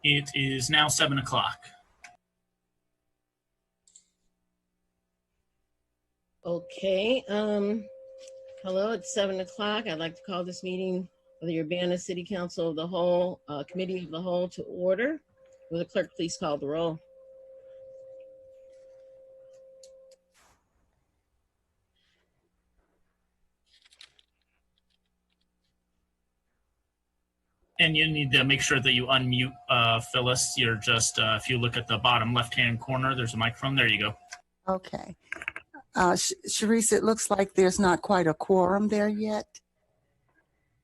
It is now 7 o'clock. Okay. Hello, it's 7 o'clock. I'd like to call this meeting of the Urbana City Council of the Whole, Committee of the Whole to order. Will the clerk please call the roll? And you need to make sure that you unmute Phyllis. You're just, if you look at the bottom left-hand corner, there's a microphone. There you go. Okay. Sharice, it looks like there's not quite a quorum there yet.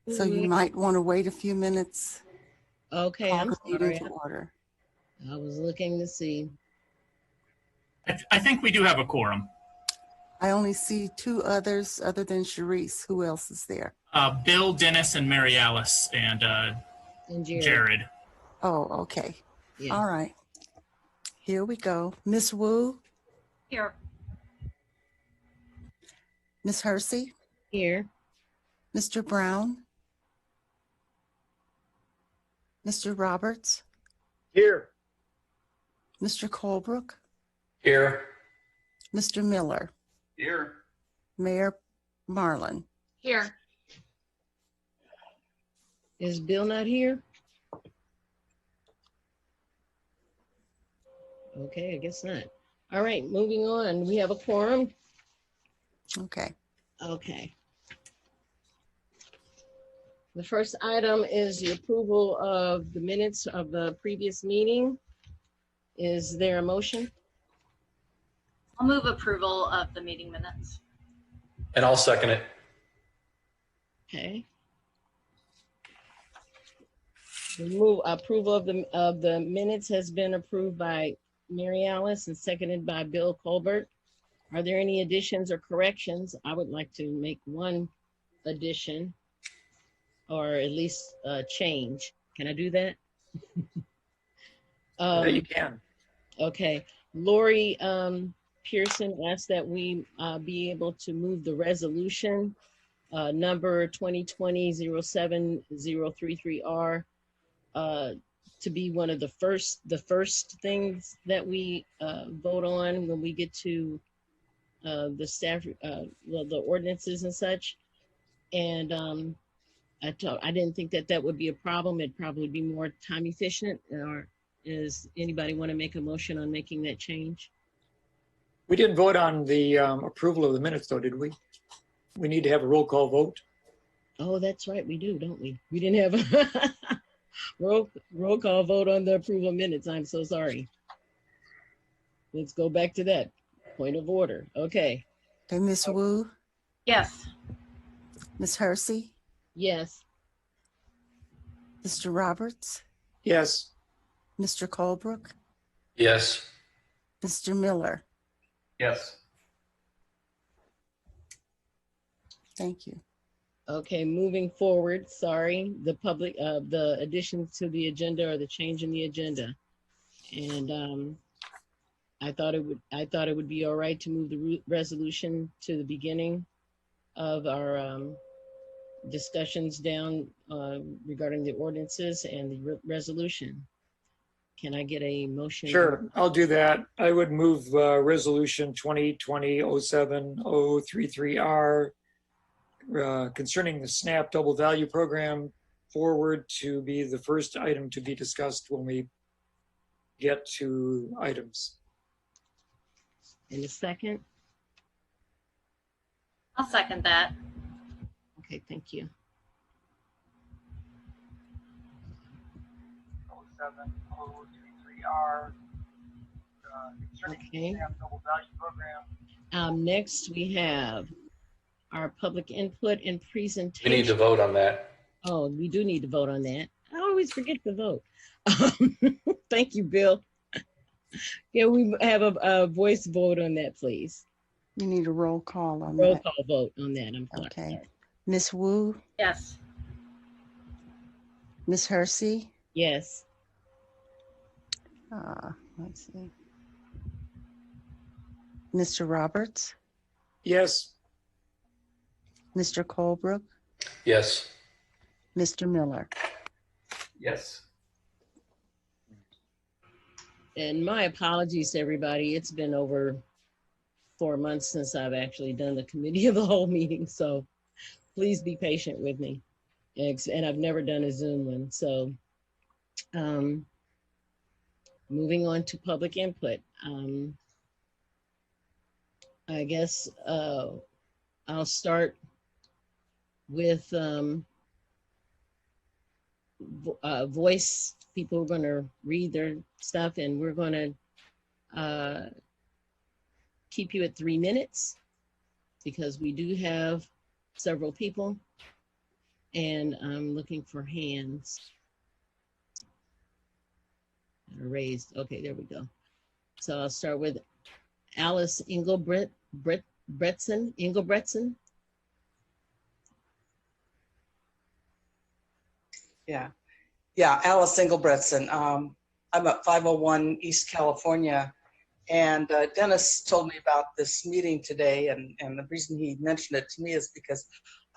So you might want to wait a few minutes. Okay, Call I'm the sorry. meeting to order. I was looking to see. I think we do have a quorum. I only see two others other than Sharice. Who else is there? Bill, Dennis, and Mary Alice, and Jared. Oh, okay. Yeah. All right. Here we go. Miss Wu? Here. Miss Hersey? Here. Mr. Brown? Mr. Roberts? Here. Mr. Colebrook? Here. Mr. Miller? Here. Mayor Marlin? Here. Is Bill not here? Okay, I guess not. All right, moving on. We have a quorum. Okay. Okay. The first item is the approval of the minutes of the previous meeting. Is there a motion? I'll move approval of the meeting minutes. And I'll second it. Okay. The move approval of the minutes has been approved by Mary Alice and seconded by Bill Colbert. Are there any additions or corrections? I would like to make one addition or at least a change. Can I do that? You can. Okay. Lori Pearson asked that we be able to move the resolution number 2020-07033R to be one of the first things that we vote on when we get to the staff, the ordinances and such. And I didn't think that would be a problem. It'd probably be more time efficient. Or does anybody want to make a motion on making that change? We didn't vote on the approval of the minutes, though, did we? We need to have a roll call vote. Oh, that's right. We do, don't we? We didn't have a roll call vote on the approval of minutes. I'm so sorry. Let's go back to that. Point of order. Okay. Okay, Miss Wu? Yes. Miss Hersey? Yes. Mr. Roberts? Yes. Mr. Colebrook? Yes. Mr. Miller? Yes. Thank you. Okay, moving forward, sorry, the public, the additions to the agenda or the change in the agenda. And I thought it would be all right to move the resolution to the beginning of our discussions down regarding the ordinances and the resolution. Can I get a motion? Sure, I'll do that. I would move resolution 2020-07033R concerning the SNAP double value program forward to be the first item to be discussed when we get to items. In a second? I'll second that. Okay, thank you. 07033R concerning Okay. the SNAP double value program. Next we have our public input and presentation. We need to vote on that. Oh, we do need to vote on that. I always forget to vote. Thank you, Bill. Can we have a voice vote on that, please? You need a roll call on Roll that. call vote on that. I'm sorry. Okay. Miss Wu? Yes. Miss Hersey? Yes. Let's see. Mr. Roberts? Yes. Mr. Colebrook? Yes. Mr. Miller? Yes. And my apologies to everybody. It's been over 4 months since I've actually done the committee of the whole meeting. So please be patient with me. And I've never done a Zoom one. So moving on to public input. I guess I'll start with voice. People are going to read their stuff, and we're going to keep you at 3 minutes because we do have several people, and I'm looking for hands that are raised. Okay, there we go. So I'll start with Alice Engelbretson. Yeah, Alice Engelbretson. I'm at 501 East California, and Dennis told me about this meeting today, and the reason he mentioned it to me is because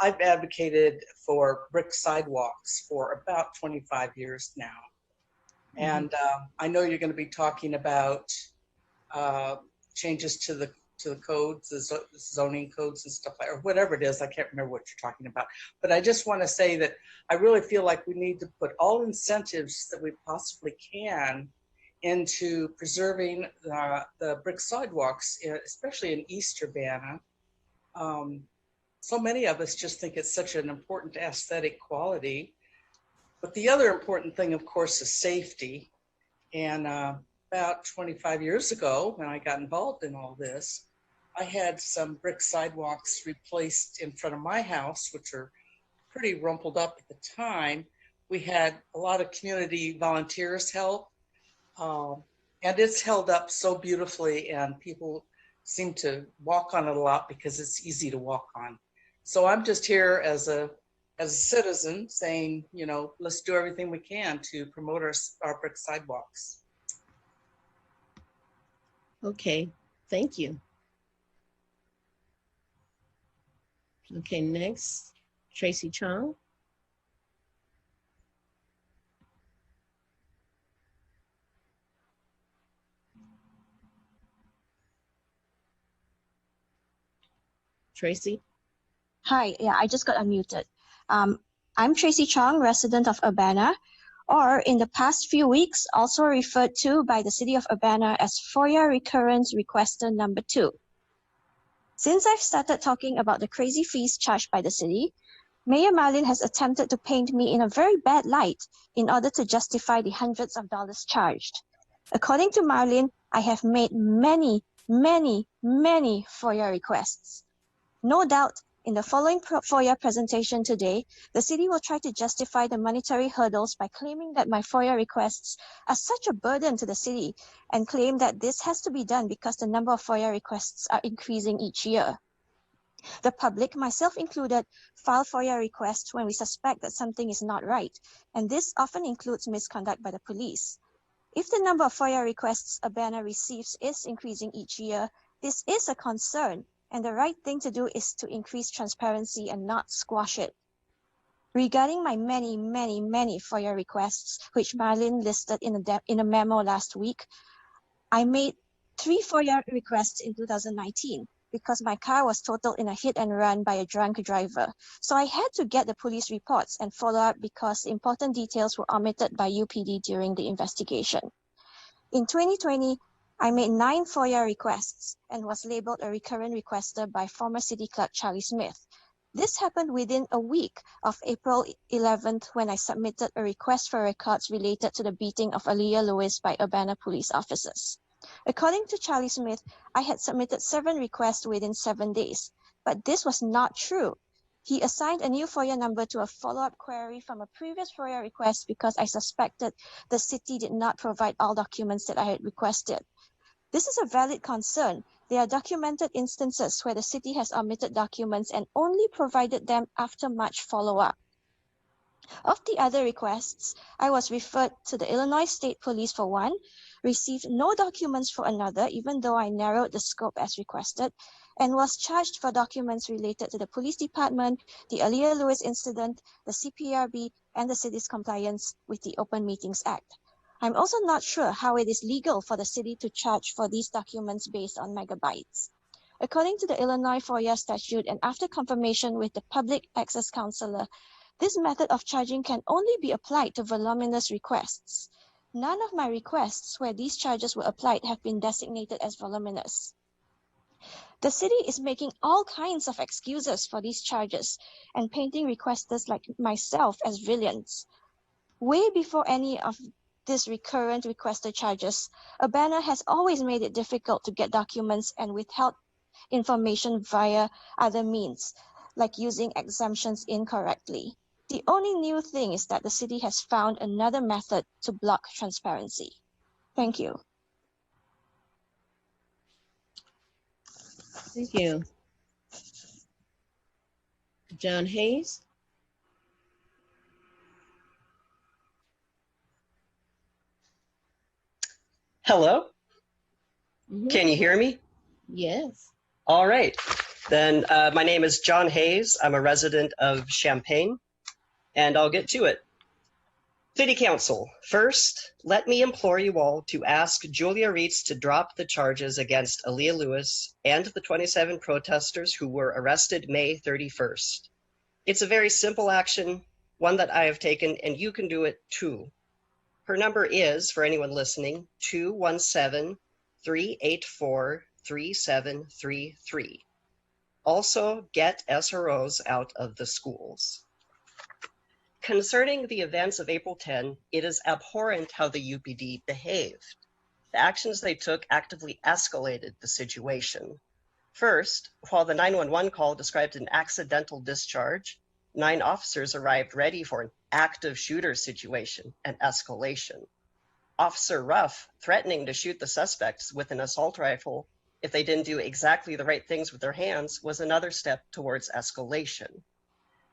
I've advocated for brick sidewalks for about 25 years now. And I know you're going to be talking about changes to the codes, the zoning codes and stuff like, or whatever it is. I can't remember what you're talking about. But I just want to say that I really feel like we need to put all incentives that we possibly can into preserving the brick sidewalks, especially in East Urbana. So many of us just think it's such an important aesthetic quality. But the other important thing, of course, is safety. And about 25 years ago, when I got involved in all this, I had some brick sidewalks replaced in front of my house, which are pretty rumpled up at the time. We had a lot of community volunteers help, and it's held up so beautifully, and people seem to walk on it a lot because it's easy to walk on. So I'm just here as a citizen saying, you know, let's do everything we can to promote our brick sidewalks. Okay, thank you. Okay, next, Tracy Chong. Tracy? Hi, yeah, I just got unmuted. I'm Tracy Chong, resident of Urbana, or in the past few weeks, also referred to by the City of Urbana as FOIA Recurrence Requester number 2. Since I've started talking about the crazy fees charged by the city, Mayor Marlin has attempted to paint me in a very bad light in order to justify the hundreds of dollars charged. According to Marlin, I have made many FOIA requests. No doubt, in the following FOIA presentation today, the city will try to justify the monetary hurdles by claiming that my FOIA requests are such a burden to the city and claim that this has to be done because the number of FOIA requests are increasing each year. The public, myself included, file FOIA requests when we suspect that something is not right, and this often includes misconduct by the police. If the number of FOIA requests Urbana receives is increasing each year, this is a concern, and the right thing to do is to increase transparency and not squash it. Regarding my many FOIA requests, which Marlin listed in a memo last week, I made 3 FOIA requests in 2019 because my car was totaled in a hit and run by a drunk driver. So I had to get the police reports and follow up because important details were omitted by UPD during the investigation. In 2020, I made 9 FOIA requests and was labeled a recurrent requester by former City Clerk Charlie Smith. This happened within a week of April 11th when I submitted a request for records related to the beating of Aaliyah Lewis by Urbana police officers. According to Charlie Smith, I had submitted 7 requests within 7 days, but this was not true. He assigned a new FOIA number to a follow-up query from a previous FOIA request because I suspected the city did not provide all documents that I had requested. This is a valid concern. There are documented instances where the city has omitted documents and only provided them after much follow-up. Of the other requests, I was referred to the Illinois State Police for one, received no documents for another, even though I narrowed the scope as requested, and was charged for documents related to the police department, the Aaliyah Lewis incident, the CPRB, and the city's compliance with the Open Meetings Act. I'm also not sure how it is legal for the city to charge for these documents based on megabytes. According to the Illinois FOIA statute and after confirmation with the public access counselor, this method of charging can only be applied to voluminous requests. None of my requests where these charges were applied have been designated as voluminous. The city is making all kinds of excuses for these charges and painting requesters like myself as villains. Way before any of these recurrent requester charges, Urbana has always made it difficult to get documents and withheld information via other means, like using exemptions incorrectly. The only new thing is that the city has found another method to block transparency. Thank you. Thank you. John Hayes? Hello, Mhm. can you hear me? Yes. All right, then my name is John Hayes. I'm a resident of Champaign, and I'll get to it. City Council, first, let me implore you all to ask Julia Reitz to drop the charges against Aaliyah Lewis and the 27 protesters who were arrested May 31st. It's a very simple action, one that I have taken, and you can do it too. Her number is, for anyone listening, 217-384-3733. Also, get SROs out of the schools. Concerning the events of April 10, it is abhorrent how the UPD behaved. The actions they took actively escalated the situation. First, while the 911 call described an accidental discharge, 9 officers arrived ready for an active shooter situation and escalation. Officer Ruff threatening to shoot the suspects with an assault rifle if they didn't do exactly the right things with their hands was another step towards escalation.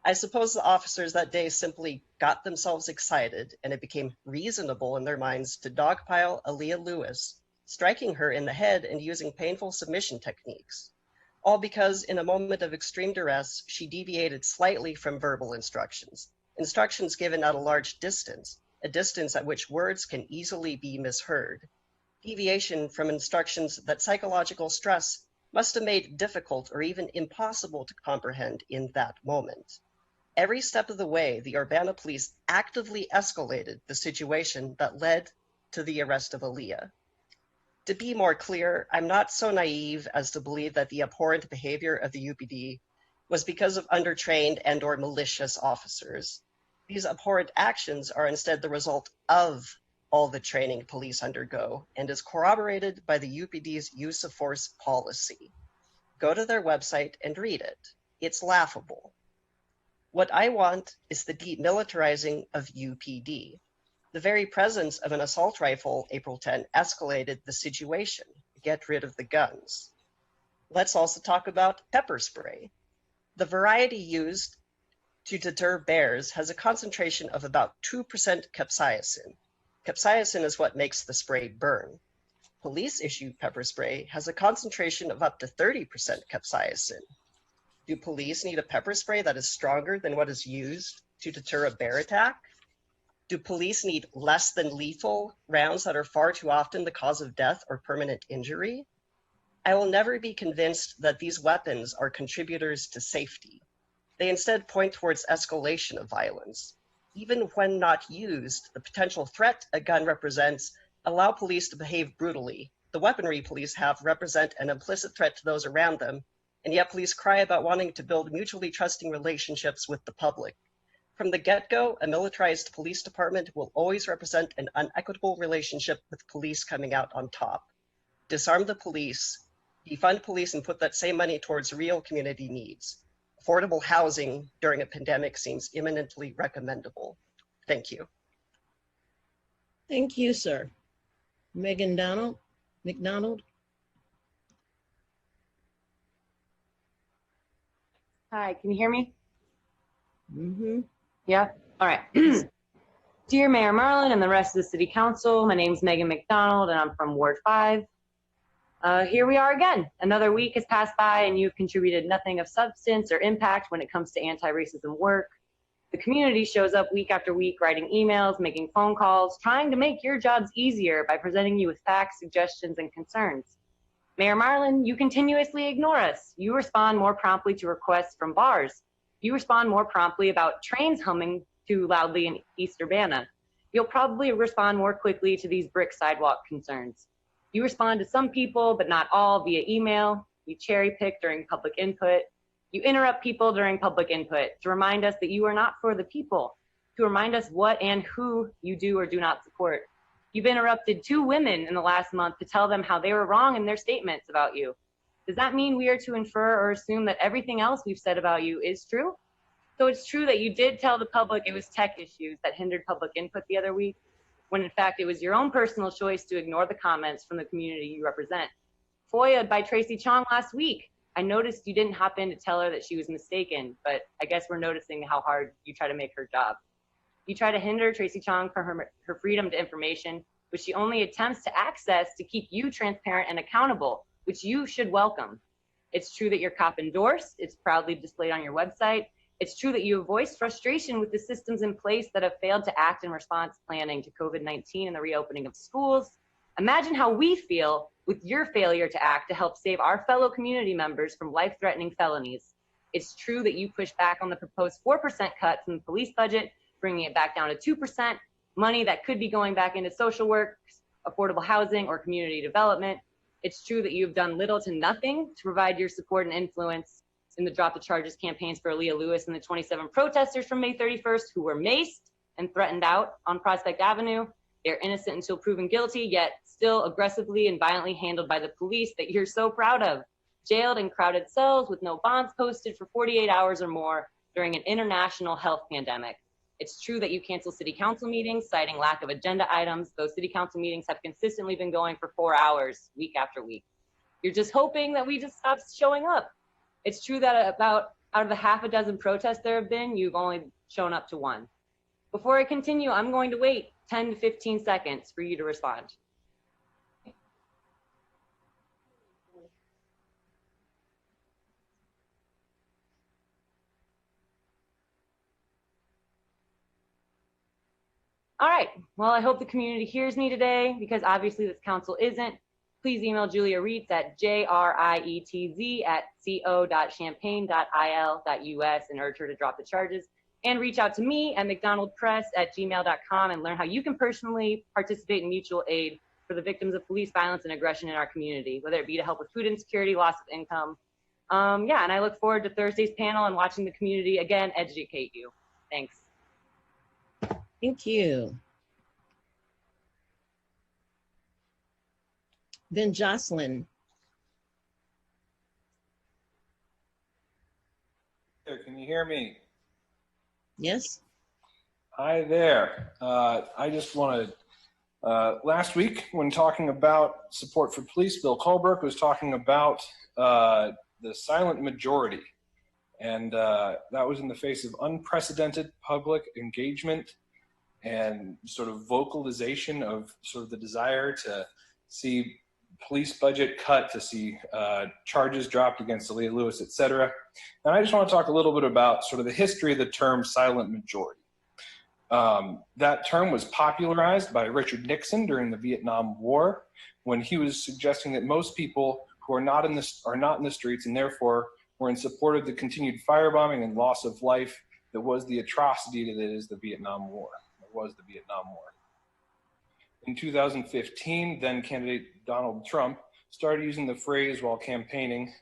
I suppose the officers that day simply got themselves excited and it became reasonable in their minds to dogpile Aaliyah Lewis, striking her in the head and using painful submission techniques. All because in a moment of extreme duress, she deviated slightly from verbal instructions given at a large distance, a distance at which words can easily be misheard. Deviation from instructions that psychological stress must have made difficult or even impossible to comprehend in that moment. Every step of the way, the Urbana police actively escalated the situation that led to the arrest of Aaliyah. To be more clear, I'm not so naive as to believe that the abhorrent behavior of the UPD was because of undertrained and/or malicious officers. These abhorrent actions are instead the result of all the training police undergo and is corroborated by the UPD's use of force policy. Go to their website and read it. It's laughable. What I want is the demilitarizing of UPD. The very presence of an assault rifle, April 10, escalated the situation. Get rid of the guns. Let's also talk about pepper spray. The variety used to deter bears has a concentration of about 2% capsaicin. Capsaicin is what makes the spray burn. Police-issued pepper spray has a concentration of up to 30% capsaicin. Do police need a pepper spray that is stronger than what is used to deter a bear attack? Do police need less than lethal rounds that are far too often the cause of death or permanent injury? I will never be convinced that these weapons are contributors to safety. They instead point towards escalation of violence. Even when not used, the potential threat a gun represents allow police to behave brutally. The weaponry police have represent an implicit threat to those around them, and yet police cry about wanting to build mutually trusting relationships with the public. From the get-go, a militarized police department will always represent an unequitable relationship with police coming out on top. Disarm the police, defund police, and put that same money towards real community needs. Affordable housing during a pandemic seems imminently recommendable. Thank you. Thank you, sir. Megan McDonald? Hi, can you hear me? Mm-hmm. Yeah? All right. Dear Mayor Marlin and the rest of the City Council, my name's Megan McDonald and I'm from Ward 5. Here we are again. Another week has passed by and you've contributed nothing of substance or impact when it comes to anti-racism work. The community shows up week after week, writing emails, making phone calls, trying to make your jobs easier by presenting you with facts, suggestions, and concerns. Mayor Marlin, you continuously ignore us. You respond more promptly to requests from bars. You respond more promptly about trains humming too loudly in East Urbana. You'll probably respond more quickly to these brick sidewalk concerns. You respond to some people, but not all, via email. You cherry pick during public input. You interrupt people during public input to remind us that you are not for the people, to remind us what and who you do or do not support. You've interrupted 2 women in the last month to tell them how they were wrong in their statements about you. Does that mean we are to infer or assume that everything else we've said about you is true? So it's true that you did tell the public it was tech issues that hindered public input the other week, when in fact it was your own personal choice to ignore the comments from the community you represent. FOIA'd by Tracy Chong last week. I noticed you didn't hop in to tell her that she was mistaken, but I guess we're noticing how hard you try to make her job. You try to hinder Tracy Chong from her freedom to information, which she only attempts to access to keep you transparent and accountable, which you should welcome. It's true that you're cop endorsed. It's proudly displayed on your website. It's true that you have voiced frustration with the systems in place that have failed to act in response planning to COVID-19 and the reopening of schools. Imagine how we feel with your failure to act to help save our fellow community members from life-threatening felonies. It's true that you pushed back on the proposed 4% cut from the police budget, bringing it back down to 2%, money that could be going back into social work, affordable housing, or community development. It's true that you've done little to nothing to provide your support and influence in the Drop the Charges campaigns for Aaliyah Lewis and the 27 protesters from May 31st who were maced and threatened out on Prospect Avenue. They're innocent until proven guilty, yet still aggressively and violently handled by the police that you're so proud of. Jailed in crowded cells with no bonds posted for 48 hours or more during an international health pandemic. It's true that you cancel city council meetings, citing lack of agenda items. Those city council meetings have consistently been going for 4 hours, week after week. You're just hoping that we just stop showing up. It's true that out of the half a dozen protests there have been, you've only shown up to 1. Before I continue, I'm going to wait 10 to 15 seconds for you to respond. All right, well, I hope the community hears me today, because obviously this council isn't. Please email Julia Reitz at jrietz@co.champaign.il.us and urge her to drop the charges. And reach out to me at mcdonaldpress@gmail.com and learn how you can personally participate in mutual aid for the victims of police violence and aggression in our community, whether it be to help with food insecurity, loss of income. Yeah, and I look forward to Thursday's panel and watching the community again educate you. Thanks. Thank you. Then Jocelyn. Can you hear me? Yes. Hi there. I just wanted, last week when talking about support for police, Bill Colbrook was talking about the silent majority. And that was in the face of unprecedented public engagement and sort of vocalization of sort of the desire to see police budget cut, to see charges dropped against Aaliyah Lewis, et cetera. And I just want to talk a little bit about sort of the history of the term silent majority. That term was popularized by Richard Nixon during the Vietnam War, when he was suggesting that most people who are not in the streets and therefore were in support of the continued firebombing and loss of life that was the atrocity that is the Vietnam War. In 2015, then candidate Donald Trump started using the phrase while campaigning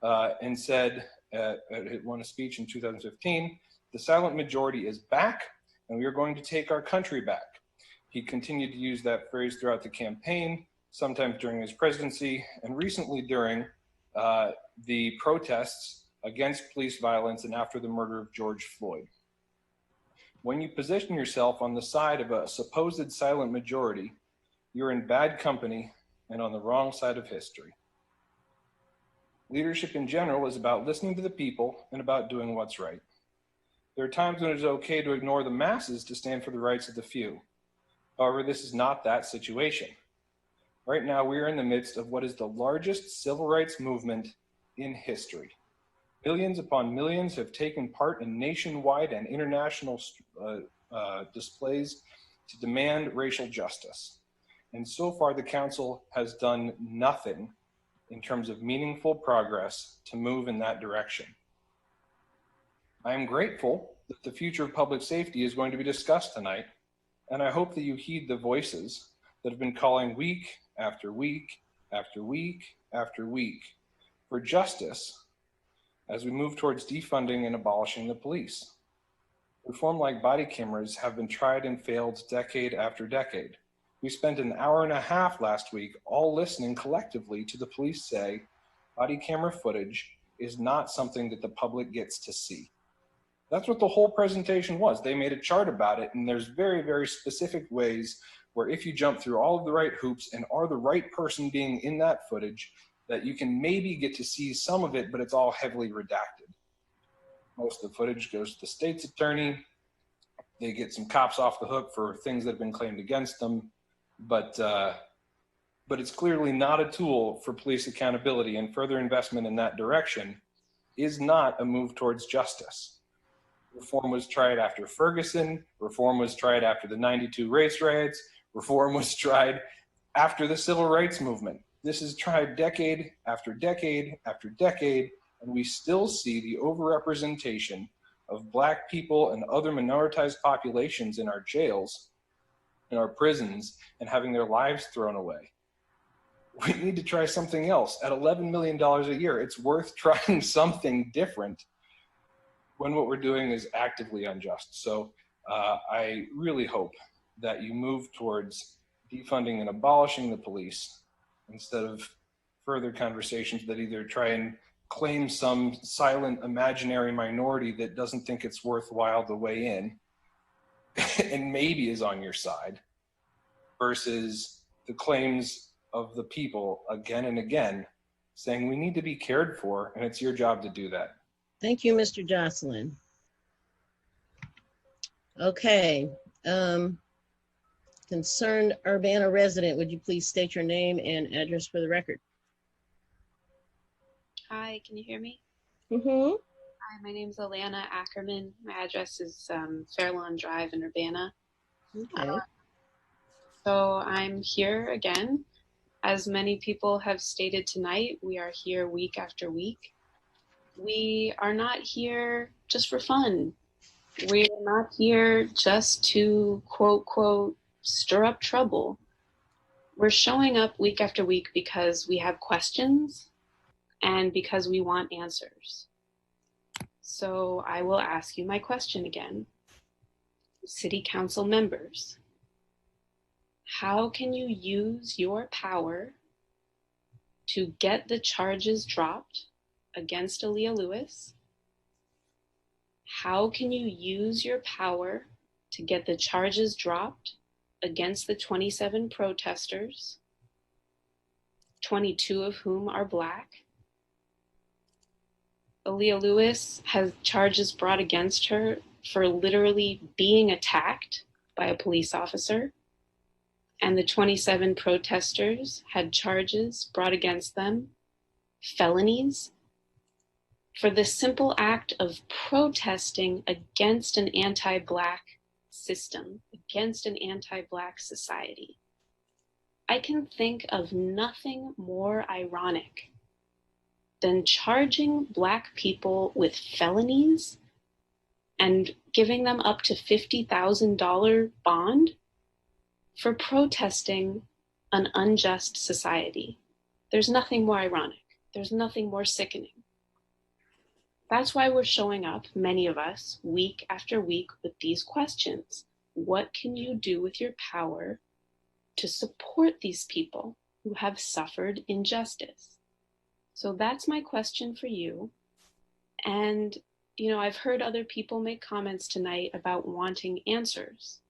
and said, it won a speech in 2015, "The silent majority is back and we are going to take our country back." He continued to use that phrase throughout the campaign, sometimes during his presidency, and recently during the protests against police violence and after the murder of George Floyd. When you position yourself on the side of a supposed silent majority, you're in bad company and on the wrong side of history. Leadership in general is about listening to the people and about doing what's right. There are times when it is okay to ignore the masses to stand for the rights of the few. However, this is not that situation. Right now, we are in the midst of what is the largest civil rights movement in history. Millions upon millions have taken part in nationwide and international displays to demand racial justice. And so far, the council has done nothing in terms of meaningful progress to move in that direction. I am grateful that the future of public safety is going to be discussed tonight, and I hope that you heed the voices that have been calling week after week after week after week for justice as we move towards defunding and abolishing the police. Reform like body cameras have been tried and failed decade after decade. We spent an hour and a half last week all listening collectively to the police say body camera footage is not something that the public gets to see. That's what the whole presentation was. They made a chart about it, and there's very, very specific ways where if you jump through all of the right hoops and are the right person being in that footage, that you can maybe get to see some of it, but it's all heavily redacted. Most of the footage goes to the state's attorney. They get some cops off the hook for things that have been claimed against them, but it's clearly not a tool for police accountability, and further investment in that direction is not a move towards justice. Reform was tried after Ferguson. Reform was tried after the '92 race riots. Reform was tried after the civil rights movement. This is tried decade after decade after decade, and we still see the overrepresentation of Black people and other minoritized populations in our jails, in our prisons, and having their lives thrown away. We need to try something else. At $11 million a year, it's worth trying something different when what we're doing is actively unjust. So I really hope that you move towards defunding and abolishing the police instead of further conversations that either try and claim some silent imaginary minority that doesn't think it's worthwhile to weigh in and maybe is on your side, versus the claims of the people again and again saying we need to be cared for, and it's your job to do that. Thank you, Mr. Jocelyn. Okay. Concerned Urbana resident, would you please state your name and address for the record? Hi, can you hear me? Mm-hmm. Hi, my name is Alana Ackerman. My address is Fairlawn Drive in Urbana. Okay. So I'm here again. As many people have stated tonight, we are here week after week. We are not here just for fun. We are not here just to, quote, quote, stir up trouble. We're showing up week after week because we have questions and because we want answers. So I will ask you my question again. City Council members, how can you use your power to get the charges dropped against Aaliyah Lewis? How can you use your power to get the charges dropped against the 27 protesters, 22 of whom are Black? Aaliyah Lewis has charges brought against her for literally being attacked by a police officer, and the 27 protesters had charges brought against them, felonies, for the simple act of protesting against an anti-Black system, against an anti-Black society. I can think of nothing more ironic than charging Black people with felonies and giving them up to $50,000 bond for protesting an unjust society. There's nothing more ironic. There's nothing more sickening. That's why we're showing up, many of us, week after week with these questions. What can you do with your power to support these people who have suffered injustice? So that's my question for you. And, you know, I've heard other people make comments tonight about wanting answers.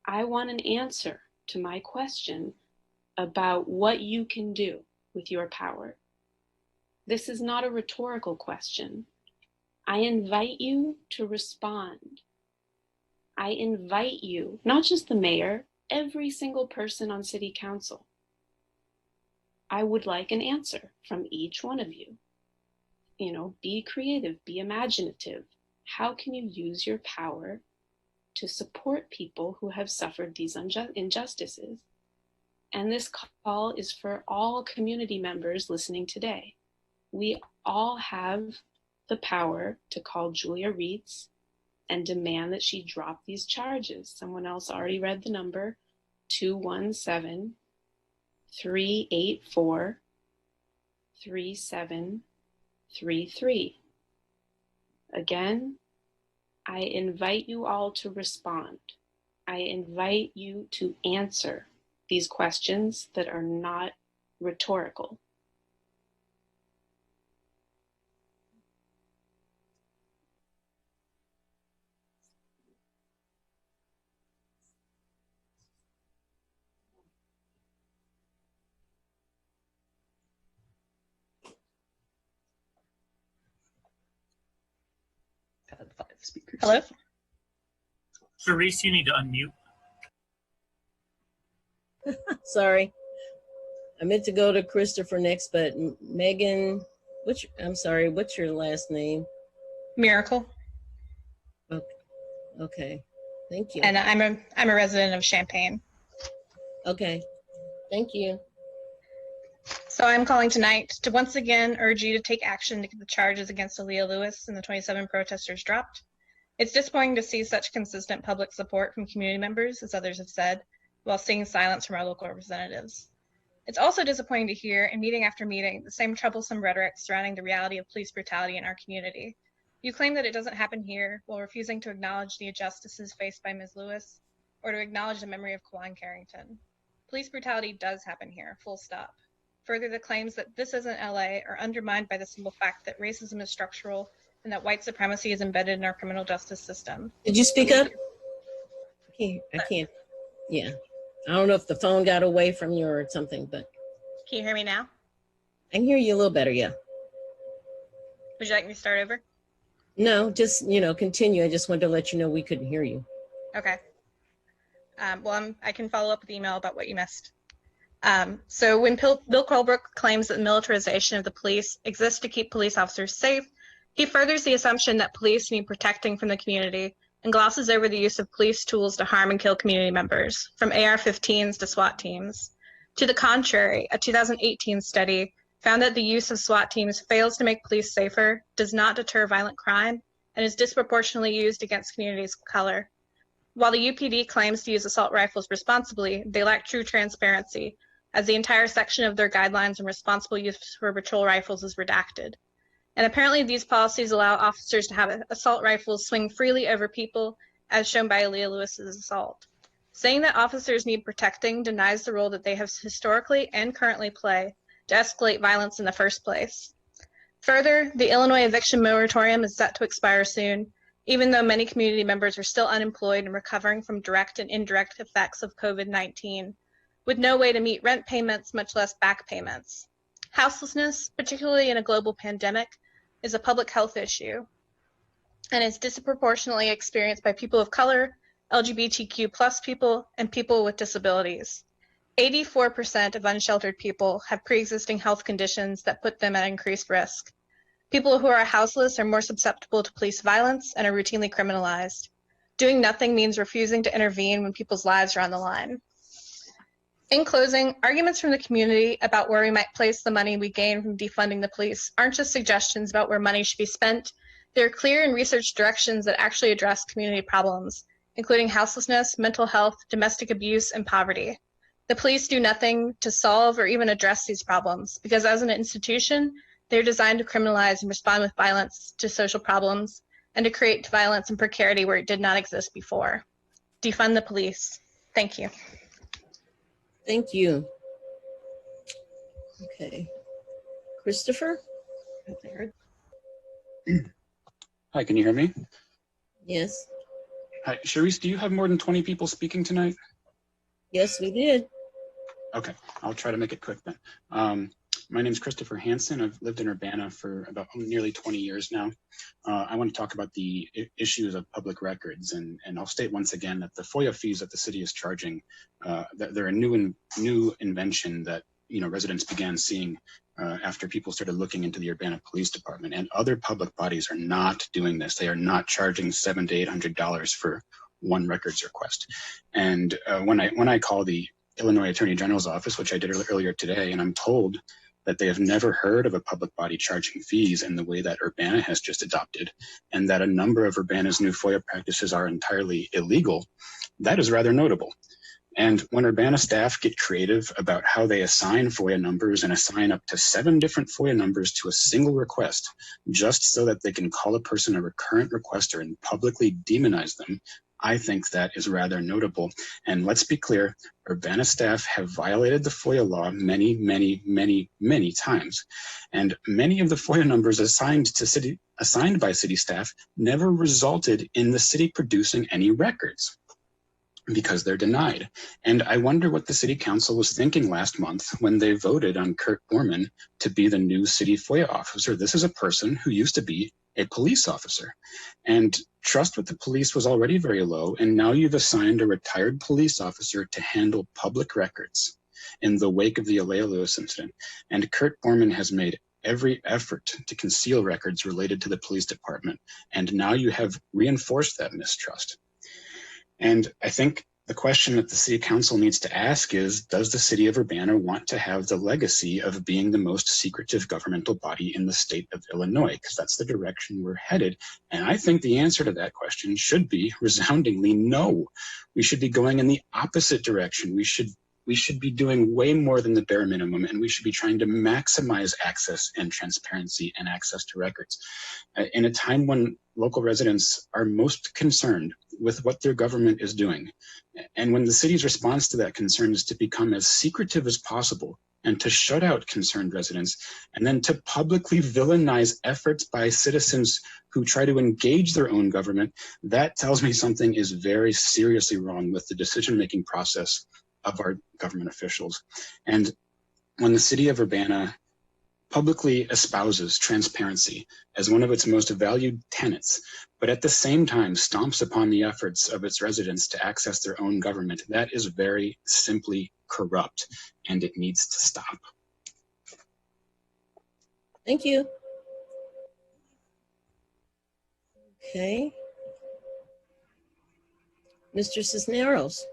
I want an answer to my question about what you can do with your power. This is not a rhetorical question. I invite you to respond. I invite you, not just the mayor, every single person on city council. I would like an answer from each one of you. be creative, be imaginative. How can you use your power to support people who have suffered these injustices? And this call is for all community members listening today. We all have the power to call Julia Reitz and demand that she drop these charges. Someone else already read the number, 217-384-3733. Again, I invite you all to respond. I invite you to answer these questions that are not rhetorical. Had 5 speakers. Hello? Sharice, you need to unmute. Sorry. I meant to go to Christopher next, but Megan, I'm sorry, what's your last name? Miracle. Okay. Thank you. And I'm a resident of Champaign. Okay. Thank you. So I'm calling tonight to once again urge you to take action to get the charges against Aaliyah Lewis and the 27 protesters dropped. It's disappointing to see such consistent public support from community members, as others have said, while seeing silence from our local representatives. It's also disappointing to hear, in meeting after meeting, the same troublesome rhetoric surrounding the reality of police brutality in our community. You claim that it doesn't happen here, while refusing to acknowledge the injustices faced by Ms. Lewis, or to acknowledge the memory of Kawan Carrington. Police brutality does happen here, full stop. Further, the claims that this isn't LA are undermined by the simple fact that racism is structural and that white supremacy is embedded in our criminal justice system. Did you speak up? I can't. Yeah. I don't know if the phone got away from you or something, but. Can you hear me now? I can hear you a little better, yeah. Would you like me to start over? No, just, continue. I just wanted to let you know we couldn't hear you. Okay. I can follow up with email about what you missed. So when Bill Colebrook claims that the militarization of the police exists to keep police officers safe, he furthers the assumption that police need protecting from the community and glosses over the use of police tools to harm and kill community members, from AR-15s to SWAT teams. To the contrary, a 2018 study found that the use of SWAT teams fails to make police safer, does not deter violent crime, and is disproportionately used against communities of color. While the UPD claims to use assault rifles responsibly, they lack true transparency, as the entire section of their guidelines on responsible use for patrol rifles is redacted. And apparently these policies allow officers to have assault rifles swing freely over people, as shown by Aaliyah Lewis's assault. Saying that officers need protecting denies the role that they have historically and currently play to escalate violence in the first place. Further, the Illinois eviction moratorium is set to expire soon, even though many community members are still unemployed and recovering from direct and indirect effects of COVID-19, with no way to meet rent payments, much less back payments. Houselessness, particularly in a global pandemic, is a public health issue and is disproportionately experienced by people of color, LGBTQ+ people, and people with disabilities. 84% of unsheltered people have pre-existing health conditions that put them at increased risk. People who are houseless are more susceptible to police violence and are routinely criminalized. Doing nothing means refusing to intervene when people's lives are on the line. In closing, arguments from the community about where we might place the money we gain from defunding the police aren't just suggestions about where money should be spent. They're clear and researched directions that actually address community problems, including houselessness, mental health, domestic abuse, and poverty. The police do nothing to solve or even address these problems because as an institution, they're designed to criminalize and respond with violence to social problems and to create violence and precarity where it did not exist before. Defund the police. Thank you. Thank you. Okay. Christopher? Hi, can you hear me? Yes. Hi, Sharice, do you have more than 20 people speaking tonight? Yes, we did. Okay, I'll try to make it quick then. My name is Christopher Hansen. I've lived in Urbana for about nearly 20 years now. I want to talk about the issues of public records, and I'll state once again that the FOIA fees that the city is charging, they're a new invention that residents began seeing after people started looking into the Urbana Police Department. And other public bodies are not doing this. They are not charging $700 to $800 for one records request. And when I call the Illinois Attorney General's office, which I did earlier today, and I'm told that they have never heard of a public body charging fees in the way that Urbana has just adopted, and that a number of Urbana's new FOIA practices are entirely illegal, that is rather notable. And when Urbana staff get creative about how they assign FOIA numbers and assign up to 7 different FOIA numbers to a single request, just so that they can call a person a recurrent requester and publicly demonize them, I think that is rather notable. And let's be clear, Urbana staff have violated the FOIA law many, many, many, many times. And many of the FOIA numbers assigned by city staff never resulted in the city producing any records, because they're denied. And I wonder what the city council was thinking last month when they voted on Kurt Borman to be the new city FOIA officer. This is a person who used to be a police officer, and trust with the police was already very low. And now you've assigned a retired police officer to handle public records in the wake of the Alea Lewis incident. And Kurt Borman has made every effort to conceal records related to the police department. And now you have reinforced that mistrust. And I think the question that the city council needs to ask is, does the city of Urbana want to have the legacy of being the most secretive governmental body in the state of Illinois? Because that's the direction we're headed. And I think the answer to that question should be resoundingly no. We should be going in the opposite direction. We should be doing way more than the bare minimum, and we should be trying to maximize access and transparency and access to records. In a time when local residents are most concerned with what their government is doing, and when the city's response to that concern is to become as secretive as possible and to shut out concerned residents, and then to publicly villainize efforts by citizens who try to engage their own government, that tells me something is very seriously wrong with the decision-making process of our government officials. And when the city of Urbana publicly espouses transparency as one of its most valued tenets, but at the same time stomps upon the efforts of its residents to access their own government, that is very simply corrupt, and it needs to stop. Thank you. Okay. Mr. Cisneros.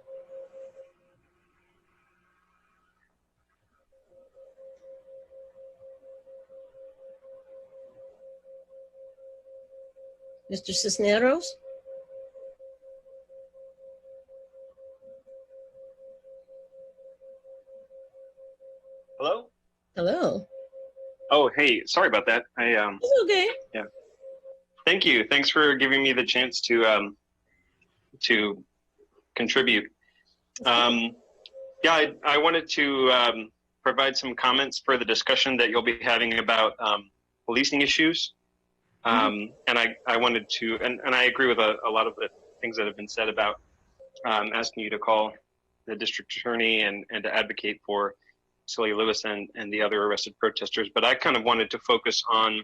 Mr. Cisneros? Hello? Hello. Oh, hey, sorry about that. It's okay. Yeah. Thank you. Thanks for giving me the chance to contribute. Yeah, I wanted to provide some comments for the discussion that you'll be having about policing issues. And I wanted to, and I agree with a lot of the things that have been said about asking you to call the district attorney and to advocate for Celia Lewis and the other arrested protesters. But I kind of wanted to focus on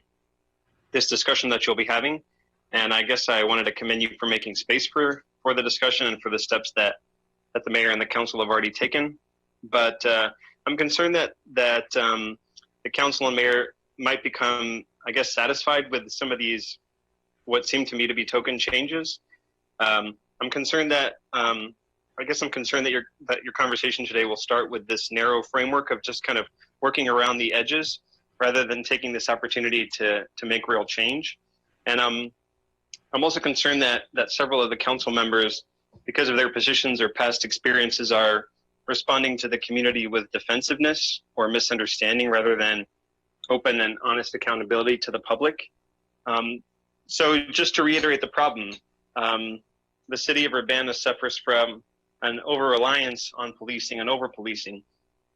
this discussion that you'll be having. And I guess I wanted to commend you for making space for the discussion and for the steps that the mayor and the council have already taken. But I'm concerned that the council and mayor might become, I guess, satisfied with some of these, what seem to me to be token changes. I'm concerned that your conversation today will start with this narrow framework of just kind of working around the edges rather than taking this opportunity to make real change. And I'm also concerned that several of the council members, because of their positions or past experiences, are responding to the community with defensiveness or misunderstanding rather than open and honest accountability to the public. So just to reiterate the problem, the city of Urbana suffers from an over-reliance on policing and over-policing.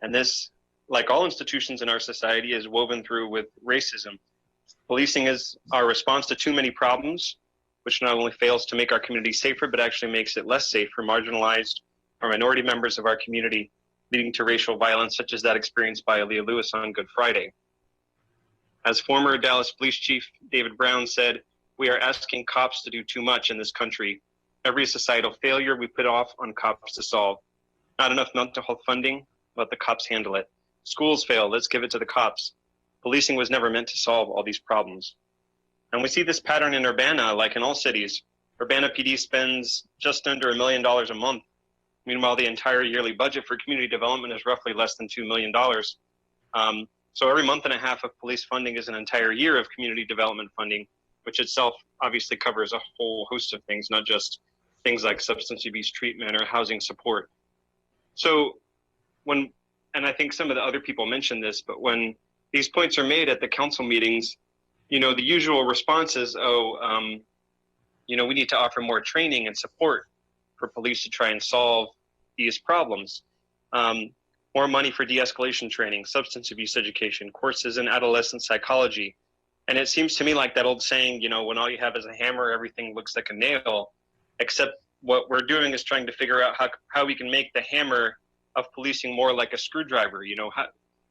And this, like all institutions in our society, is woven through with racism. Policing is our response to too many problems, which not only fails to make our community safer, but actually makes it less safe for marginalized or minority members of our community, leading to racial violence such as that experienced by Alea Lewis on Good Friday. As former Dallas Police Chief David Brown said, "We are asking cops to do too much in this country. Every societal failure we put off on cops to solve. Not enough mental health funding, let the cops handle it." Schools fail, let's give it to the cops. Policing was never meant to solve all these problems. And we see this pattern in Urbana, like in all cities. Urbana PD spends just under $1 million a month. Meanwhile, the entire yearly budget for community development is roughly less than $2 million. So every month and a half of police funding is an entire year of community development funding, which itself obviously covers a whole host of things, not just things like substance abuse treatment or housing support. So and I think some of the other people mentioned this, but when these points are made at the council meetings, the usual response is, we need to offer more training and support for police to try and solve these problems. More money for de-escalation training, substance abuse education, courses in adolescent psychology. And it seems to me like that old saying, when all you have is a hammer, everything looks like a nail, except what we're doing is trying to figure out how we can make the hammer of policing more like a screwdriver.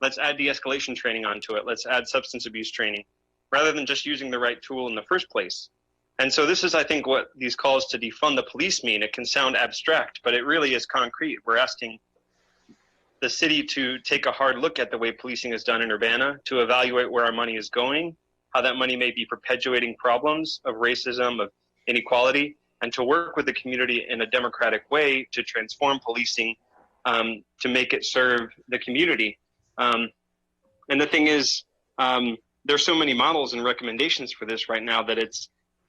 Let's add de-escalation training onto it. Let's add substance abuse training, rather than just using the right tool in the first place. And so this is, I think, what these calls to defund the police mean. It can sound abstract, but it really is concrete. We're asking the city to take a hard look at the way policing is done in Urbana, to evaluate where our money is going, how that money may be perpetuating problems of racism, of inequality, and to work with the community in a democratic way to transform policing, to make it serve the community. And the thing is, there's so many models and recommendations for this right now that it's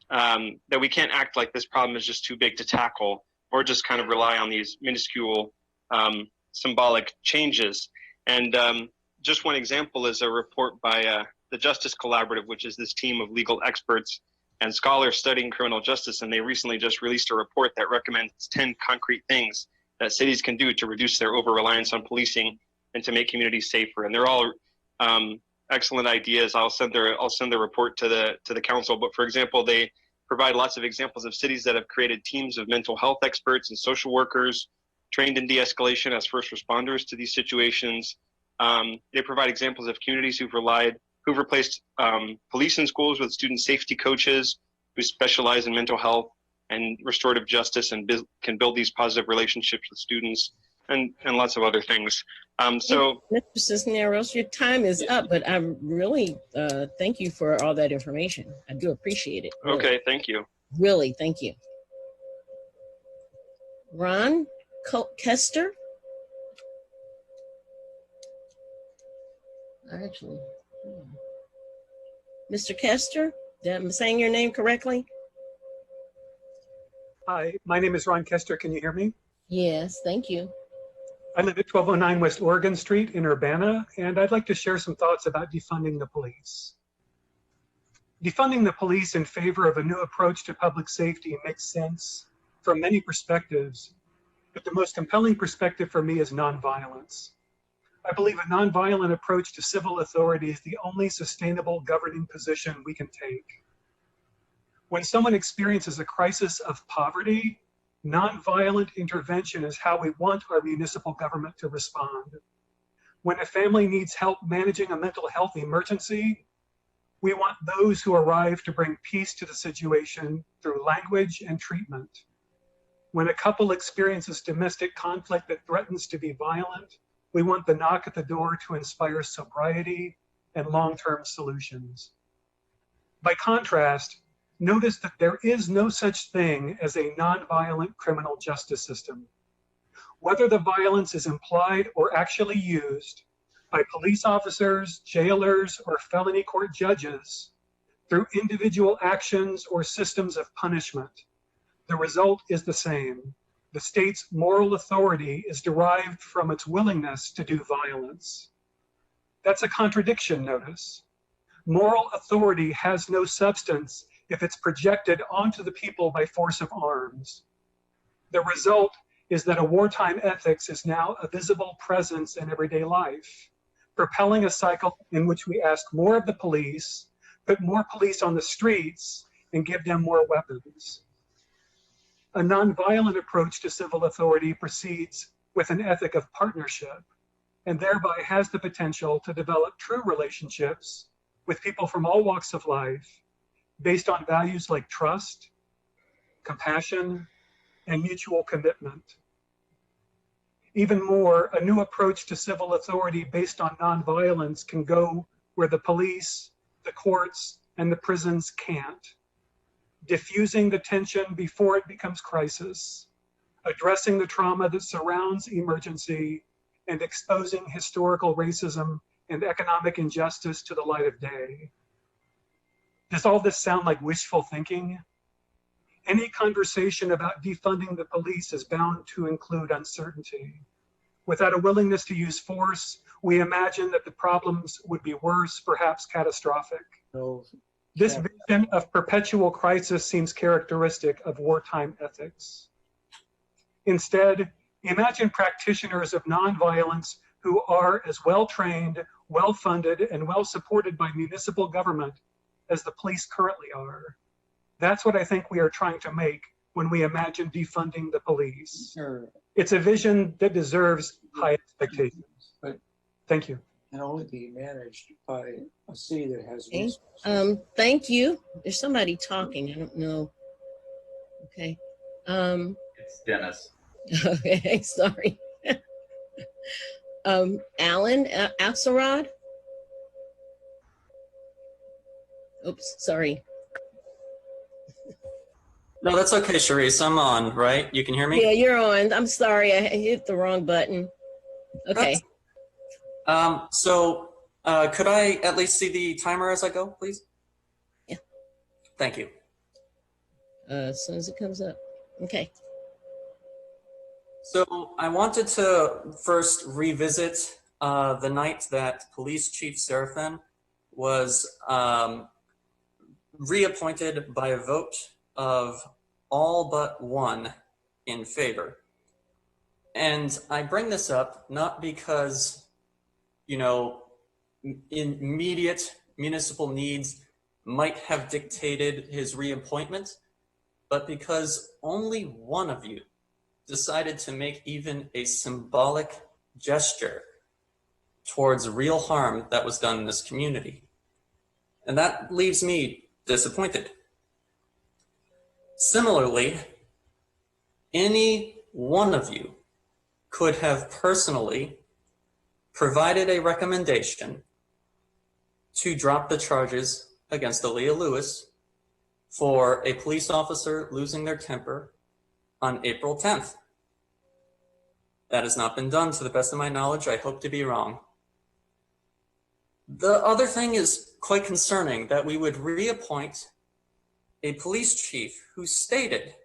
that we can't act like this problem is just too big to tackle, or just kind of rely on these minuscule symbolic changes. And just one example is a report by the Justice Collaborative, which is this team of legal experts and scholars studying criminal justice. And they recently just released a report that recommends 10 concrete things that cities can do to reduce their over-reliance on policing and to make communities safer. And they're all excellent ideas. I'll send the report to the council. But for example, they provide lots of examples of cities that have created teams of mental health experts and social workers trained in de-escalation as first responders to these situations. They provide examples of communities who've replaced police in schools with student safety coaches who specialize in mental health and restorative justice and can build these positive relationships with students, and lots of other things. So, Mr. Cisneros, your time is up, but I really thank you for all that information. I do appreciate it. Really. Okay, thank you. Really, thank you. Ron Kester? Actually, Mr. Kester, am I saying your name correctly? Hi, my name is Ron Kester. Can you hear me? Yes, thank you. I live at 1209 West Oregon Street in Urbana, and I'd like to share some thoughts about defunding the police. Defunding the police in favor of a new approach to public safety makes sense from many perspectives, but the most compelling perspective for me is nonviolence. I believe a nonviolent approach to civil authority is the only sustainable governing position we can take. When someone experiences a crisis of poverty, nonviolent intervention is how we want our municipal government to respond. When a family needs help managing a mental health emergency, we want those who arrive to bring peace to the situation through language and treatment. When a couple experiences domestic conflict that threatens to be violent, we want the knock at the door to inspire sobriety and long-term solutions. By contrast, notice that there is no such thing as a nonviolent criminal justice system. Whether the violence is implied or actually used by police officers, jailers, or felony court judges, through individual actions or systems of punishment, the result is the same. The state's moral authority is derived from its willingness to do violence. That's a contradiction, notice. Moral authority has no substance if it's projected onto the people by force of arms. The result is that a wartime ethics is now a visible presence in everyday life, propelling a cycle in which we ask more of the police, put more police on the streets, and give them more weapons. A nonviolent approach to civil authority proceeds with an ethic of partnership, and thereby has the potential to develop true relationships with people from all walks of life, based on values like trust, compassion, and mutual commitment. Even more, a new approach to civil authority based on nonviolence can go where the police, the courts, and the prisons can't. Diffusing the tension before it becomes crisis, addressing the trauma that surrounds emergency, and exposing historical racism and economic injustice to the light of day. Does all this sound like wishful thinking? Any conversation about defunding the police is bound to include uncertainty. Without a willingness to use force, we imagine that the problems would be worse, perhaps catastrophic. This vision of perpetual crisis seems characteristic of wartime ethics. Instead, imagine practitioners of nonviolence who are as well-trained, well-funded, and well-supported by municipal government as the police currently are. That's what I think we are trying to make when we imagine defunding the police. Sure. It's a vision that deserves high expectations. But thank you. can only be managed by a city that has Okay. resources. Thank you. There's somebody talking. I don't know. Okay. It's Dennis. Okay, sorry. Alan Axelrod. Oops, sorry. No, that's okay, Sharice. I'm on, right? You can hear me? Yeah, you're on. I'm sorry, I hit the wrong button. Okay. Could I at least see the timer as I go, please? Yeah. Thank you. As soon as it comes up. Okay. So I wanted to first revisit the night that Police Chief Serafin was reappointed by a vote of all but one in favor. And I bring this up not because, you know, immediate municipal needs might have dictated his reappointment, but because only one of you decided to make even a symbolic gesture towards real harm that was done in this community. And that leaves me disappointed. Similarly, any one of you could have personally provided a recommendation to drop the charges against Aaliyah Lewis for a police officer losing their temper on April 10th. That has not been done to the best of my knowledge. I hope to be wrong. The other thing is quite concerning, that we would reappoint a police chief who stated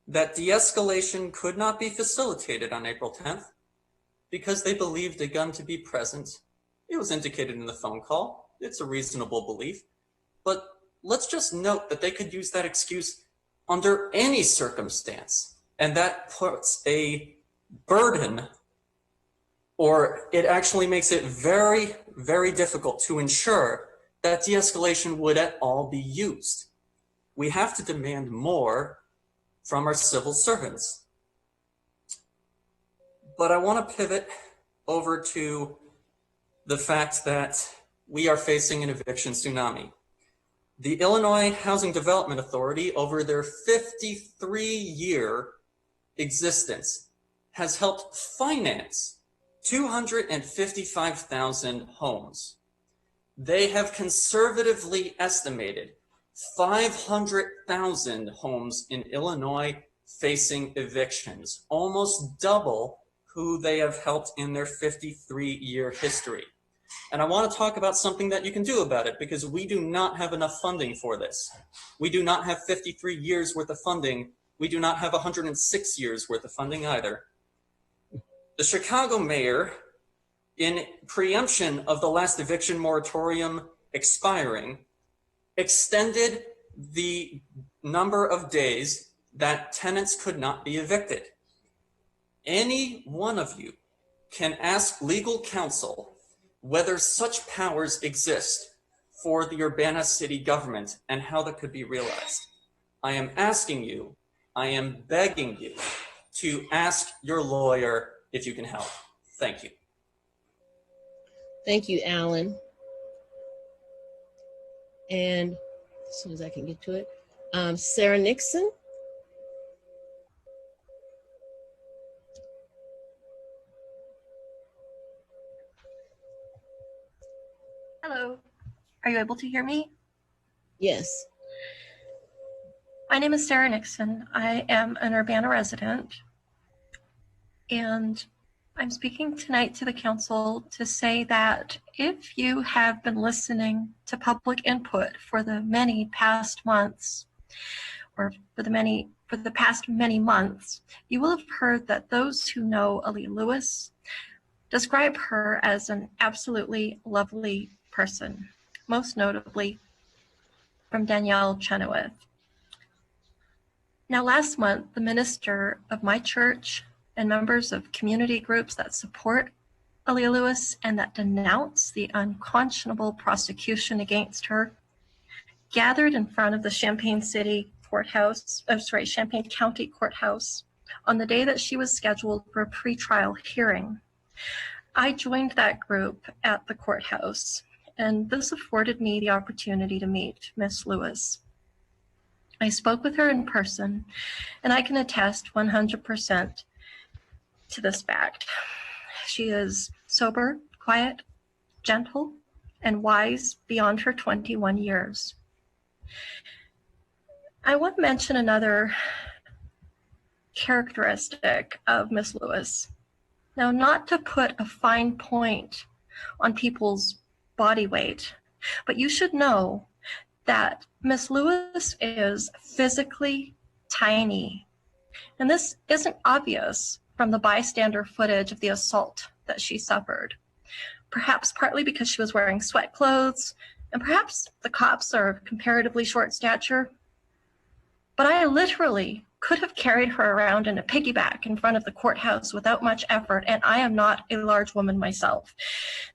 that de-escalation could not be facilitated on April 10th because they believed a gun to be present. It was indicated in the phone call. It's a reasonable belief. But let's just note that they could use that excuse under any circumstance. And that puts a burden, or it actually makes it very, very difficult to ensure that de-escalation would at all be used. We have to demand more from our civil servants. But I want to pivot over to the fact that we are facing an eviction tsunami. The Illinois Housing Development Authority, over their 53-year existence, has helped finance 255,000 homes. They have conservatively estimated 500,000 homes in Illinois facing evictions, almost double who they have helped in their 53-year history. And I want to talk about something that you can do about it, because we do not have enough funding for this. We do not have 53 years worth of funding. We do not have 106 years worth of funding either. The Chicago mayor, in preemption of the last eviction moratorium expiring, extended the number of days that tenants could not be evicted. Any one of you can ask legal counsel whether such powers exist for the Urbana city government and how that could be realized. I am asking you, I am begging you to ask your lawyer if you can help. Thank you. Thank you, Alan. And as soon as I can get to it, Sarah Nixon. Are you able to hear me? Yes. My name is Sarah Nixon. I am an Urbana resident, and I'm speaking tonight to the council to say that if you have been listening to public input for the many past months, or for the past many months, you will have heard that those who know Aaliyah Lewis describe her as an absolutely lovely person, most notably from Danielle Chenoweth. Now, last month, the minister of my church and members of community groups that support Aaliyah Lewis and that denounce the unconscionable prosecution against her gathered in front of the Champaign County Courthouse on the day that she was scheduled for a pretrial hearing. I joined that group at the courthouse, and this afforded me the opportunity to meet Miss Lewis. I spoke with her in person, and I can attest 100% to this fact. She is sober, quiet, gentle, and wise beyond her 21 years. I want to mention another characteristic of Miss Lewis. Now, not to put a fine point on people's body weight, but you should know that Miss Lewis is physically tiny. And this isn't obvious from the bystander footage of the assault that she suffered. Perhaps partly because she was wearing sweat clothes, and perhaps the cops are of comparatively short stature. But I literally could have carried her around in a piggyback in front of the courthouse without much effort, and I am not a large woman myself.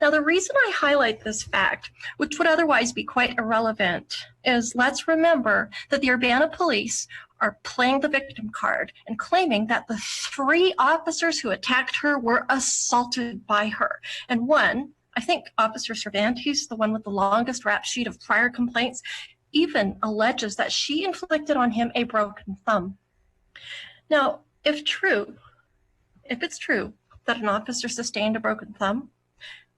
Now, the reason I highlight this fact, which would otherwise be quite irrelevant, is let's remember that the Urbana police are playing the victim card and claiming that the 3 officers who attacked her were assaulted by her. And one, I think Officer Cervantes, the one with the longest rap sheet of prior complaints, even alleges that she inflicted on him a broken thumb. Now, if it's true that an officer sustained a broken thumb,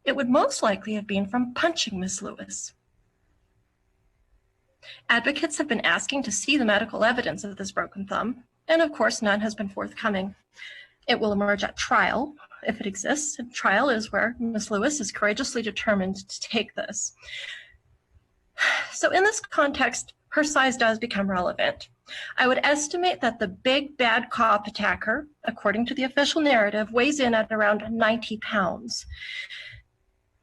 it would most likely have been from punching Miss Lewis. Advocates have been asking to see the medical evidence of this broken thumb, and of course, none has been forthcoming. It will emerge at trial, if it exists, and trial is where Miss Lewis is courageously determined to take this. So in this context, her size does become relevant. I would estimate that the big bad cop attacker, according to the official narrative, weighs in at around 90 pounds.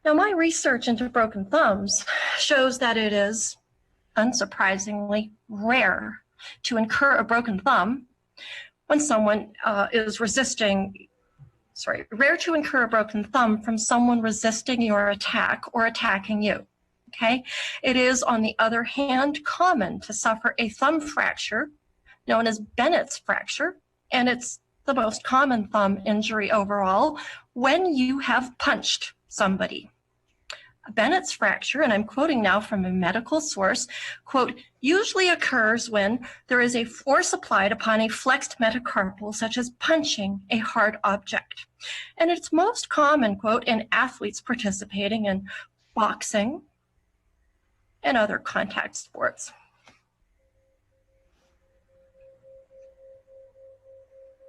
Now, my research into broken thumbs shows that it is, unsurprisingly, rare to incur a broken thumb when someone rare to incur a broken thumb from someone resisting your attack or attacking you. Okay. It is, on the other hand, common to suffer a thumb fracture known as Bennett's fracture, and it's the most common thumb injury overall when you have punched somebody. A Bennett's fracture, and I'm quoting now from a medical source, quote, usually occurs when there is a force applied upon a flexed metacarpal, such as punching a hard object. And it's most common, quote, in athletes participating in boxing and other contact sports.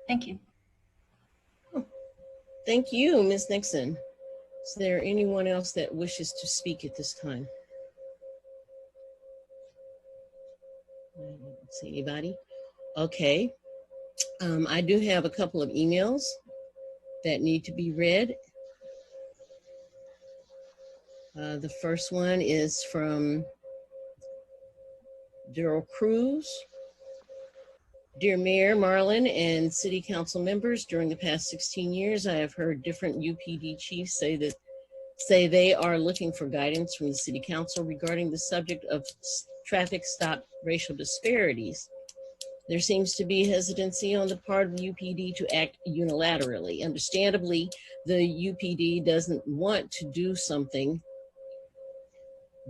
Thank you. Thank you, Ms. Nixon. Is there anyone else that wishes to speak at this time? I don't see anybody. Okay. I do have a couple of emails that need to be read. The first one is from Daryl Cruz. Dear Mayor Marlin and City Council members, during the past 16 years, I have heard different UPD chiefs say they are looking for guidance from the City Council regarding the subject of traffic stop racial disparities. There seems to be hesitancy on the part of the UPD to act unilaterally. Understandably, the UPD doesn't want to do something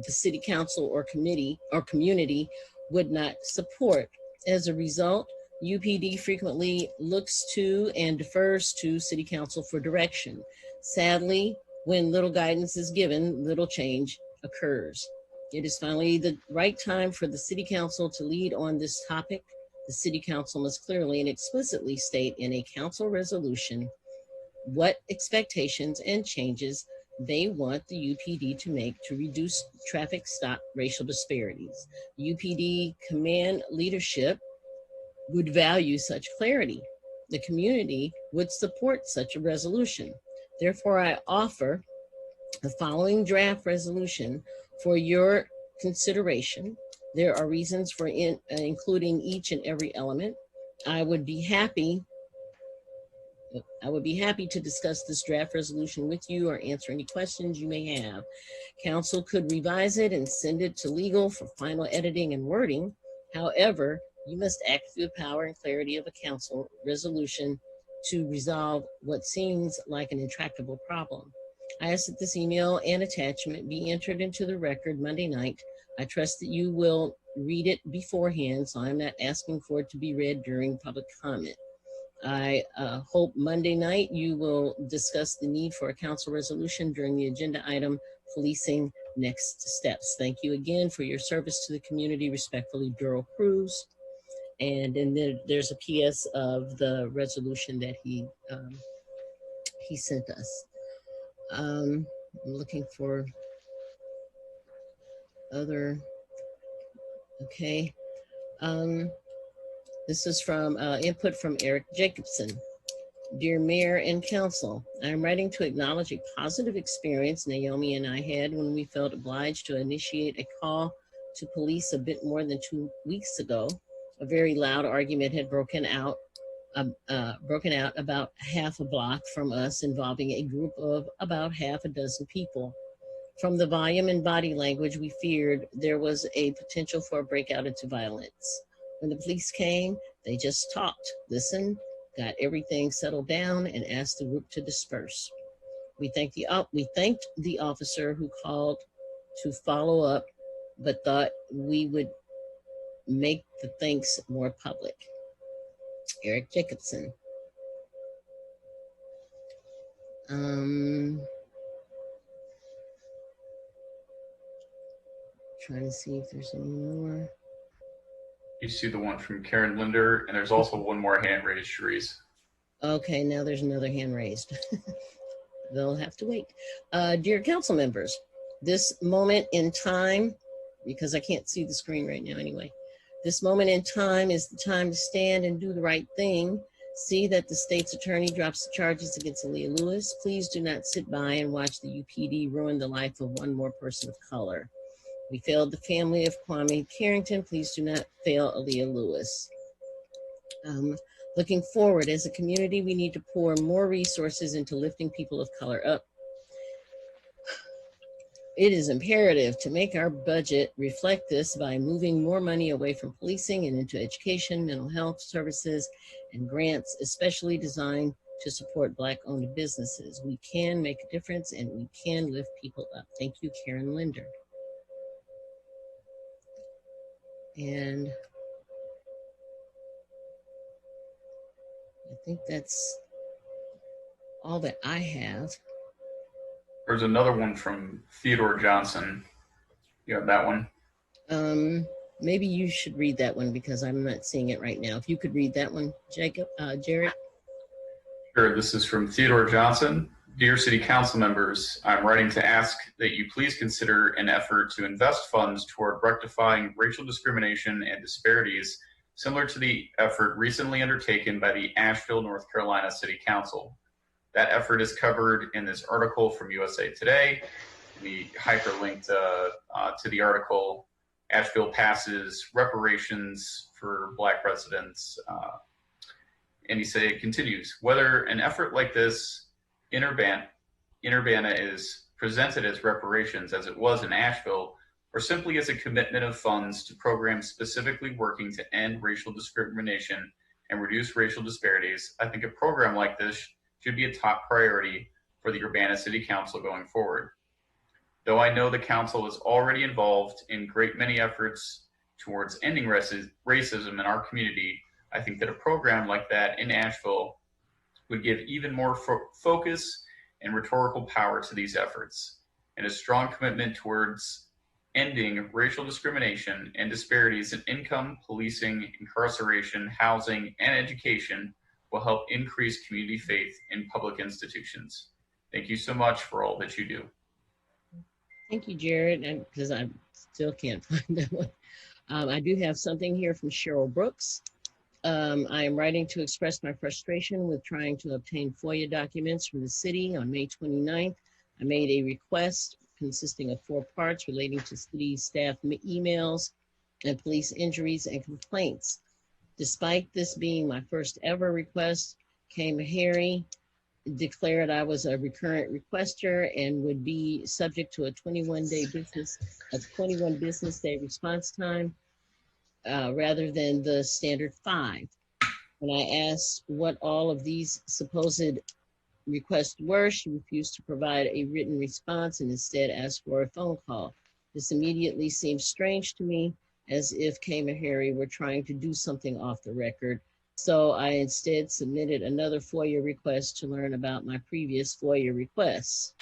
the City Council or committee or community would not support. As a result, UPD frequently looks to and defers to City Council for direction. Sadly, when little guidance is given, little change occurs. It is finally the right time for the City Council to lead on this topic. The City Council must clearly and explicitly state in a council resolution what expectations and changes they want the UPD to make to reduce traffic stop racial disparities. UPD command leadership would value such clarity. The community would support such a resolution. Therefore, I offer the following draft resolution for your consideration. There are reasons for including each and every element. I would be happy to discuss this draft resolution with you or answer any questions you may have. Council could revise it and send it to legal for final editing and wording. However, you must act through the power and clarity of a council resolution to resolve what seems like an intractable problem. I ask that this email and attachment be entered into the record Monday night. I trust that you will read it beforehand, so I'm not asking for it to be read during public comment. I hope Monday night you will discuss the need for a council resolution during the agenda item, policing next steps. Thank you again for your service to the community. Respectfully, Darrell Cruz. And then there's a PS of the resolution that he sent us. I'm looking for other, okay. This is from input from Eric Jacobson. Dear Mayor and Council, I'm writing to acknowledge a positive experience Naomi and I had when we felt obliged to initiate a call to police a bit more than 2 weeks ago. A very loud argument had broken out about half a block from us, involving a group of about half a dozen people. From the volume and body language, we feared there was a potential for a breakout into violence. When the police came, they just talked, listened, got everything settled down, and asked the group to disperse. We thanked the officer who called to follow up, but thought we would make the thanks more public. Eric Jacobson. Trying to see if there's any more. You see the one from Karen Linder, and there's also one more hand raised, Sharice. Okay, now there's another hand raised. They'll have to wait. Dear council members, this moment in time, because I can't see the screen right now anyway, this moment in time is the time to stand and do the right thing. See that the state's attorney drops the charges against Aaliyah Lewis. Please do not sit by and watch the UPD ruin the life of one more person of color. We failed the family of Kwame Carrington. Please do not fail Aaliyah Lewis. Looking forward, as a community, we need to pour more resources into lifting people of color up. It is imperative to make our budget reflect this by moving more money away from policing and into education, mental health services, and grants, especially designed to support Black-owned businesses. We can make a difference and we can lift people up. Thank you, Karen Linder. And I think that's all that I have. There's another one from Theodore Johnson. You have that one? Maybe you should read that one because I'm not seeing it right now. If you could read that one, Jared. Sure, this is from Theodore Johnson. Dear City Council members, I'm writing to ask that you please consider an effort to invest funds toward rectifying racial discrimination and disparities similar to the effort recently undertaken by the Asheville, North Carolina City Council. That effort is covered in this article from USA Today. We hyperlinked to the article, Asheville passes reparations for Black residents. And it continues, whether an effort like this in Urbana is presented as reparations as it was in Asheville, or simply as a commitment of funds to programs specifically working to end racial discrimination and reduce racial disparities, I think a program like this should be a top priority for the Urbana City Council going forward. Though I know the council is already involved in great many efforts towards ending racism in our community, I think that a program like that in Asheville would give even more focus and rhetorical power to these efforts, and a strong commitment towards ending racial discrimination and disparities in income, policing, incarceration, housing, and education will help increase community faith in public institutions. Thank you so much for all that you do. Thank you, Jared, and because I still can't find that one. I do have something here from Cheryl Brooks. I am writing to express my frustration with trying to obtain FOIA documents from the city. On May 29th, I made a request consisting of 4 parts relating to city staff emails and police injuries and complaints. Despite this being my first ever request, Kay Meharry declared I was a recurrent requester and would be subject to a 21 business day response time rather than the standard 5. When I asked what all of these supposed requests were, she refused to provide a written response and instead asked for a phone call. This immediately seemed strange to me, as if Kay Meharry were trying to do something off the record. So I instead submitted another FOIA request to learn about my previous FOIA requests.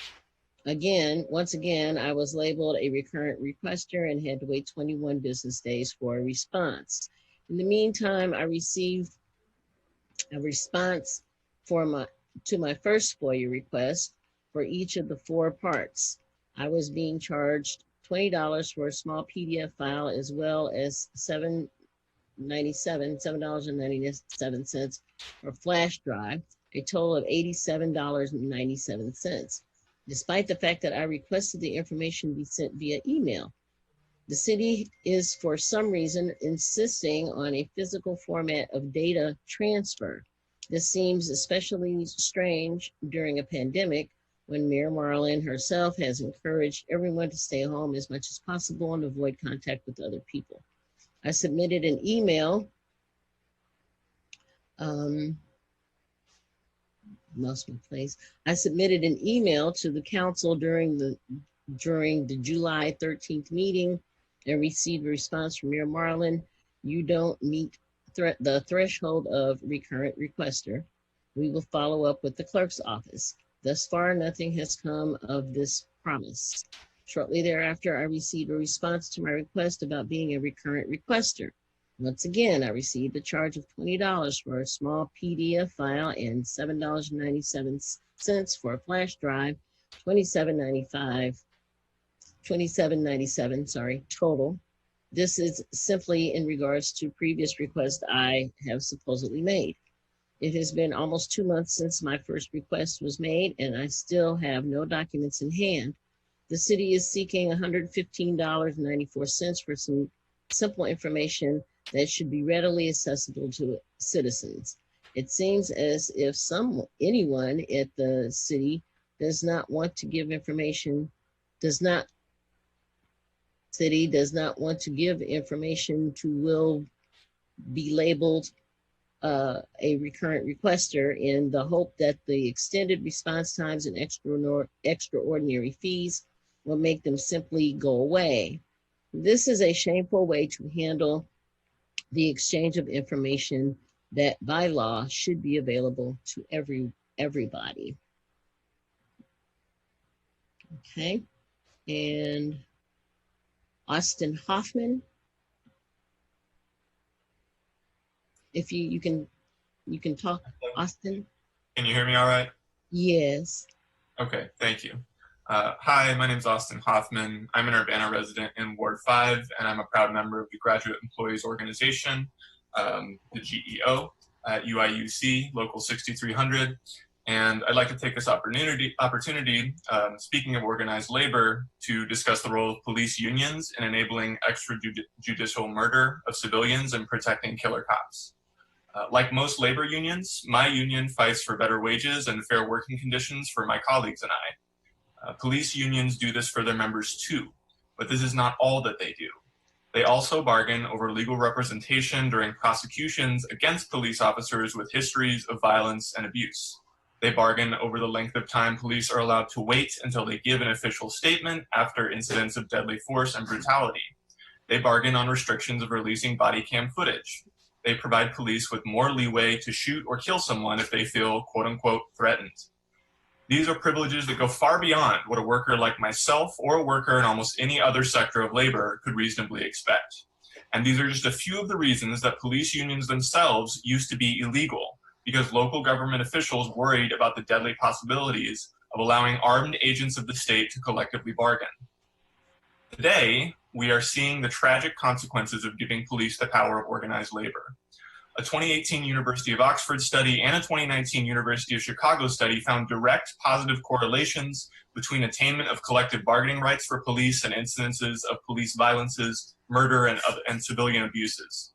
Once again, I was labeled a recurrent requester and had to wait 21 business days for a response. In the meantime, I received a response to my first FOIA request for each of the 4 parts. I was being charged $20 for a small PDF file as well as $7.97 for flash drive, a total of $87.97. Despite the fact that I requested the information be sent via email. The city is, for some reason, insisting on a physical format of data transfer. This seems especially strange during a pandemic when Mayor Marlin herself has encouraged everyone to stay home as much as possible and avoid contact with other people. I submitted an email. Lost my place. I submitted an email to the council during the July 13th meeting and received a response from Mayor Marlin. You don't meet the threshold of recurrent requester. We will follow up with the clerk's office. Thus far, nothing has come of this promise. Shortly thereafter, I received a response to my request about being a recurrent requester. Once again, I received a charge of $20 for a small PDF file and $7.97 for a flash drive, $27.97 total. This is simply in regards to previous requests I have supposedly made. It has been almost 2 months since my first request was made, and I still have no documents in hand. The city is seeking $115.94 for some simple information that should be readily accessible to citizens. It seems as if anyone at the city does not want to give information, does not want to give information to will be labeled a recurrent requester in the hope that the extended response times and extraordinary fees will make them simply go away. This is a shameful way to handle the exchange of information that by law should be available to everybody. Okay, and Austin Hoffman, if you can talk, Austin. Can you hear me all right? Yes. Okay, thank you. Hi, my name is Austin Hoffman. I'm an Urbana resident in Ward 5, and I'm a proud member of the Graduate Employees Organization, the GEO, at UIUC, Local 6300. And I'd like to take this opportunity, speaking of organized labor, to discuss the role of police unions in enabling extrajudicial murder of civilians and protecting killer cops. Like most labor unions, my union fights for better wages and fair working conditions for my colleagues and I. Police unions do this for their members too, but this is not all that they do. They also bargain over legal representation during prosecutions against police officers with histories of violence and abuse. They bargain over the length of time police are allowed to wait until they give an official statement after incidents of deadly force and brutality. They bargain on restrictions of releasing body cam footage. They provide police with more leeway to shoot or kill someone if they feel quote unquote threatened. These are privileges that go far beyond what a worker like myself or a worker in almost any other sector of labor could reasonably expect. And these are just a few of the reasons that police unions themselves used to be illegal, because local government officials worried about the deadly possibilities of allowing armed agents of the state to collectively bargain. Today, we are seeing the tragic consequences of giving police the power of organized labor. A 2018 University of Oxford study and a 2019 University of Chicago study found direct positive correlations between attainment of collective bargaining rights for police and incidences of police violences, murder, and civilian abuses.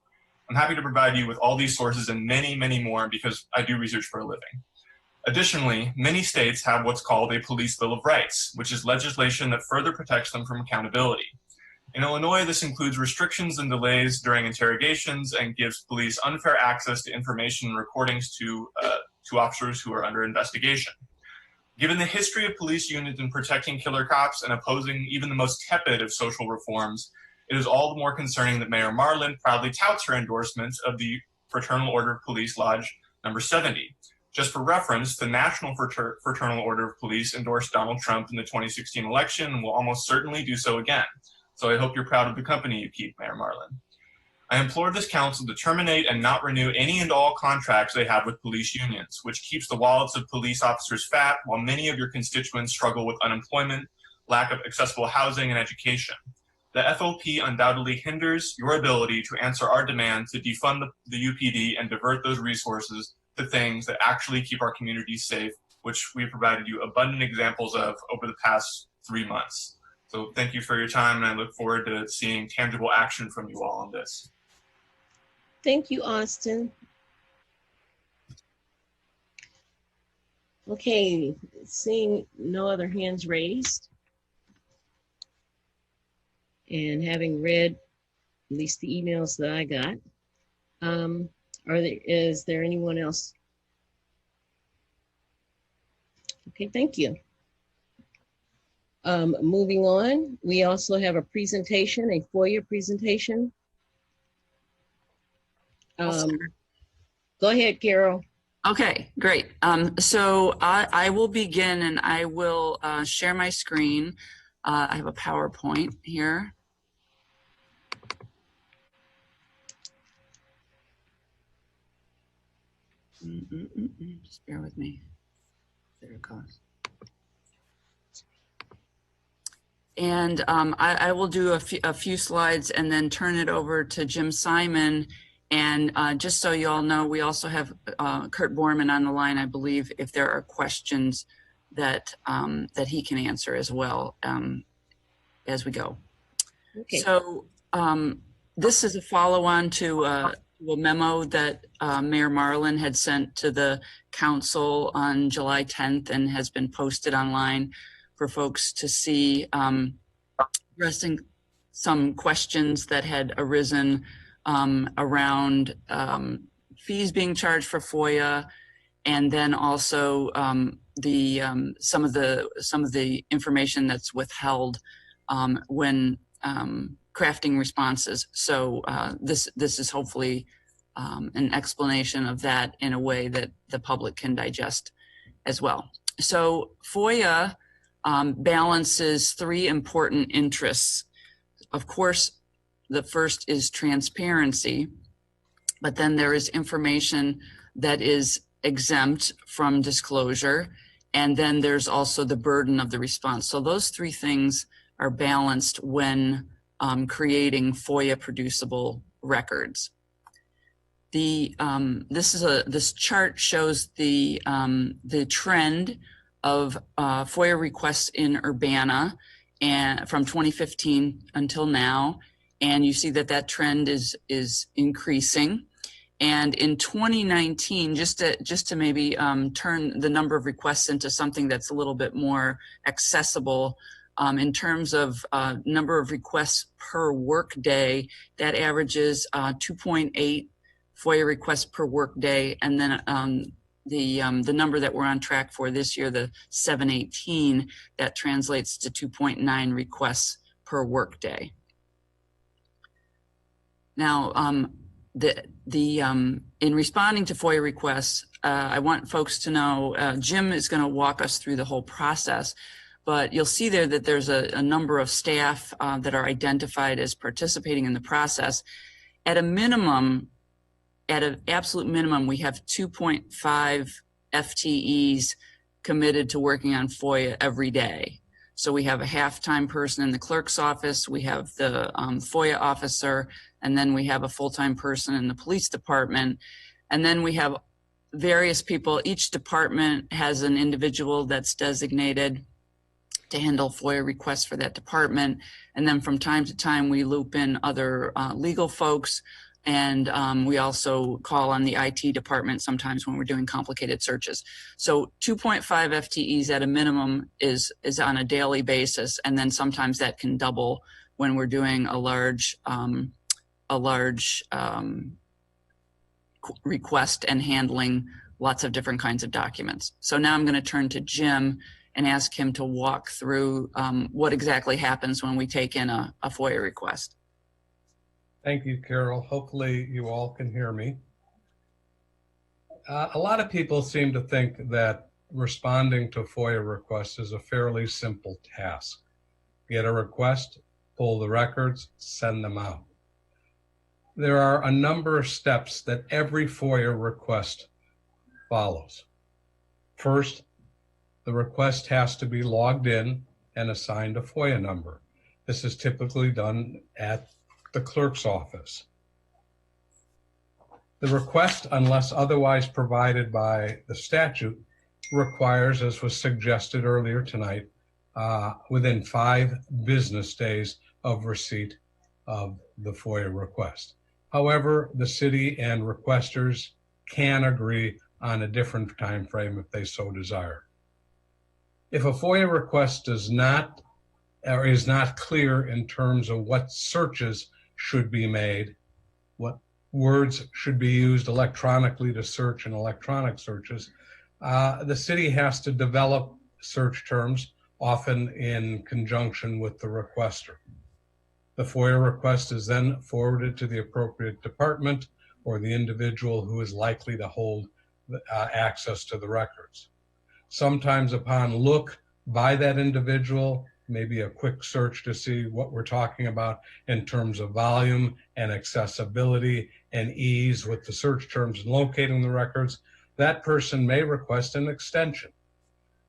I'm happy to provide you with all these sources and many, many more because I do research for a living. Additionally, many states have what's called a police bill of rights, which is legislation that further protects them from accountability. In Illinois, this includes restrictions and delays during interrogations and gives police unfair access to information and recordings to officers who are under investigation. Given the history of police unions in protecting killer cops and opposing even the most tepid of social reforms, it is all the more concerning that Mayor Marlin proudly touts her endorsement of the Fraternal Order of Police Lodge number 70. Just for reference, the National Fraternal Order of Police endorsed Donald Trump in the 2016 election and will almost certainly do so again. So I hope you're proud of the company you keep, Mayor Marlin. I implore this council to terminate and not renew any and all contracts they have with police unions, which keeps the wallets of police officers fat while many of your constituents struggle with unemployment, lack of accessible housing, and education. The FOP undoubtedly hinders your ability to answer our demand to defund the UPD and divert those resources to things that actually keep our communities safe, which we've provided you abundant examples of over the past 3 months. So thank you for your time, and I look forward to seeing tangible action from you all on this. Thank you, Austin. Okay, seeing no other hands raised, and having read at least the emails that I got, is there anyone else? Okay, thank you. Moving on, we also have a presentation, a FOIA presentation. Go ahead, Carol. Okay, great. So I will begin and I will share my screen. I have a PowerPoint here. Just bear with me. There it goes. And I will do a few slides and then turn it over to Jim Simon. And just so you all know, we also have Kurt Borman on the line, I believe, if there are questions that that he can answer as well as we go. Okay. So this is a follow-on to a memo that Mayor Marlin had sent to the council on July 10th and has been posted online for folks to see, addressing some questions that had arisen around fees being charged for FOIA, and then also some of the information that's withheld when crafting responses. So this is hopefully an explanation of that in a way that the public can digest as well. So FOIA balances three important interests. Of course, the first is transparency, but then there is information that is exempt from disclosure, and then there's also the burden of the response. So those three things are balanced when creating FOIA producible records. This chart shows the trend of FOIA requests in Urbana and from 2015 until now, and you see that trend is increasing. And in 2019, just to maybe turn the number of requests into something that's a little bit more accessible, in terms of number of requests per work day, that averages 2.8 FOIA requests per work day, and then the number that we're on track for this year, the 718, that translates to 2.9 requests per work day. Now, in responding to FOIA requests, I want folks to know, Jim is going to walk us through the whole process, but you'll see there that there's a number of staff that are identified as participating in the process. At a minimum, at an absolute minimum, we have 2.5 FTEs committed to working on FOIA every day. So we have a half-time person in the clerk's office, we have the FOIA officer, and then we have a full-time person in the police department. And then we have various people. Each department has an individual that's designated to handle FOIA requests for that department. And then from time to time, we loop in other legal folks. And we also call on the IT department sometimes when we're doing complicated searches. So 2.5 FTEs at a minimum is on a daily basis. And then sometimes that can double when we're doing a large request and handling lots of different kinds of documents. So now I'm going to turn to Jim and ask him to walk through what exactly happens when we take in a FOIA request. Thank you, Carol. Hopefully you all can hear me. A lot of people seem to think that responding to FOIA requests is a fairly simple task. Get a request, pull the records, send them out. There are a number of steps that every FOIA request follows. First, the request has to be logged in and assigned a FOIA number. This is typically done at the clerk's office. The request, unless otherwise provided by the statute, requires, as was suggested earlier tonight, within 5 business days of receipt of the FOIA request. However, the city and requesters can agree on a different time frame if they so desire. If a FOIA request does not or is not clear in terms of what searches should be made, what words should be used electronically to search in electronic searches, the city has to develop search terms, often in conjunction with the requester. The FOIA request is then forwarded to the appropriate department or the individual who is likely to hold access to the records. Sometimes upon look by that individual, maybe a quick search to see what we're talking about in terms of volume and accessibility and ease with the search terms and locating the records, that person may request an extension.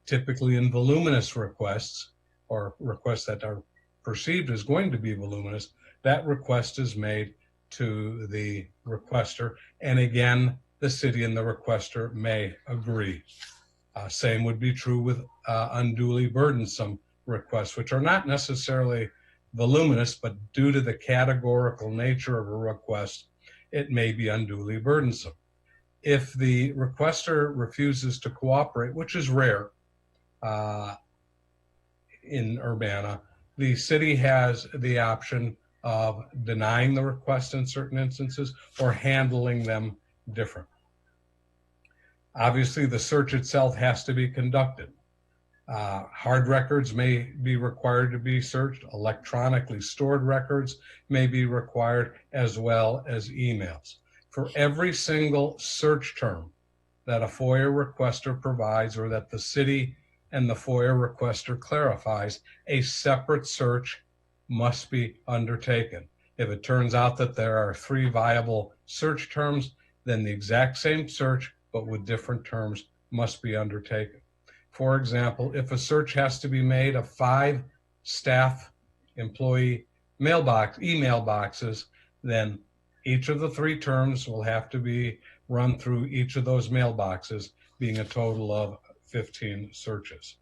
Typically in voluminous requests, or requests that are perceived as going to be voluminous, that request is made to the requester. And again, the city and the requester may agree. Same would be true with unduly burdensome requests, which are not necessarily voluminous, but due to the categorical nature of a request, it may be unduly burdensome. If the requester refuses to cooperate, which is rare in Urbana, the city has the option of denying the request in certain instances or handling them different. Obviously, the search itself has to be conducted. Hard records may be required to be searched. Electronically stored records may be required, as well as emails. For every single search term that a FOIA requester provides or that the city and the FOIA requester clarifies, a separate search must be undertaken. If it turns out that there are 3 viable search terms, then the exact same search, but with different terms, must be undertaken. For example, if a search has to be made of 5 staff employee email boxes, then each of the 3 terms will have to be run through each of those mailboxes, being a total of 15 searches.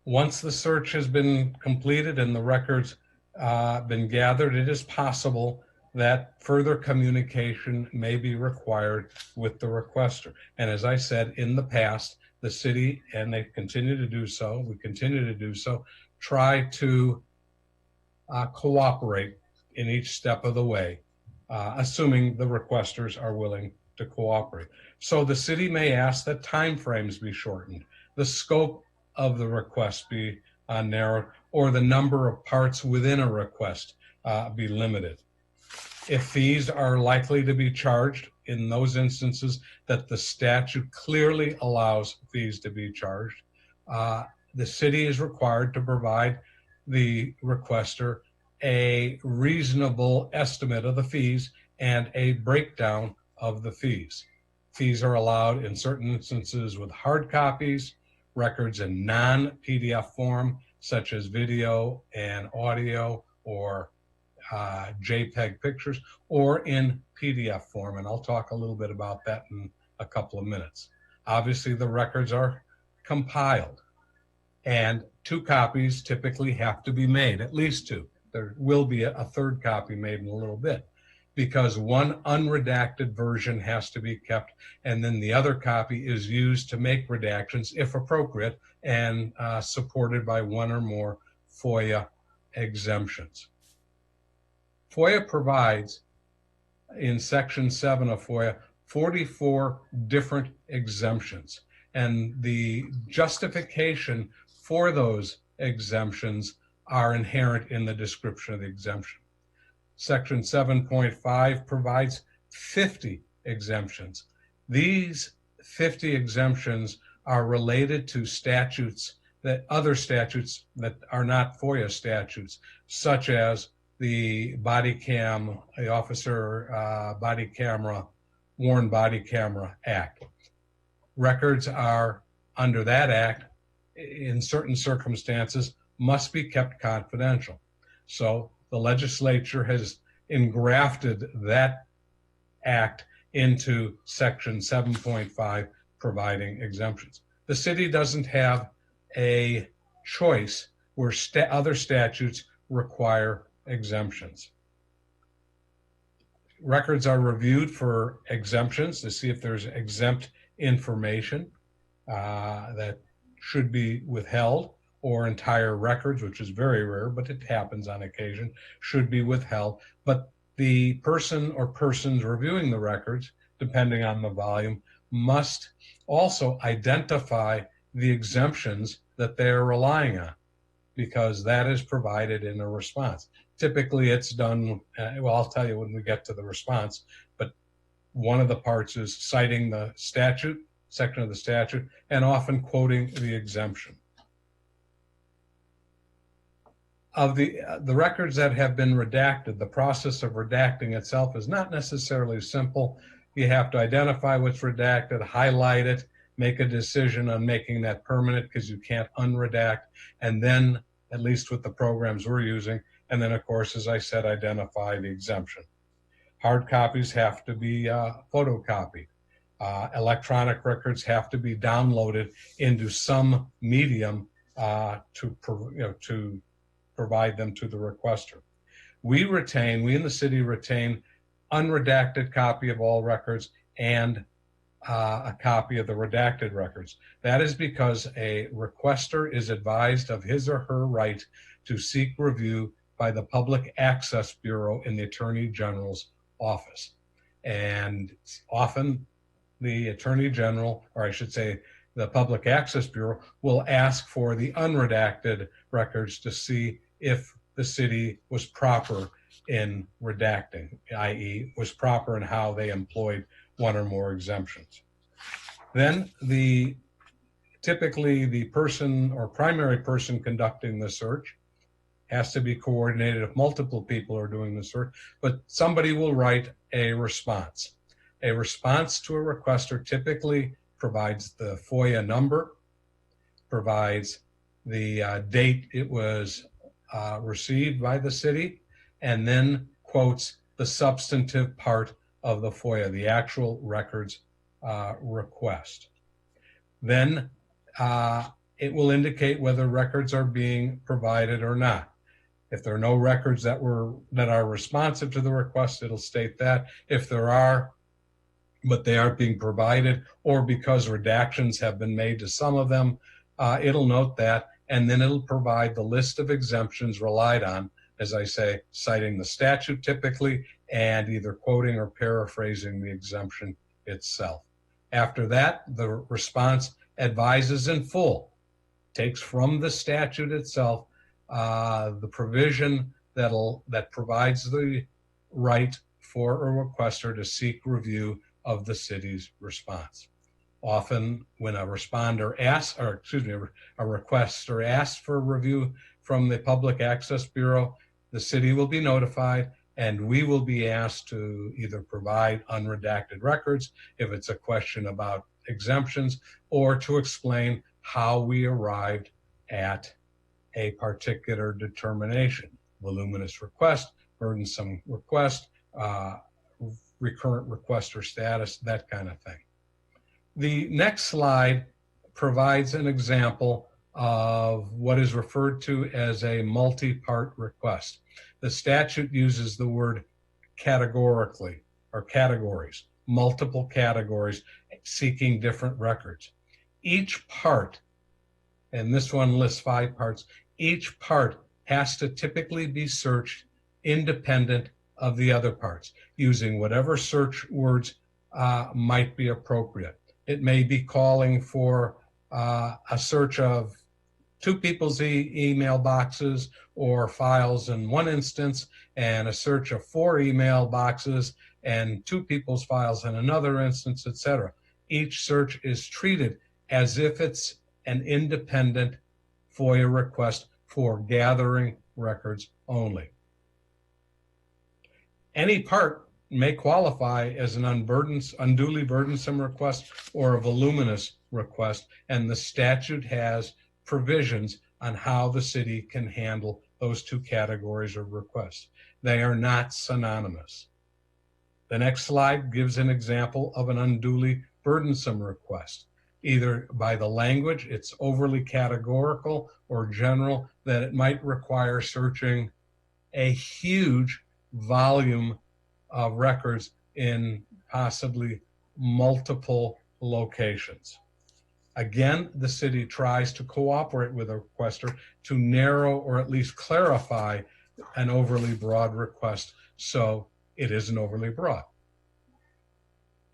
Once the search has been completed and the records been gathered, it is possible that further communication may be required with the requester. And as I said, in the past, the city, and they continue to do so, we continue to do so, try to cooperate in each step of the way, assuming the requesters are willing to cooperate. So the city may ask that timeframes be shortened, the scope of the request be narrowed, or the number of parts within a request be limited. If fees are likely to be charged in those instances that the statute clearly allows fees to be charged, the city is required to provide the requester a reasonable estimate of the fees and a breakdown of the fees. Fees are allowed in certain instances with hard copies, records in non-PDF form, such as video and audio or JPEG pictures, or in PDF form. And I'll talk a little bit about that in a couple of minutes. Obviously, the records are compiled, and 2 copies typically have to be made, at least 2. There will be a third copy made in a little bit, because one unredacted version has to be kept, and then the other copy is used to make redactions, if appropriate, and supported by 1 or more FOIA exemptions. FOIA provides, in Section 7 of FOIA, 44 different exemptions, and the justification for those exemptions are inherent in the description of the exemption. Section 7.5 provides 50 exemptions. These 50 exemptions are related to other statutes that are not FOIA statutes, such as the Worn Body Camera Act. Records are, under that act, in certain circumstances, must be kept confidential. So the legislature has engrafted that act into Section 7.5, providing exemptions. The city doesn't have a choice where other statutes require exemptions. Records are reviewed for exemptions to see if there's exempt information that should be withheld, or entire records, which is very rare, but it happens on occasion, should be withheld. But the person or persons reviewing the records, depending on the volume, must also identify the exemptions that they're relying on, because that is provided in a response. Typically it's done, well, I'll tell you when we get to the response, but one of the parts is citing the statute, section of the statute, and often quoting the exemption. Of the records that have been redacted, the process of redacting itself is not necessarily simple. You have to identify what's redacted, highlight it, make a decision on making that permanent, because you can't unredact, and then, at least with the programs we're using, and then, of course, as I said, identify the exemption. Hard copies have to be photocopied. Electronic records have to be downloaded into some medium to provide them to the requester. We in the city retain unredacted copy of all records and a copy of the redacted records. That is because a requester is advised of his or her right to seek review by the Public Access Bureau in the Attorney General's office. And often the Attorney General, or I should say the Public Access Bureau, will ask for the unredacted records to see if the city was proper in redacting, i.e. was proper in how they employed 1 or more exemptions. Then typically the person or primary person conducting the search has to be coordinated if multiple people are doing the search, but somebody will write a response. A response to a requester typically provides the FOIA number, provides the date it was received by the city, and then quotes the substantive part of the FOIA, the actual records request. Then it will indicate whether records are being provided or not. If there are no records that are responsive to the request, it'll state that. If there are, but they aren't being provided, or because redactions have been made to some of them, it'll note that, and then it'll provide the list of exemptions relied on, as I say, citing the statute typically, and either quoting or paraphrasing the exemption itself. After that, the response advises in full, takes from the statute itself the provision that provides the right for a requester to seek review of the city's response. Often when a requester asks for a review from the Public Access Bureau, the city will be notified and we will be asked to either provide unredacted records if it's a question about exemptions, or to explain how we arrived at a particular determination: voluminous request, burdensome request, recurrent requester status, that kind of thing. The next slide provides an example of what is referred to as a multi-part request. The statute uses the word categorically, or categories, multiple categories seeking different records. Each part, and this one lists 5 parts, each part has to typically be searched independent of the other parts, using whatever search words might be appropriate. It may be calling for a search of 2 people's email boxes or files in one instance, and a search of 4 email boxes and 2 people's files in another instance, etc. Each search is treated as if it's an independent FOIA request for gathering records only. Any part may qualify as an unduly burdensome request or a voluminous request, and the statute has provisions on how the city can handle those 2 categories of requests. They are not synonymous. The next slide gives an example of an unduly burdensome request. Either by the language, it's overly categorical or general, that it might require searching a huge volume of records in possibly multiple locations. Again, the city tries to cooperate with a requester to narrow or at least clarify an overly broad request so it isn't overly broad.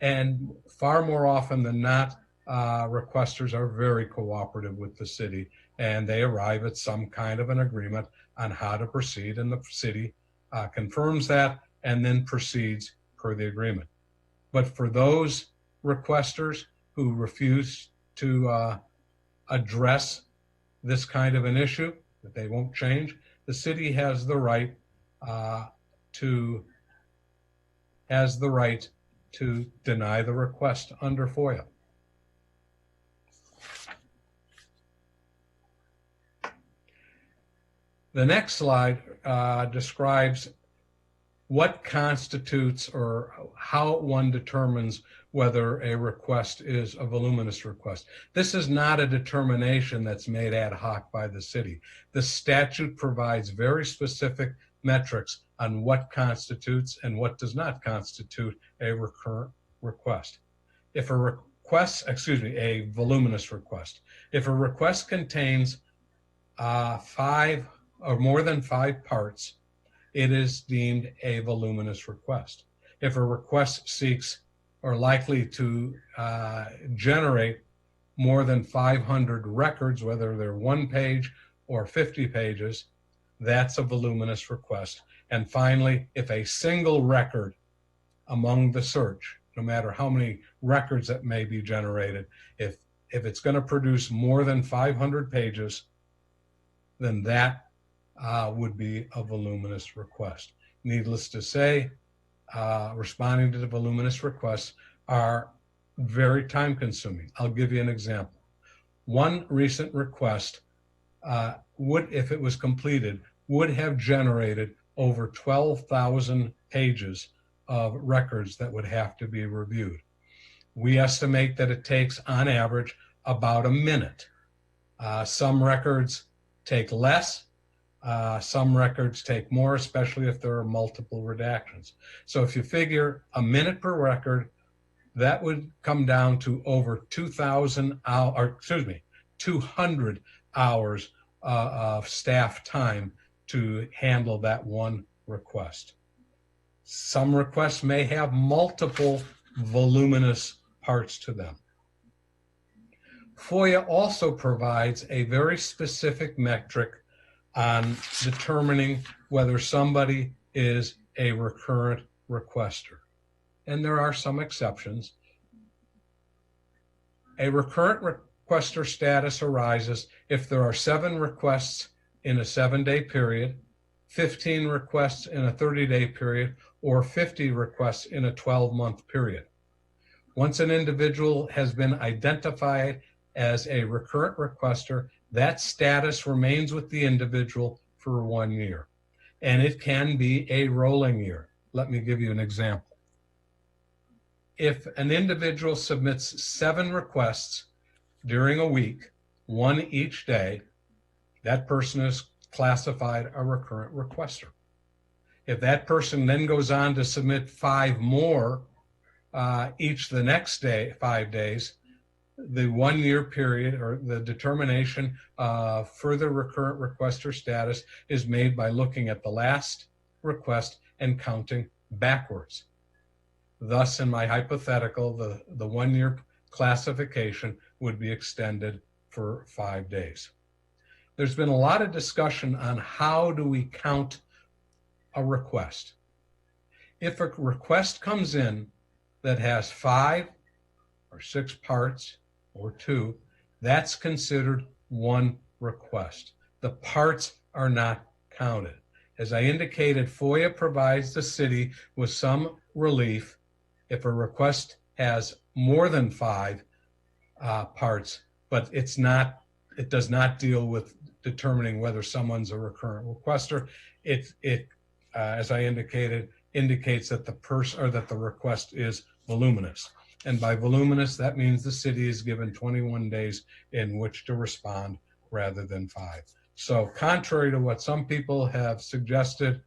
And far more often than not, requesters are very cooperative with the city, and they arrive at some kind of an agreement on how to proceed, and the city confirms that and then proceeds per the agreement. But for those requesters who refuse to address this kind of an issue, that they won't change, the city has the right to deny the request under FOIA. The next slide describes what constitutes or how one determines whether a request is a voluminous request. This is not a determination that's made ad hoc by the city. The statute provides very specific metrics on what constitutes and what does not constitute a recurrent request. If a request, a voluminous request. If a request contains 5 or more than 5 parts, it is deemed a voluminous request. If a request seeks or likely to generate more than 500 records, whether they're 1 page or 50 pages, that's a voluminous request. And finally, if a single record among the search, no matter how many records that may be generated, if it's going to produce more than 500 pages, then that would be a voluminous request. Needless to say, responding to the voluminous requests are very time consuming. I'll give you an example. One recent request would, if it was completed, would have generated over 12,000 pages of records that would have to be reviewed. We estimate that it takes on average about a minute. Some records take less. Some records take more, especially if there are multiple redactions. So if you figure a minute per record, that would come down to over 200 hours of staff time to handle that one request. Some requests may have multiple voluminous parts to them. FOIA also provides a very specific metric on determining whether somebody is a recurrent requester. And there are some exceptions. A recurrent requester status arises if there are 7 requests in a 7-day period, 15 requests in a 30-day period, or 50 requests in a 12-month period. Once an individual has been identified as a recurrent requester, that status remains with the individual for 1 year. And it can be a rolling year. Let me give you an example. If an individual submits 7 requests during a week, 1 each day, that person is classified a recurrent requester. If that person then goes on to submit 5 more each the next day, 5 days, the 1-year period or the determination of further recurrent requester status is made by looking at the last request and counting backwards. Thus, in my hypothetical, the 1-year classification would be extended for 5 days. There's been a lot of discussion on how do we count a request. If a request comes in that has 5 or 6 parts or 2, that's considered 1 request. The parts are not counted. As I indicated, FOIA provides the city with some relief if a request has more than 5 parts, but it does not deal with determining whether someone's a recurrent requester. It as I indicated, indicates that the person or that the request is voluminous. And by voluminous, that means the city is given 21 days in which to respond rather than 5. So contrary to what some people have suggested,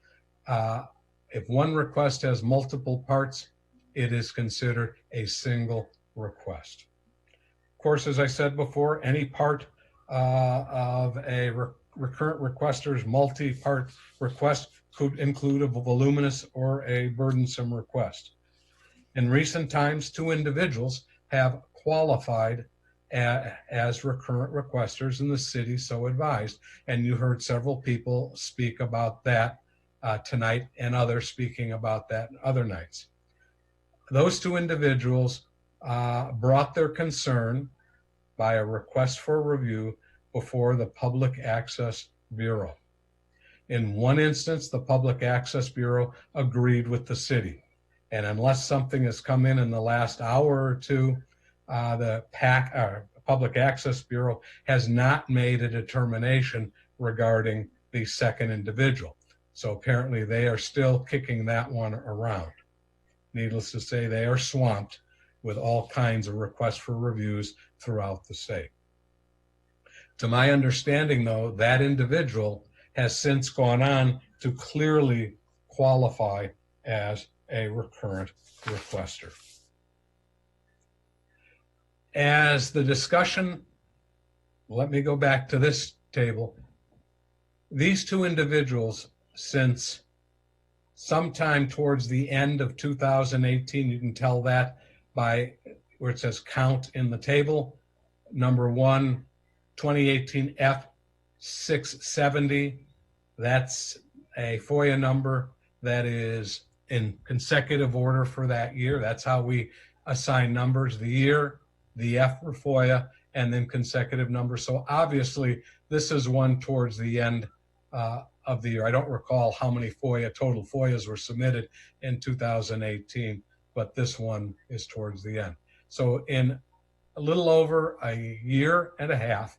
if one request has multiple parts, it is considered a single request. Of course, as I said before, any part of a recurrent requester's multi-part request could include a voluminous or a burdensome request. In recent times, 2 individuals have qualified as recurrent requesters, and the city so advised. And you heard several people speak about that tonight, and others speaking about that other nights. Those 2 individuals brought their concern by a request for review before the Public Access Bureau. In one instance, the Public Access Bureau agreed with the city. And unless something has come in the last hour or 2, the Public Access Bureau has not made a determination regarding the second individual. So apparently they are still kicking that one around. Needless to say, they are swamped with all kinds of requests for reviews throughout the state. To my understanding, though, that individual has since gone on to clearly qualify as a recurrent requester. As the discussion, let me go back to this table. These 2 individuals, since sometime towards the end of 2018, you can tell that by where it says count in the table, number 1, 2018 F670, that's a FOIA number that is in consecutive order for that year. That's how we assign numbers, the year, the F for FOIA, and then consecutive numbers. So obviously, this is one towards the end of the year. I don't recall how many total FOIAs were submitted in 2018, but this one is towards the end. So in a little over a year and a half,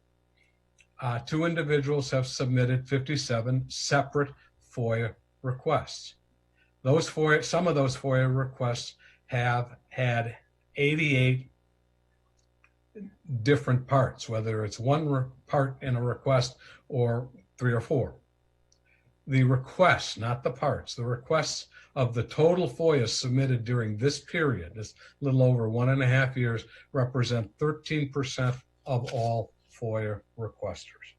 2 individuals have submitted 57 separate FOIA requests. Some of those FOIA requests have had 88 different parts, whether it's 1 part in a request or 3 or 4. The requests, not the parts, the requests of the total FOIA submitted during this period, this little over 1.5 years, represent 13% of all FOIA requesters.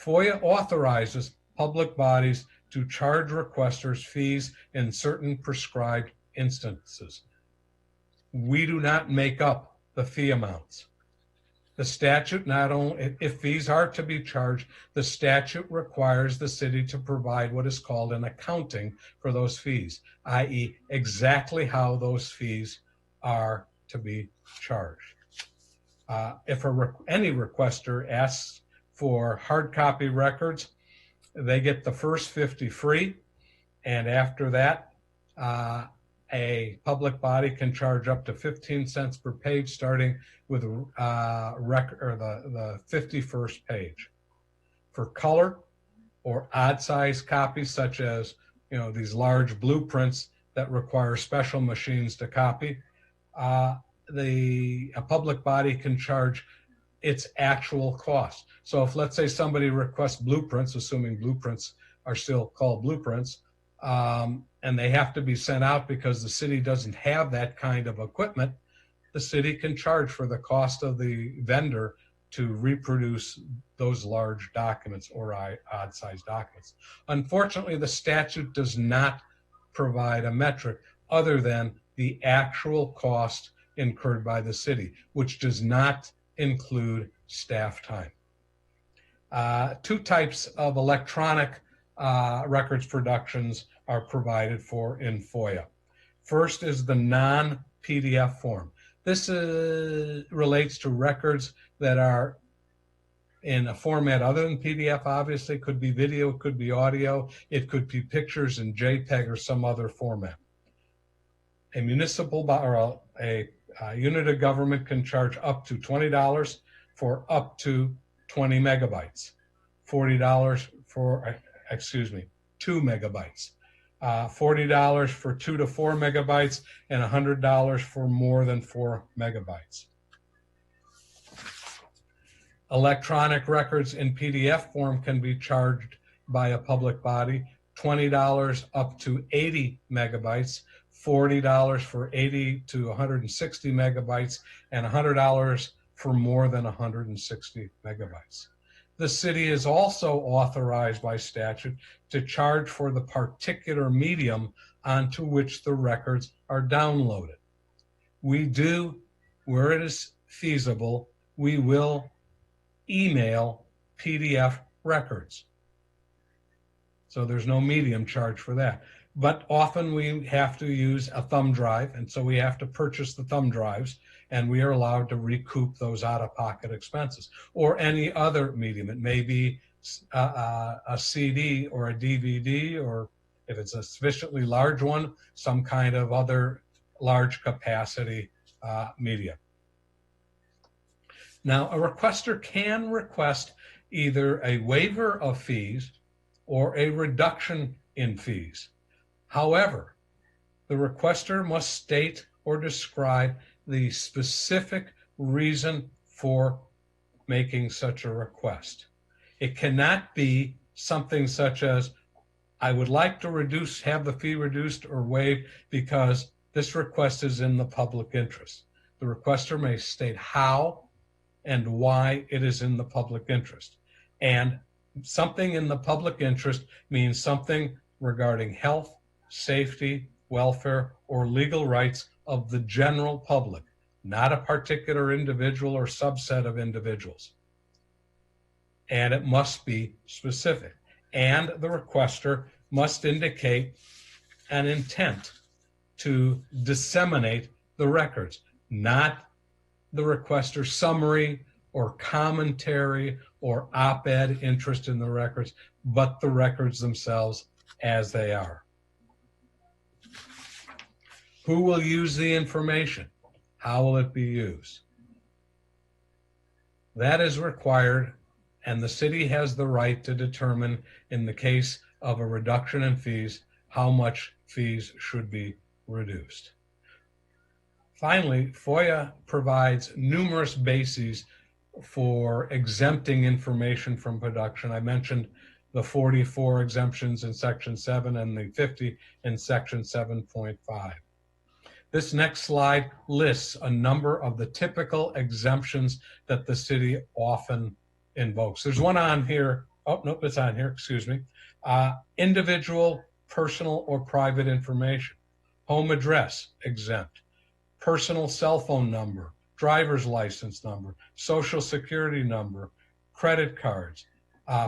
FOIA authorizes public bodies to charge requesters fees in certain prescribed instances. We do not make up the fee amounts. The statute not only, if fees are to be charged, the statute requires the city to provide what is called an accounting for those fees, i.e. exactly how those fees are to be charged. If any requester asks for hard copy records, they get the first 50 free, and after that, a public body can charge up to 15 cents per page, starting with record or the 51st page. For color or odd size copies, such as these large blueprints that require special machines to copy, a public body can charge its actual cost. So if, let's say, somebody requests blueprints, assuming blueprints are still called blueprints, and they have to be sent out because the city doesn't have that kind of equipment, the city can charge for the cost of the vendor to reproduce those large documents or odd-sized documents. Unfortunately, the statute does not provide a metric other than the actual cost incurred by the city, which does not include staff time. Two types of electronic records productions are provided for in FOIA. First is the non-PDF form. This relates to records that are in a format other than PDF, obviously. It could be video, it could be audio, it could be pictures in JPEG or some other format. A municipal or a unit of government can charge up to $20 for up to 20 megabytes, $40 for, 2 megabytes, $40 for 2 to 4 megabytes, and $100 for more than 4 megabytes. Electronic records in PDF form can be charged by a public body, $20 up to 80 megabytes, $40 for 80 to 160 megabytes, and $100 for more than 160 megabytes. The city is also authorized by statute to charge for the particular medium onto which the records are downloaded. We do, where it is feasible, we will email PDF records. So there's no medium charge for that. But often we have to use a thumb drive, and so we have to purchase the thumb drives, and we are allowed to recoup those out-of-pocket expenses. Or any other medium. It may be a CD or a DVD, or if it's a sufficiently large one, some kind of other large capacity media. Now, a requester can request either a waiver of fees or a reduction in fees. However, the requester must state or describe the specific reason for making such a request. It cannot be something such as, I would like to have the fee reduced or waived because this request is in the public interest. The requester may state how and why it is in the public interest. And something in the public interest means something regarding health, safety, welfare, or legal rights of the general public, not a particular individual or subset of individuals. And it must be specific. And the requester must indicate an intent to disseminate the records, not the requester's summary or commentary or op-ed interest in the records, but the records themselves as they are. Who will use the information? How will it be used? That is required, and the city has the right to determine, in the case of a reduction in fees, how much fees should be reduced. Finally, FOIA provides numerous bases for exempting information from production. I mentioned the 44 exemptions in Section 7 and the 50 in Section 7.5. This next slide lists a number of the typical exemptions that the city often invokes. There's one on here. Oh, no, it's on here, excuse me. Individual, personal, or private information. Home address, exempt. Personal cell phone number, driver's license number, social security number, credit cards,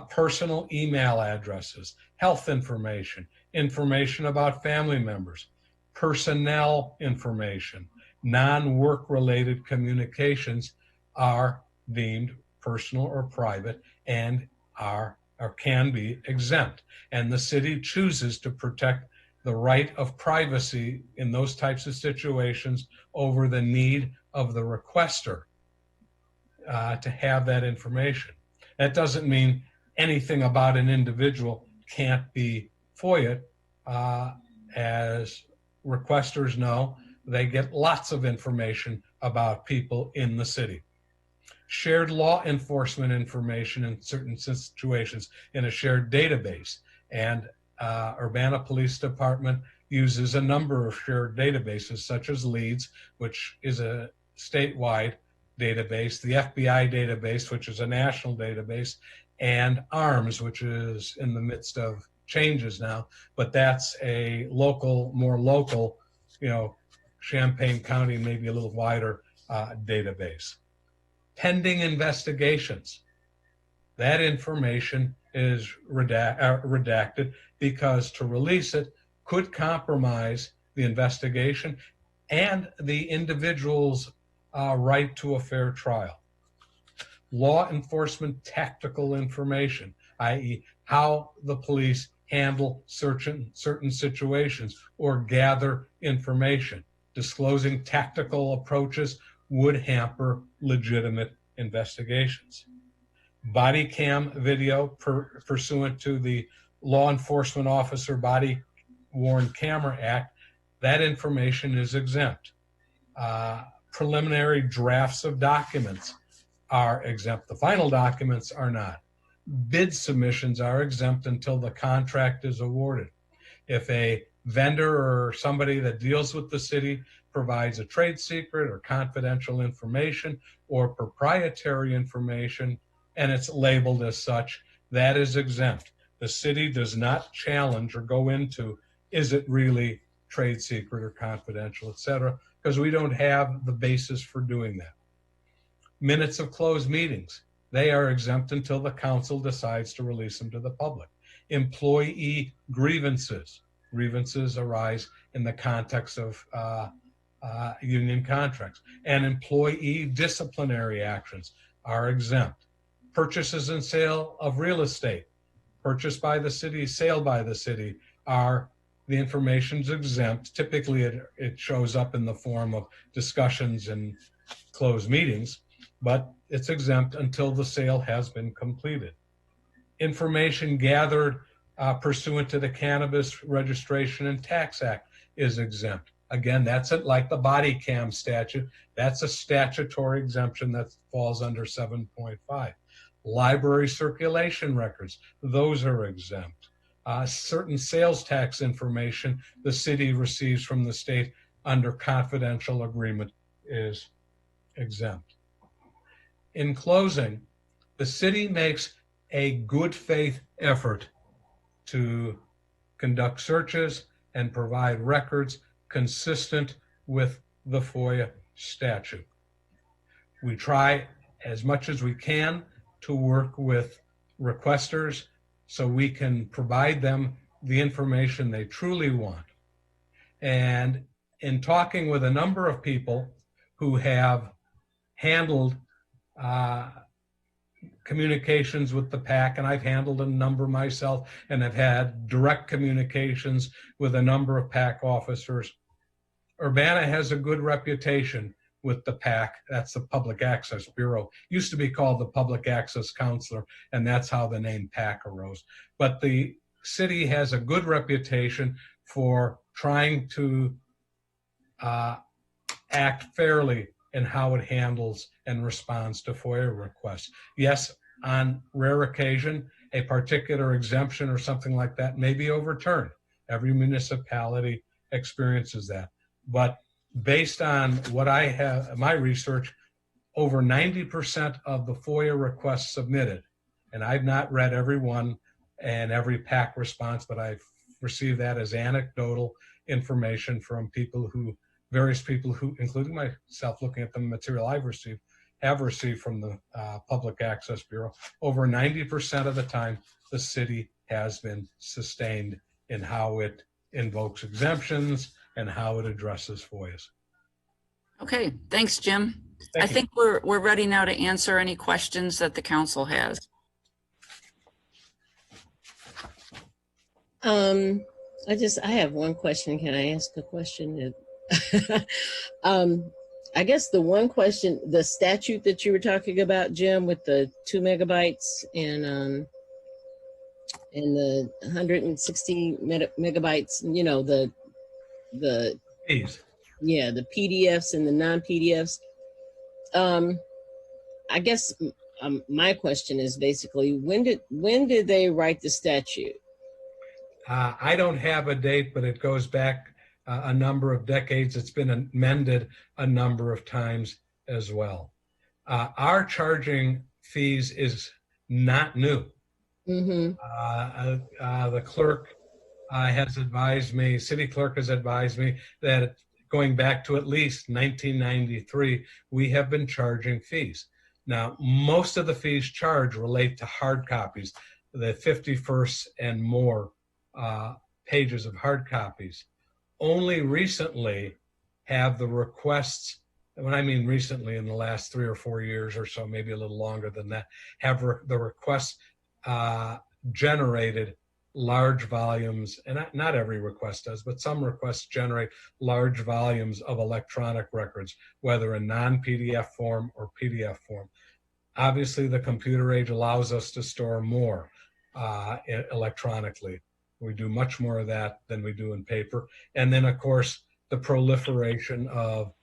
personal email addresses, health information, information about family members, personnel information, non-work related communications are deemed personal or private and are or can be exempt. And the city chooses to protect the right of privacy in those types of situations over the need of the requester to have that information. That doesn't mean anything about an individual can't be FOIA'd. As requesters know, they get lots of information about people in the city. Shared law enforcement information in certain situations in a shared database. And Urbana Police Department uses a number of shared databases, such as LEADS, which is a statewide database, the FBI database, which is a national database, and ARMS, which is in the midst of changes now, but that's a local, more local, Champaign County, maybe a little wider database. Pending investigations. That information is redacted because to release it could compromise the investigation and the individual's right to a fair trial. Law enforcement tactical information, i.e. how the police handle certain situations or gather information. Disclosing tactical approaches would hamper legitimate investigations. Body cam video pursuant to the Law Enforcement Officer Body Worn Camera Act, that information is exempt. Preliminary drafts of documents are exempt. The final documents are not. Bid submissions are exempt until the contract is awarded. If a vendor or somebody that deals with the city provides a trade secret or confidential information or proprietary information and it's labeled as such, that is exempt. The city does not challenge or go into, is it really trade secret or confidential, et cetera, because we don't have the basis for doing that. Minutes of closed meetings, they are exempt until the council decides to release them to the public. Employee grievances. Grievances arise in the context of union contracts. And employee disciplinary actions are exempt. Purchases and sale of real estate, purchased by the city, sale by the city, the information's exempt. Typically it shows up in the form of discussions and closed meetings, but it's exempt until the sale has been completed. Information gathered pursuant to the Cannabis Registration and Tax Act is exempt. Again, that's it, like the body cam statute. That's a statutory exemption that falls under 7.5. Library circulation records, those are exempt. Certain sales tax information the city receives from the state under confidential agreement is exempt. In closing, the city makes a good faith effort to conduct searches and provide records consistent with the FOIA statute. We try as much as we can to work with requesters so we can provide them the information they truly want. And in talking with a number of people who have handled communications with the PAC, and I've handled a number myself, and I've had direct communications with a number of PAC officers. Urbana has a good reputation with the PAC. That's the Public Access Bureau. Used to be called the Public Access Counselor, and that's how the name PAC arose. But the city has a good reputation for trying to act fairly in how it handles and responds to FOIA requests. Yes, on rare occasion, a particular exemption or something like that may be overturned. Every municipality experiences that. But based on what I have, my research, over 90% of the FOIA requests submitted, and I've not read every one and every PAC response, but I've received that as anecdotal information from people who various people who, including myself, looking at the material I've received, have received from the Public Access Bureau, over 90% of the time, the city has been sustained in how it invokes exemptions and how it addresses FOIAs. Okay, thanks, Jim. Thank I you. think we're ready now to answer any questions that the council has. I have one question. Can I ask a question? I guess the one question, the statute that you were talking about, Jim, with the 2 megabytes and the 160 megabytes, you know, the yeah, the PDFs and the non-PDFs. I guess my question is basically, when did they write the statute? I don't have a date, but it goes back a number of decades. It's been amended a number of times as well. Our charging fees is not new. Mm-hmm. The clerk has advised me, city clerk has advised me that going back to at least 1993, we have been charging fees. Now, most of the fees charged relate to hard copies, the 51st and more pages of hard copies. Only recently have the requests, when I mean recently, in the last 3 or 4 years or so, maybe a little longer than that, have the requests generated large volumes, and not every request does, but some requests generate large volumes of electronic records, whether in non-PDF form or PDF form. Obviously, the computer age allows us to store more electronically. We do much more of that than we do in paper. And then, of course, the proliferation of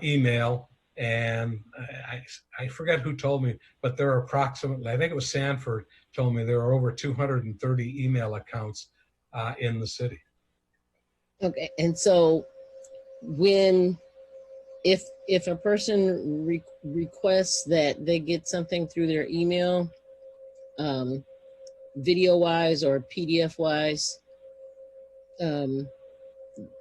email. And I forget who told me, but there are approximately, I think it was Sanford told me there are over 230 email accounts in the city. Okay, and so if a person requests that they get something through their email, video wise or PDF wise,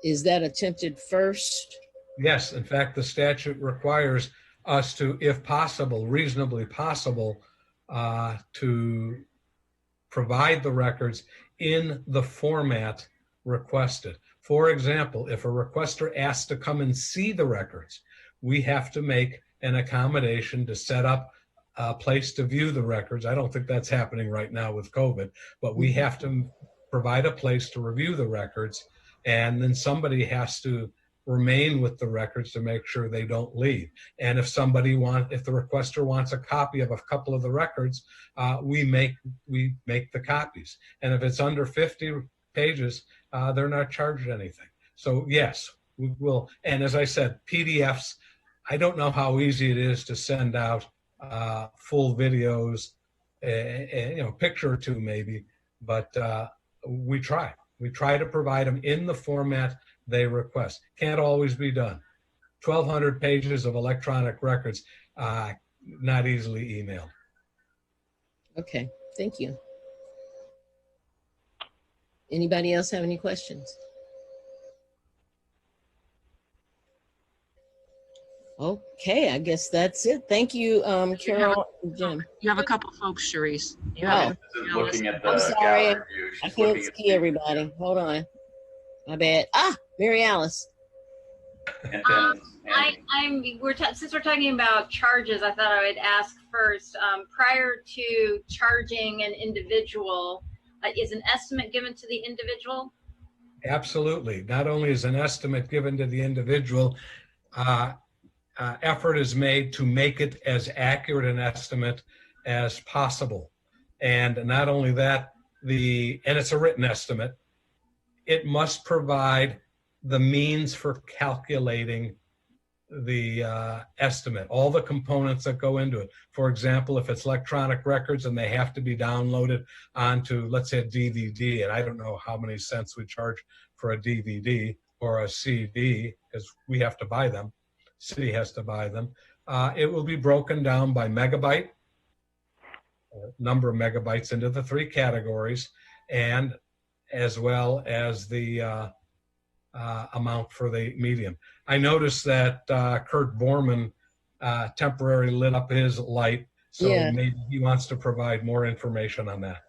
is that attempted first? Yes, in fact, the statute requires us to, if possible, reasonably possible, to provide the records in the format requested. For example, if a requester asks to come and see the records, we have to make an accommodation to set up a place to view the records. I don't think that's happening right now with COVID, but we have to provide a place to review the records, and then somebody has to remain with the records to make sure they don't leave. And if the requester wants a copy of a couple of the records, we make the copies. And if it's under 50 pages, they're not charged anything. So yes, we will. And as I said, PDFs, I don't know how easy it is to send out full videos, picture or two maybe, but we try. We try to provide them in the format they request. Can't always be done. 1,200 pages of electronic records, not easily emailed. Okay, thank you. Anybody else have any questions? Okay, I guess that's it. Thank you, Carol and Jim. You have a couple folks, Sharice. Looking at the I'm sorry. gallery view, I she's can't looking at see everybody. Hold on. My bad. Mary Alice. Since we're talking about charges, I thought I would ask first, prior to charging an individual, is an estimate given to the individual? Absolutely. Not only is an estimate given to the individual, effort is made to make it as accurate an estimate as possible. And not only that, and it's a written estimate, it must provide the means for calculating the estimate, all the components that go into it. For example, if it's electronic records and they have to be downloaded onto, let's say, a DVD, and I don't know how many cents we charge for a DVD or a CD, because we have to buy them, city has to buy them, it will be broken down by megabyte, number of megabytes, into the 3 categories, and as well as the amount for the medium. I noticed that Kurt Borman temporarily lit up his light, so Yeah. maybe he wants to provide more information on that.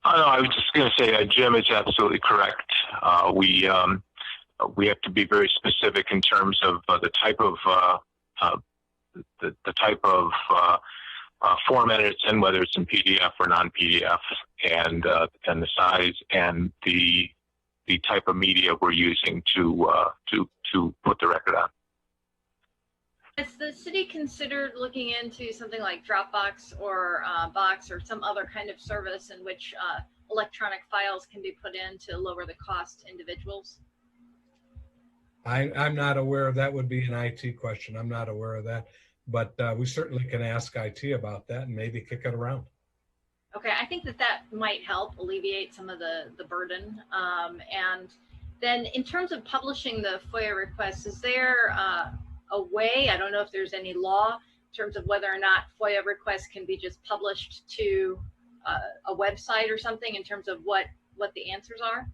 I was just going to say, Jim is absolutely correct. We have to be very specific in terms of the type of format it's in, whether it's in PDF or non-PDF, and the size and the type of media we're using to put the record on. Has the city considered looking into something like Dropbox or Box or some other kind of service in which electronic files can be put in to lower the cost to individuals? I'm not aware of that. Would be an IT question. I'm not aware of that, but we certainly can ask IT about that and maybe kick it around. Okay, I think that might help alleviate some of the burden. And then in terms of publishing the FOIA requests, is there a way, I don't know if there's any law in terms of whether or not FOIA requests can be just published to a website or something in terms of what the answers are?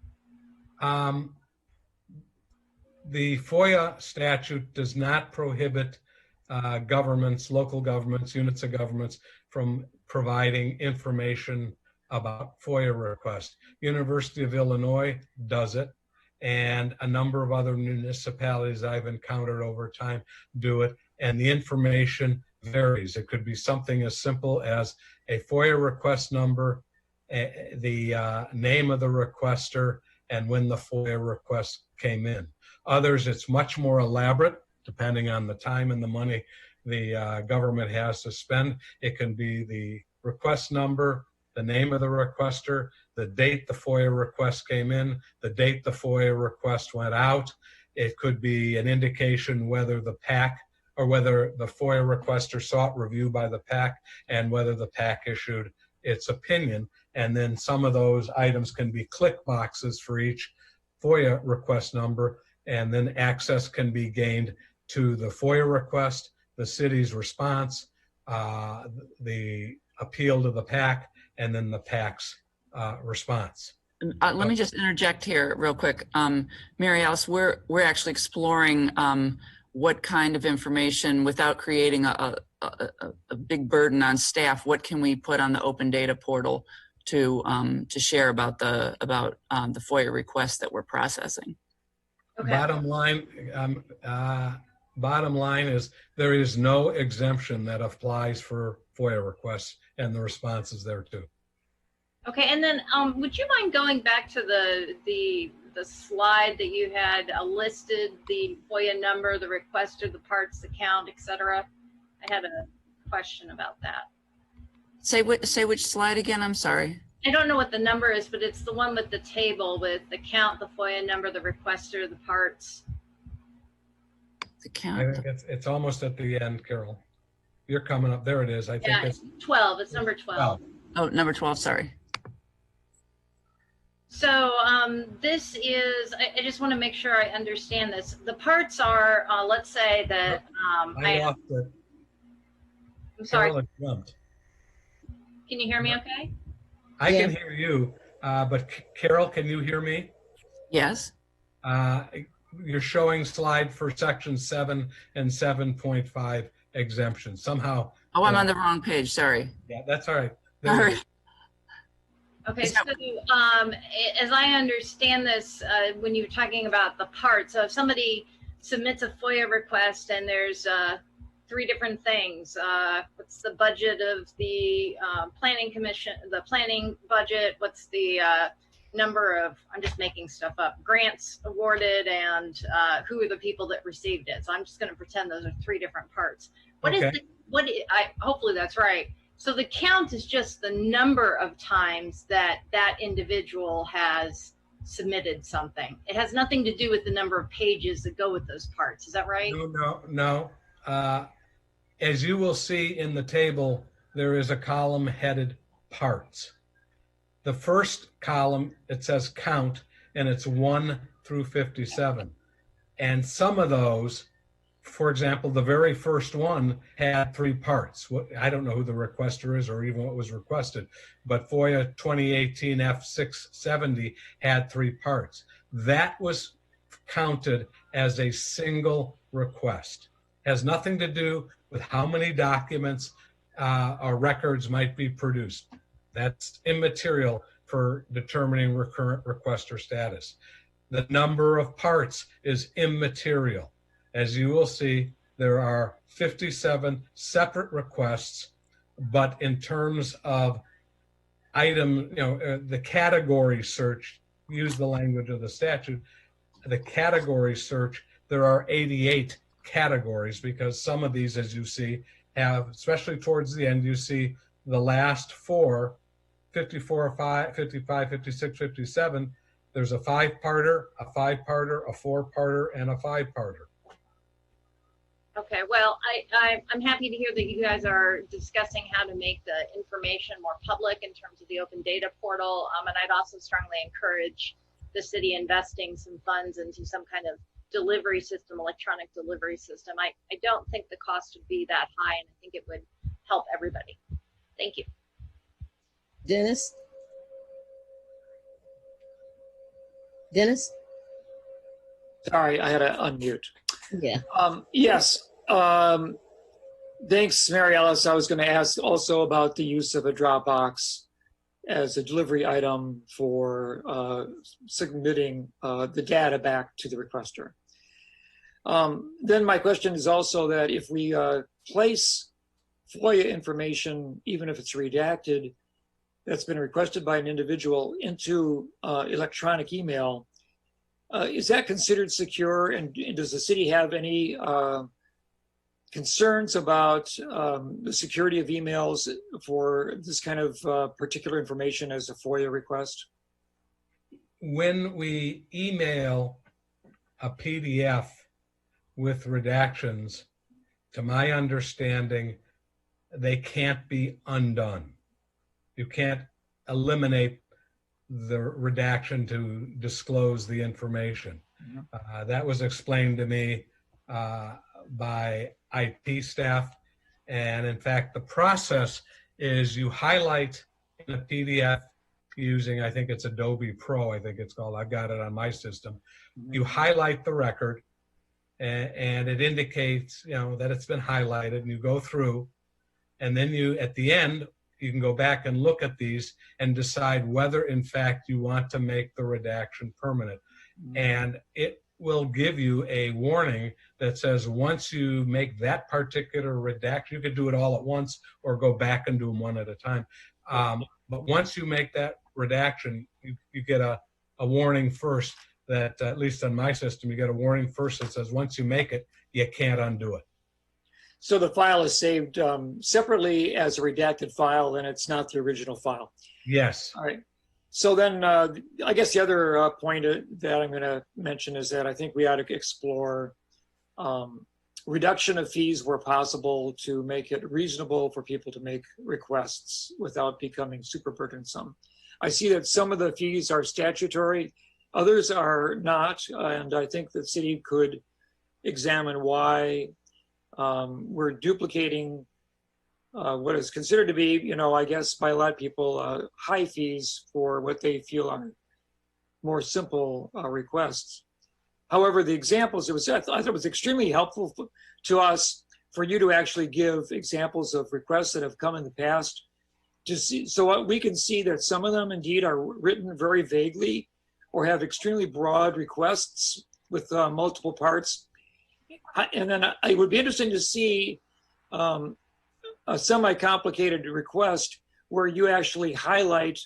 The FOIA statute does not prohibit governments, local governments, units of governments from providing information about FOIA requests. University of Illinois does it, and a number of other municipalities I've encountered over time do it, and the information varies. It could be something as simple as a FOIA request number, the name of the requester, and when the FOIA request came in. Others, it's much more elaborate, depending on the time and the money the government has to spend. It can be the request number, the name of the requester, the date the FOIA request came in, the date the FOIA request went out. It could be an indication whether the PAC or whether the FOIA requester sought review by the PAC and whether the PAC issued its opinion. And then some of those items can be click boxes for each FOIA request number, and then access can be gained to the FOIA request, the city's response, the appeal to the PAC, and then the PAC's response. Let me just interject here real quick. Mary Alice, we're actually exploring what kind of information, without creating a big burden on staff, what can we put on the open data portal to share about the FOIA requests that we're processing. Okay. Bottom line is there is no exemption that applies for FOIA requests, and the response is there too. Okay, and then would you mind going back to the slide that you had listed the FOIA number, the requester, the parts, the count, etc.? I had a question about that. Say which slide again? I'm sorry. I don't know what the number is, but it's the one with the table with the count, the FOIA number, the requester, the parts. The count. I think it's almost at the end, Carol. You're coming up. There it is. I think it's 12. It's number 12. Oh, number 12. Sorry. So this is, I just want to make sure I understand this. The parts are, let's say that I lost it. I'm sorry. Carol, it jumped. Can you hear me okay? I can hear you, but Carol, can you hear me? Yes. You're showing slide for section 7 and 7.5 exemption. Somehow. Oh, I'm on the wrong page. Sorry. Yeah, that's all right. All right. Okay, so as I understand this, when you're talking about the parts, so if somebody submits a FOIA request and there's 3 different things, what's the budget of the planning commission, the planning budget, what's the number of, I'm just making stuff up, grants awarded, and who are the people that received it. So I'm just going to pretend those are 3 different parts. Hopefully that's right. So the count is just the number of times that that individual has submitted something. It has nothing to do with the number of pages that go with those parts. Is that right? No. As you will see in the table, there is a column headed parts. The first column, it says count, and it's 1 through 57. And some of those for example, the very first one had 3 parts. I don't know who the requester is or even what was requested, but FOIA 2018 F670 had 3 parts. That was counted as a single request. Has nothing to do with how many documents or records might be produced. That's immaterial for determining recurrent requester status. The number of parts is immaterial. As you will see, there are 57 separate requests, but in terms of item, the category search, use the language of the statute, the category search, there are 88 categories because some of these, as you see, have, especially towards the end, you see the last 4, 54, 55, 56, 57, there's a 5-parter, a 5-parter, a 4-parter, and a 5-parter. Okay, well, I'm happy to hear that you guys are discussing how to make the information more public in terms of the open data portal. And I'd also strongly encourage the city investing some funds into some kind of delivery system, electronic delivery system. I don't think the cost would be that high, and I think it would help everybody. Thank you. Dennis? Dennis? Sorry, I had to unmute. Yeah. Yes. Thanks, Mary Alice. I was going to ask also about the use of a Dropbox as a delivery item for submitting the data back to the requester. Then my question is also that if we place FOIA information, even if it's redacted, that's been requested by an individual into electronic email, is that considered secure? And does the city have any concerns about the security of emails for this kind of particular information as a FOIA request? When we email a PDF with redactions, to my understanding, they can't be undone. You can't eliminate the redaction to disclose the information. That was explained to me by IT staff. And in fact, the process is you highlight in a PDF using, I think it's Adobe Pro, I think it's called. I've got it on my system. You highlight the record and it indicates, that it's been highlighted, and you go through, and then you, at the end, you can go back and look at these and decide whether, in fact, you want to make the redaction permanent. And it will give you a warning that says once you make that particular redaction, you could do it all at once or go back and do them one at a time. But once you make that redaction, you get a warning first that, at least on my system, you get a warning first that says once you make it, you can't undo it. So the file is saved separately as a redacted file, and it's not the original file. Yes. All right. So then I guess the other point that I'm going to mention is that I think we ought to explore reduction of fees where possible to make it reasonable for people to make requests without becoming super burdensome. I see that some of the fees are statutory, others are not, and I think the city could examine why we're duplicating what is considered to be, I guess by a lot of people, high fees for what they feel are more simple requests. However, the examples, I thought it was extremely helpful to us for you to actually give examples of requests that have come in the past to see, so we can see that some of them indeed are written very vaguely or have extremely broad requests with multiple parts. And then it would be interesting to see a semi-complicated request where you actually highlight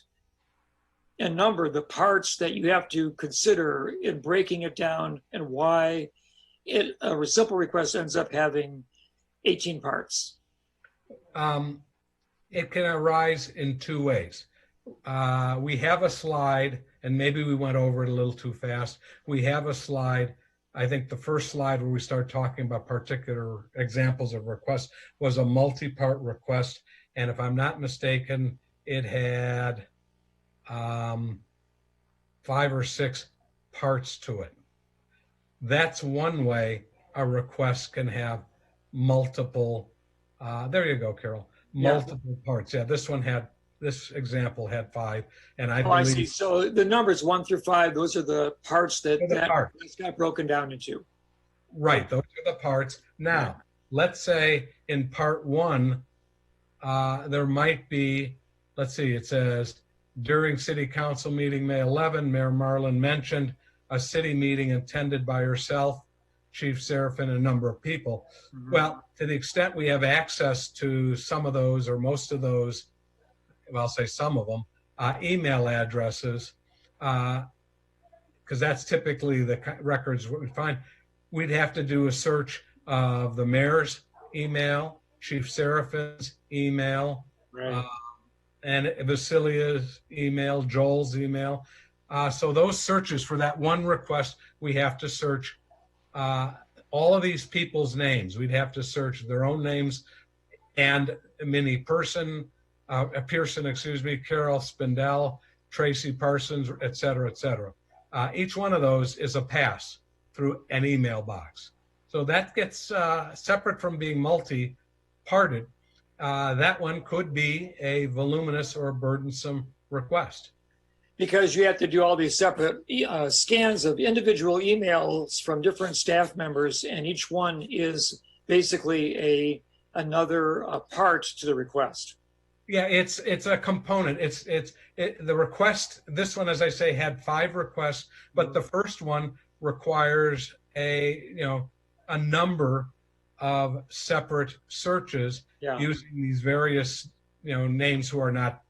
and number the parts that you have to consider in breaking it down and why a simple request ends up having 18 parts. It can arise in 2 ways. We have a slide, and maybe we went over it a little too fast. We have a slide. I think the first slide where we start talking about particular examples of requests was a multi-part request. And if I'm not mistaken, it had 5 or 6 parts to it. That's one way a request can have multiple, there you go, Carol, Yeah. multiple parts. Yeah, this example had 5, and I Oh, I see. believe So the numbers 1 through 5, those are the parts that They're the parts. that's got broken down into. right, those are the parts. Now, let's say in part 1, there might be, let's see, it says, during city council meeting May 11, Mayor Marlin mentioned a city meeting attended by herself, Chief Seraphin, and a number of people. Well, to the extent we have access to some of those or most of those, well, I'll say some of them, email addresses, because that's typically the records we find, we'd have to do a search of the mayor's email, Chief Seraphin's email, Right. and Vasilia's email, Joel's email. So those searches for that one request, we have to search all of these people's names. We'd have to search their own names and Pearson, Carol Spindell, Tracy Parsons, et cetera, et cetera. Each one of those is a pass through an email box. So that gets separate from being multi-parted. That one could be a voluminous or burdensome request. Because you have to do all these separate scans of individual emails from different staff members, and each one is basically another part to the request. Yeah, it's a component. The request. This one, as I say, had 5 requests, but the first one requires a number of separate searches using these various names who are not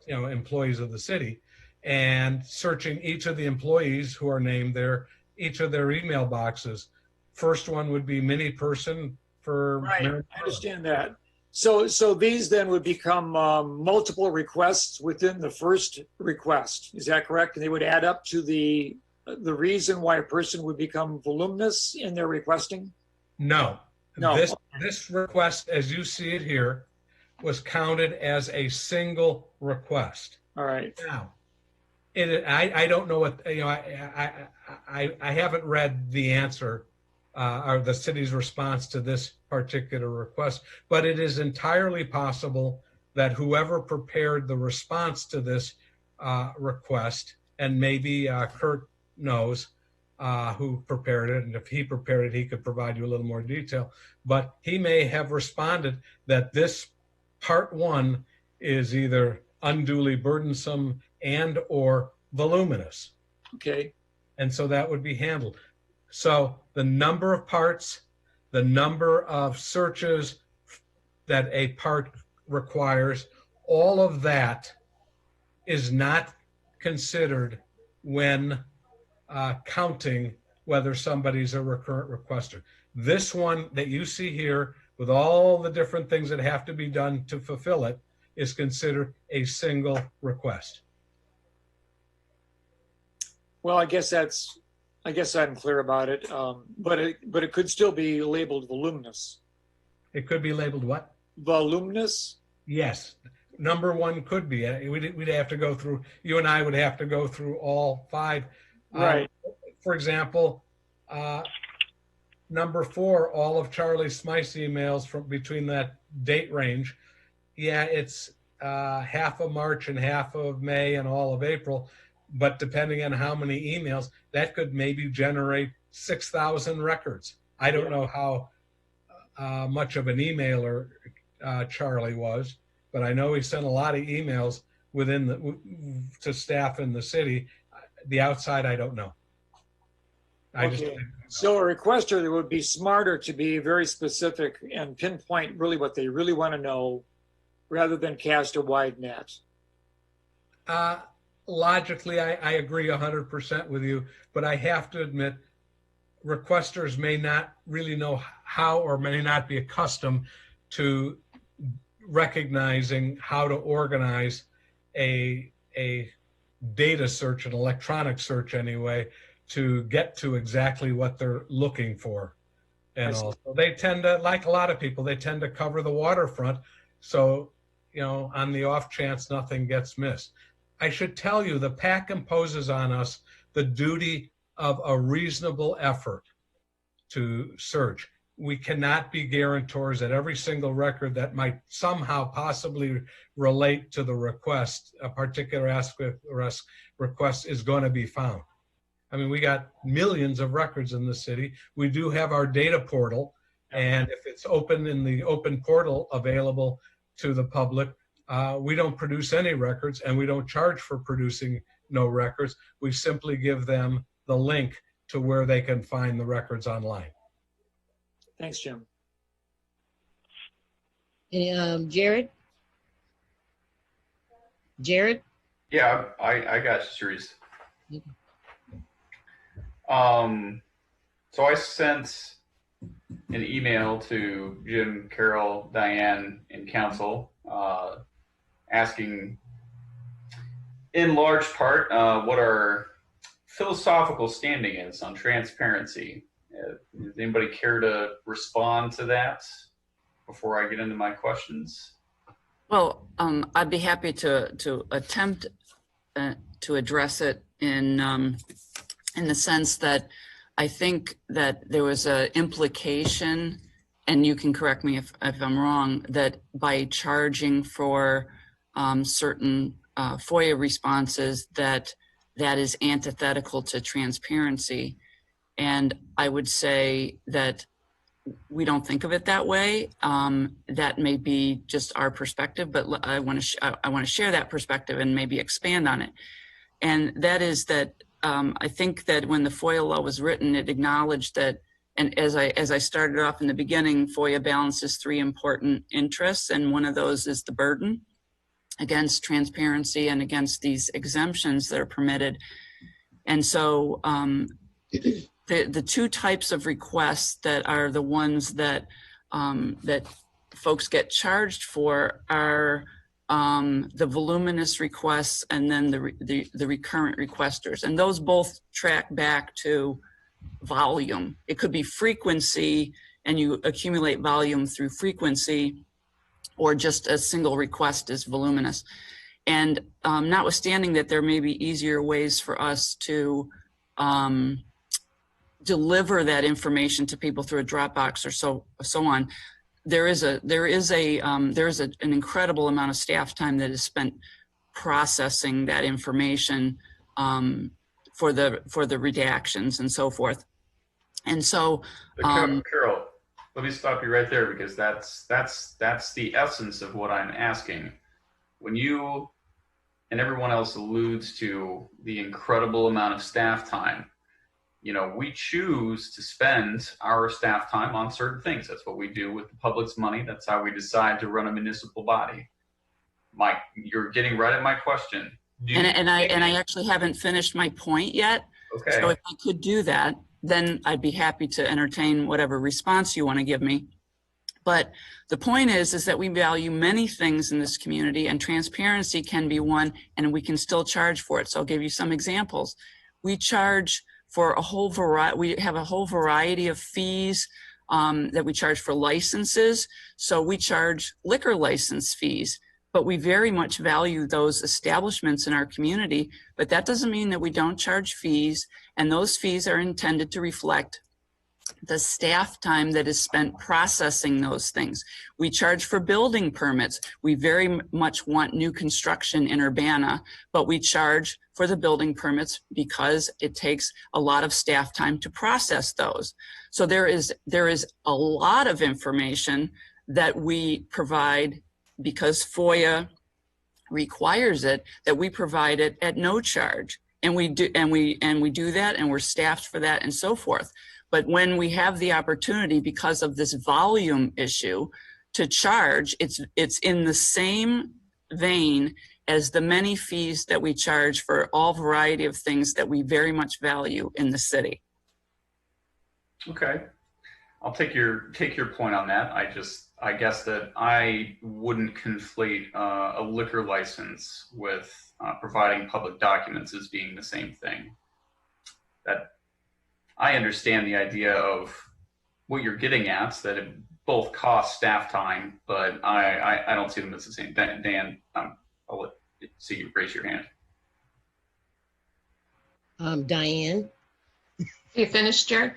employees of the city, and searching each of the employees who are named there, each of their email boxes. First one would be mini person for right. I understand that. So these then would become multiple requests within the first request. Is that correct? And they would add up to the reason why a person would become voluminous in their requesting? No. This request, as you see it here, was counted as a single request. All right. Now, I don't know what I haven't read the answer or the city's response to this particular request, but it is entirely possible that whoever prepared the response to this request, and maybe Kurt knows who prepared it, and if he prepared it, he could provide you a little more detail, but he may have responded that this part 1 is either unduly burdensome and or voluminous. Okay. And so that would be handled. So the number of parts, the number of searches that a part requires, all of that is not considered when counting whether somebody's a recurrent requester. This one that you see here, with all the different things that have to be done to fulfill it, is considered a single request. Well, I guess I'm clear about it, but it could still be labeled voluminous. It could be labeled what? Voluminous? Yes. Number 1 could be. We'd have to go through, you and I would have to go through all 5. Right. For example, number 4, all of Charlie Smythe's emails from between that date range. Yeah, it's half of March and half of May and all of April. But depending on how many emails, that could maybe generate 6,000 records. I don't know how much of an emailer Charlie was, but I know he sent a lot of emails to staff in the city. The outside, I don't know. So a requester would be smarter to be very specific and pinpoint really what they really want to know, rather than cast a wide net. Logically, I agree 100% with you, but I have to admit, requesters may not really know how, or may not be accustomed to recognizing how to organize a data search, an electronic search anyway, to get to exactly what they're looking for. And also, they tend to, like a lot of people, they tend to cover the waterfront. So, on the off chance nothing gets missed. I should tell you, the PAC imposes on us the duty of a reasonable effort. to search. We cannot be guarantors that every single record that might somehow possibly relate to the request, a particular aspect request, is going to be found. I mean, we got millions of records in the city. We do have our data portal, and if it's open in the open portal available to the public, we don't produce any records, and we don't charge for producing no records. We simply give them the link to where they can find the records online. Thanks, Jim. Jared? Jared? Yeah, I got you, Therese. So I sent an email to Jim, Carol, Diane, and council asking, in large part, what our philosophical standing is on transparency. Does anybody care to respond to that before I get into my questions? Well, I'd be happy to attempt to address it in the sense that I think that there was an implication, and you can correct me if I'm wrong, that by charging for certain FOIA responses, that is antithetical to transparency. And I would say that we don't think of it that way. That may be just our perspective, but I want to share that perspective and maybe expand on it. And that is that I think that when the FOIA law was written, it acknowledged that, and as I started off in the beginning, FOIA balances three important interests, and one of those is the burden against transparency and against these exemptions that are permitted. And so the two types of requests that are the ones that that folks get charged for are the voluminous requests and then the recurrent requesters. And those both track back to volume. It could be frequency and you accumulate volume through frequency, or just a single request is voluminous. And notwithstanding that there may be easier ways for us to deliver that information to people through a Dropbox or so on, there is an incredible amount of staff time that is spent processing that information for the redactions and so forth. And so, Carol, let me stop you right there, because that's the essence of what I'm asking. When you and everyone else alludes to the incredible amount of staff time, you know, we choose to spend our staff time on certain things. That's what we do with the public's money. That's how we decide to run a municipal body. Mike, you're getting right at my question. And I actually haven't finished my point yet. Okay. So if I could do that, then I'd be happy to entertain whatever response you want to give me. But the point is that we value many things in this community, and transparency can be one, and we can still charge for it. So I'll give you some examples. We charge for a whole variety. We have a whole variety of fees that we charge for licenses. So we charge liquor license fees, but we very much value those establishments in our community. But that doesn't mean that we don't charge fees, and those fees are intended to reflect the staff time that is spent processing those things. We charge for building permits. We very much want new construction in Urbana, but we charge for the building permits because it takes a lot of staff time to process those. So there is a lot of information that we provide because FOIA requires it, that we provide it at no charge. And we do that, and we're staffed for that and so forth. But when we have the opportunity, because of this volume issue, to charge, it's in the same vein as the many fees that we charge for all variety of things that we very much value in the city. Okay, I'll take your point on that. I guess that I wouldn't conflate a liquor license with providing public documents as being the same thing. That I understand the idea of what you're getting at, that it both cost staff time, but I don't see them as the same. Dan, I'll see you raise your hand. Diane. You finished, Jared?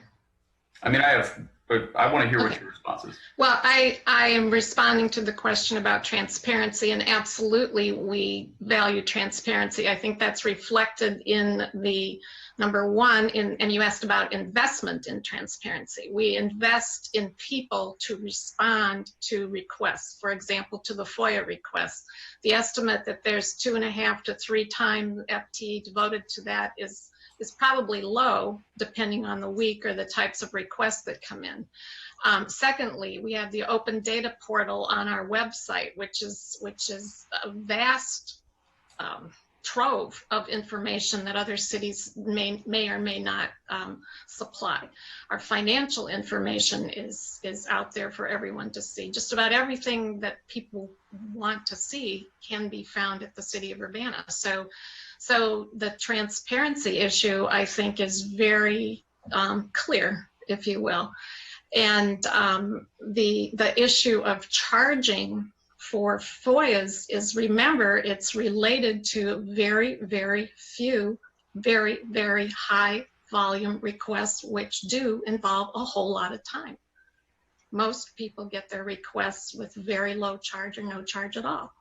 I mean, I want to hear what your response is. Well, I am responding to the question about transparency, and absolutely we value transparency. I think that's reflected in the number one, and you asked about investment in transparency. We invest in people to respond to requests. For example, to the FOIA requests. The estimate that there's 2.5 to 3 times FTE devoted to that is probably low, depending on the week or the types of requests that come in. Secondly, we have the open data portal on our website, which is a vast trove of information that other cities may or may not supply. Our financial information is out there for everyone to see. Just about everything that people want to see can be found at the City of Urbana. So the transparency issue, I think, is very clear, if you will. And the issue of charging for FOIAs is, remember, it's related to very, very few, very, very high volume requests, which do involve a whole lot of time. Most people get their requests with very low charge or no charge at all.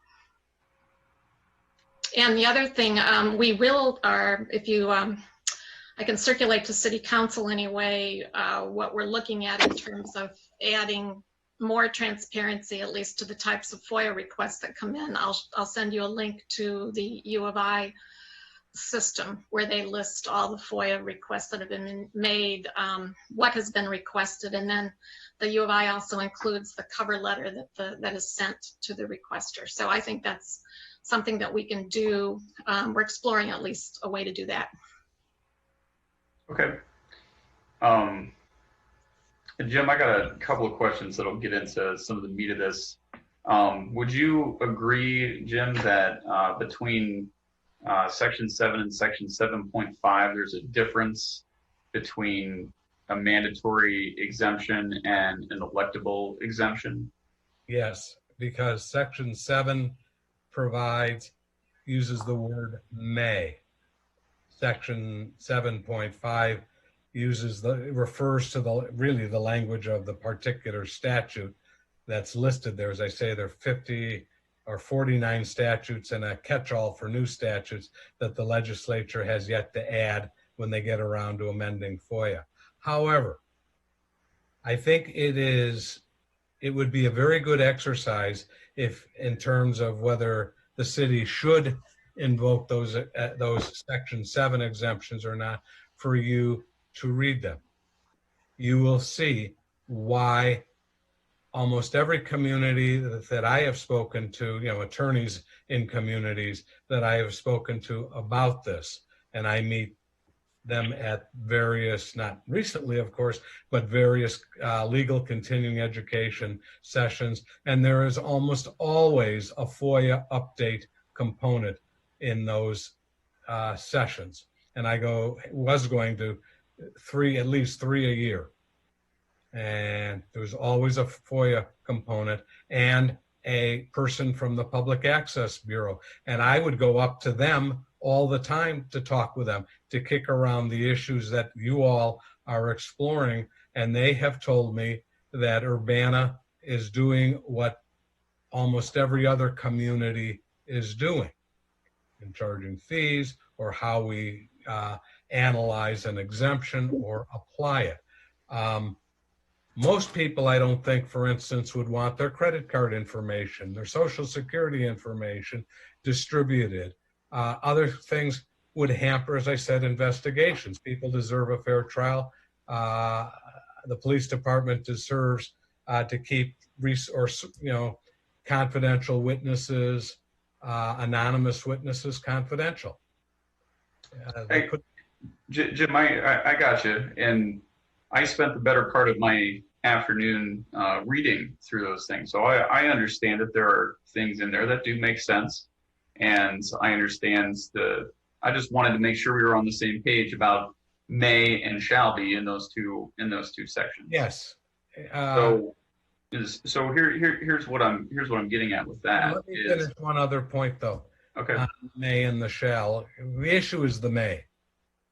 And the other thing, if you, I can circulate to City Council anyway, what we're looking at in terms of adding more transparency, at least to the types of FOIA requests that come in. I'll send you a link to the U of I system where they list all the FOIA requests that have been made, what has been requested, and then the U of I also includes the cover letter that is sent to the requester. So I think that's something that we can do. We're exploring at least a way to do that. Okay. Jim, I got a couple of questions that'll get into some of the meat of this. Would you agree, Jim, that between Section 7 and Section 7.5, there's a difference between a mandatory exemption and an electable exemption? Yes, because Section 7 uses the word may. Section 7.5 refers to the language of the particular statute that's listed there. As I say, there are 50 or 49 statutes and a catch-all for new statutes that the legislature has yet to add when they get around to amending FOIA. However, I think it would be a very good exercise if, in terms of whether the city should invoke those Section 7 exemptions or not, for you to read them. You will see why almost every community that I have spoken to, attorneys in communities that I have spoken to about this, and I meet them at various, not recently of course, but various legal continuing education sessions, and there is almost always a FOIA update component in those sessions. And I was going to at least three a year. And there was always a FOIA component and a person from the Public Access Bureau. And I would go up to them all the time to talk with them, to kick around the issues that you all are exploring. And they have told me that Urbana is doing what almost every other community is doing in charging fees, or how we analyze an exemption or apply it. Most people, I don't think, for instance, would want their credit card information, their social security information distributed. Other things would hamper, as I said, investigations. People deserve a fair trial. The police department deserves to keep confidential witnesses, anonymous witnesses confidential. Hey, Jim, I got you. And I spent the better part of my afternoon reading through those things. So I understand that there are things in there that do make sense. And I understand I just wanted to make sure we were on the same page about may and shall be in those two sections. Yes. So here's what I'm getting at with that. Let me finish one other point though. Okay. May and the shall. The issue is the may.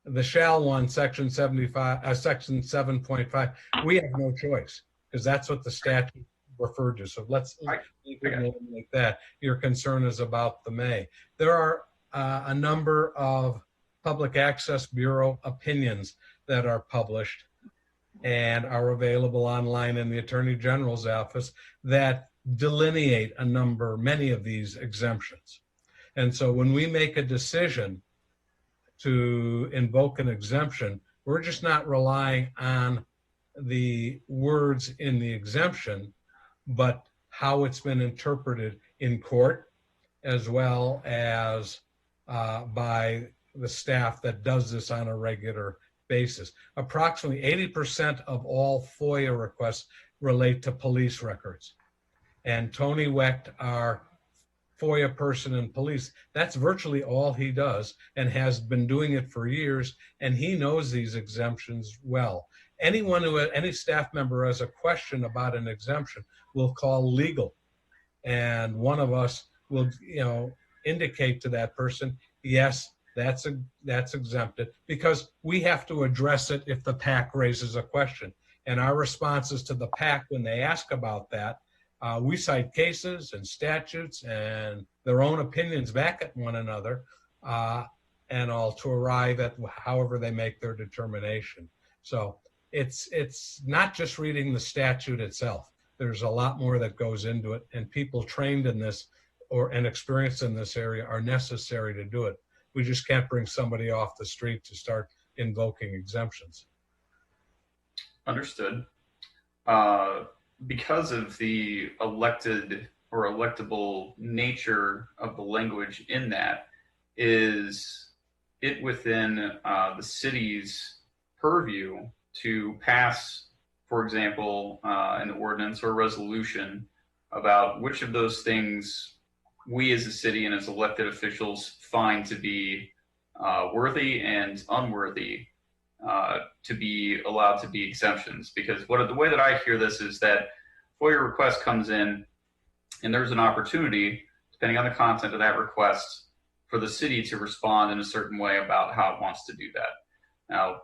the shall one, section 75, section 7.5, we have no choice because that's what the statute referred to. So let's eliminate that. Your concern is about the may. There are a number of Public Access Bureau opinions that are published and are available online in the Attorney General's office that delineate many of these exemptions. And so when we make a decision to invoke an exemption, we're just not relying on the words in the exemption, but how it's been interpreted in court, as well as by the staff that does this on a regular basis. Approximately 80% of all FOIA requests relate to police records. And Tony Wecht, our FOIA person in police, that's virtually all he does and has been doing it for years, and he knows these exemptions well. Any staff member has a question about an exemption will call legal, and one of us will indicate to that person, yes, that's exempted, because we have to address it if the PAC raises a question. And our responses to the PAC when they ask about that, we cite cases and statutes and their own opinions back at one another, and all to arrive at however they make their determination. So it's not just reading the statute itself. There's a lot more that goes into it, and people trained in this and experienced in this area are necessary to do it. We just can't bring somebody off the street to start invoking exemptions. Understood. Because of the elected or electable nature of the language in that, is it within the city's purview to pass, for example, an ordinance or resolution about which of those things we as a city and as elected officials find to be worthy and unworthy to be allowed to be exemptions? Because the way that I hear this is that FOIA request comes in and there's an opportunity, depending on the content of that request, for the city to respond in a certain way about how it wants to do that. Now,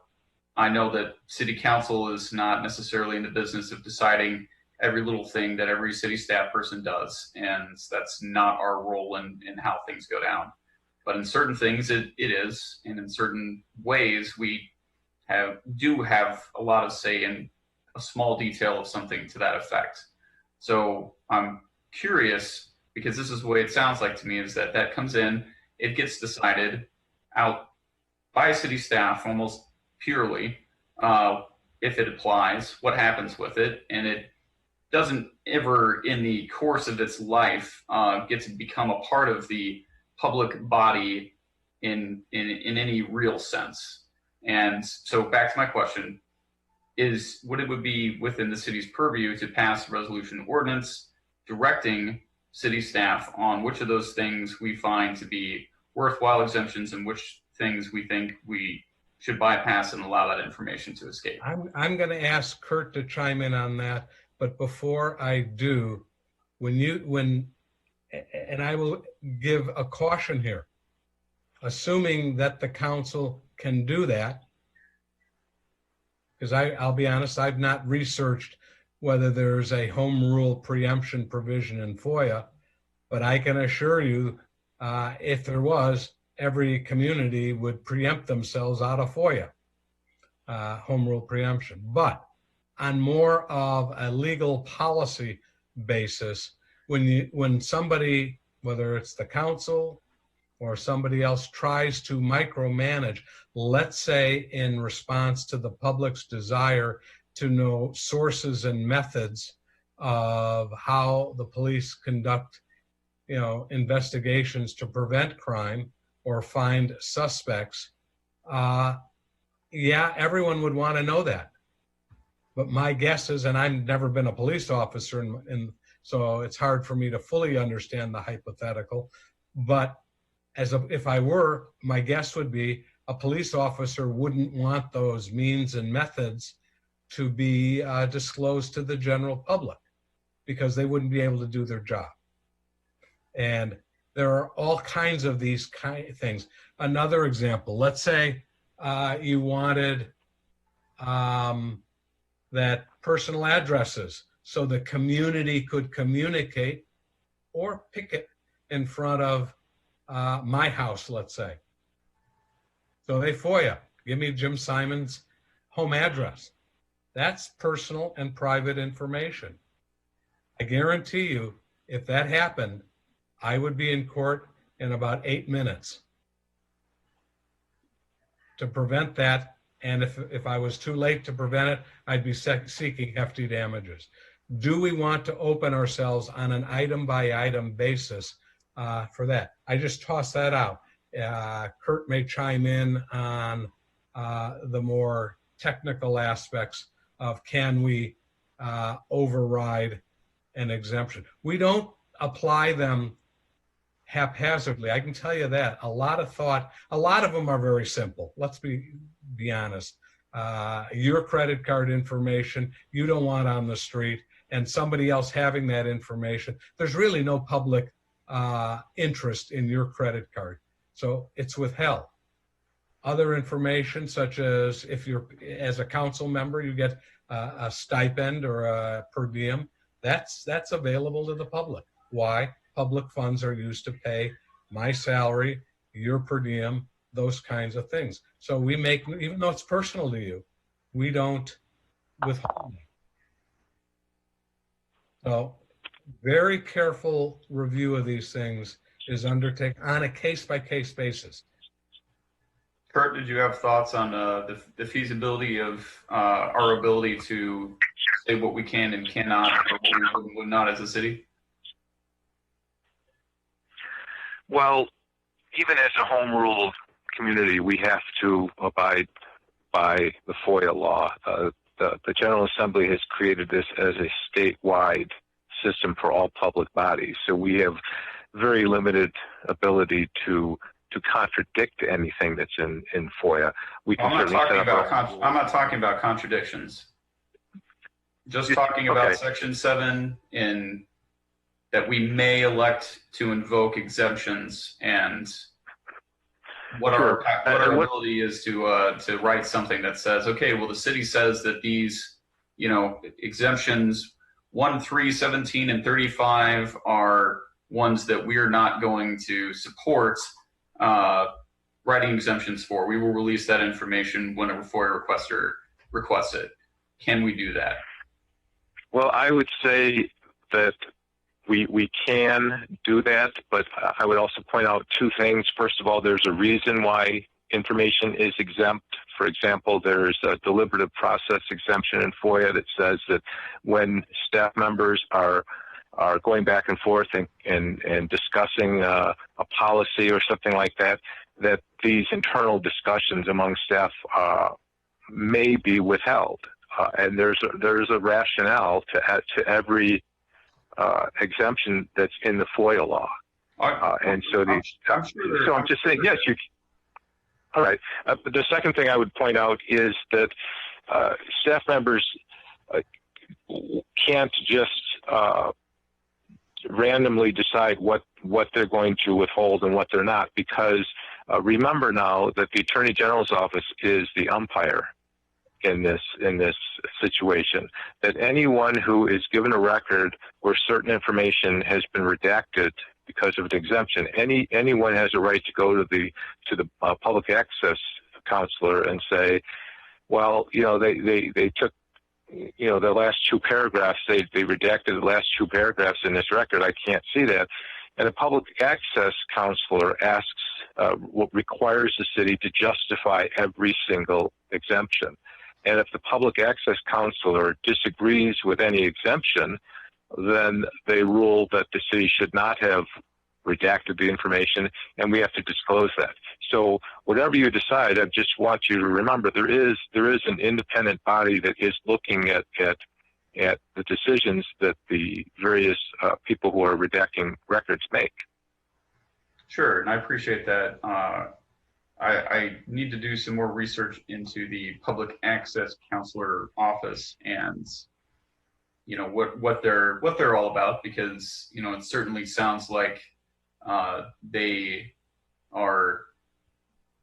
I know that city council is not necessarily in the business of deciding every little thing that every city staff person does, and that's not our role in how things go down. But in certain things it is, and in certain ways we do have a lot of say in a small detail of something to that effect. So I'm curious, because this is the way it sounds like to me, is that comes in, it gets decided out by city staff almost purely, if it applies, what happens with it, and it doesn't ever in the course of its life get to become a part of the public body in any real sense. And so back to my question, would it be within the city's purview to pass a resolution ordinance directing city staff on which of those things we find to be worthwhile exemptions and which things we think we should bypass and allow that information to escape? I'm going to ask Kurt to chime in on that, but before I do, and I will give a caution here, assuming that the council can do that, because I'll be honest, I've not researched whether there's a home rule preemption provision in FOIA, but I can assure you, if there was, every community would preempt themselves out of FOIA, home rule preemption. But on more of a legal policy basis, when somebody, whether it's the council or somebody else, tries to micromanage, let's say in response to the public's desire to know sources and methods of how the police conduct, investigations to prevent crime or find suspects, everyone would want to know that. But my guess is, and I've never been a police officer, and so it's hard for me to fully understand the hypothetical, but if I were, my guess would be a police officer wouldn't want those means and methods to be disclosed to the general public because they wouldn't be able to do their job. And there are all kinds of these things. Another example, let's say you wanted that personal addresses so the community could communicate or picket in front of my house, let's say. So they FOIA, give me Jim Simon's home address. That's personal and private information. I guarantee you, if that happened, I would be in court in about 8 minutes to prevent that. And if I was too late to prevent it, I'd be seeking hefty damages. Do we want to open ourselves on an item by item basis for that? I just toss that out. Kurt may chime in on the more technical aspects of can we override an exemption. We don't apply them haphazardly. I can tell you that. A lot of them are very simple. Let's be honest. Your credit card information you don't want on the street, and somebody else having that information. There's really no public interest in your credit card, so it's withheld. Other information, such as if you're, as a council member, you get a stipend or a per diem, that's available to the public. Why? Public funds are used to pay my salary, your per diem, those kinds of things. So we make, even though it's personal to you, we don't withhold it. So very careful review of these things is undertaken on a case-by-case basis. Kurt, did you have thoughts on the feasibility of our ability to say what we can and cannot, or what we would not as a city? Well, even as a home rule community, we have to abide by the FOIA law. The General Assembly has created this as a statewide system for all public bodies. So we have very limited ability to contradict anything that's in FOIA. We can I'm not talking about contradictions. Just talking about Section 7 in that we may elect to invoke exemptions, and what our ability is to write something that says, okay, well, the city says that these, exemptions 1, 3, 17, and 35 are ones that we are not going to support writing exemptions for. We will release that information whenever FOIA requester requests it. Can we do that? Well, I would say that we can do that, but I would also point out two things. First of all, there's a reason why information is exempt. For example, there's a deliberative process exemption in FOIA that says that when staff members are going back and forth and discussing a policy or something like that, that these internal discussions among staff may be withheld. And there's a rationale to every exemption that's in the FOIA law. And so I'm just saying, yes, you. All right. The second thing I would point out is that staff members can't just randomly decide what they're going to withhold and what they're not, because remember now that the Attorney General's office is the umpire in this situation, that anyone who is given a record where certain information has been redacted because of an exemption, anyone has a right to go to the public access counselor and say, well, they took the last two paragraphs, they redacted the last two paragraphs in this record. I can't see that. And the public access counselor requires the city to justify every single exemption. And if the public access counselor disagrees with any exemption, then they rule that the city should not have redacted the information, and we have to disclose that. So whatever you decide, I just want you to remember there is an independent body that is looking at the decisions that the various people who are redacting records make. Sure, and I appreciate that. I need to do some more research into the public access counselor office and what they're all about, because it certainly sounds like they are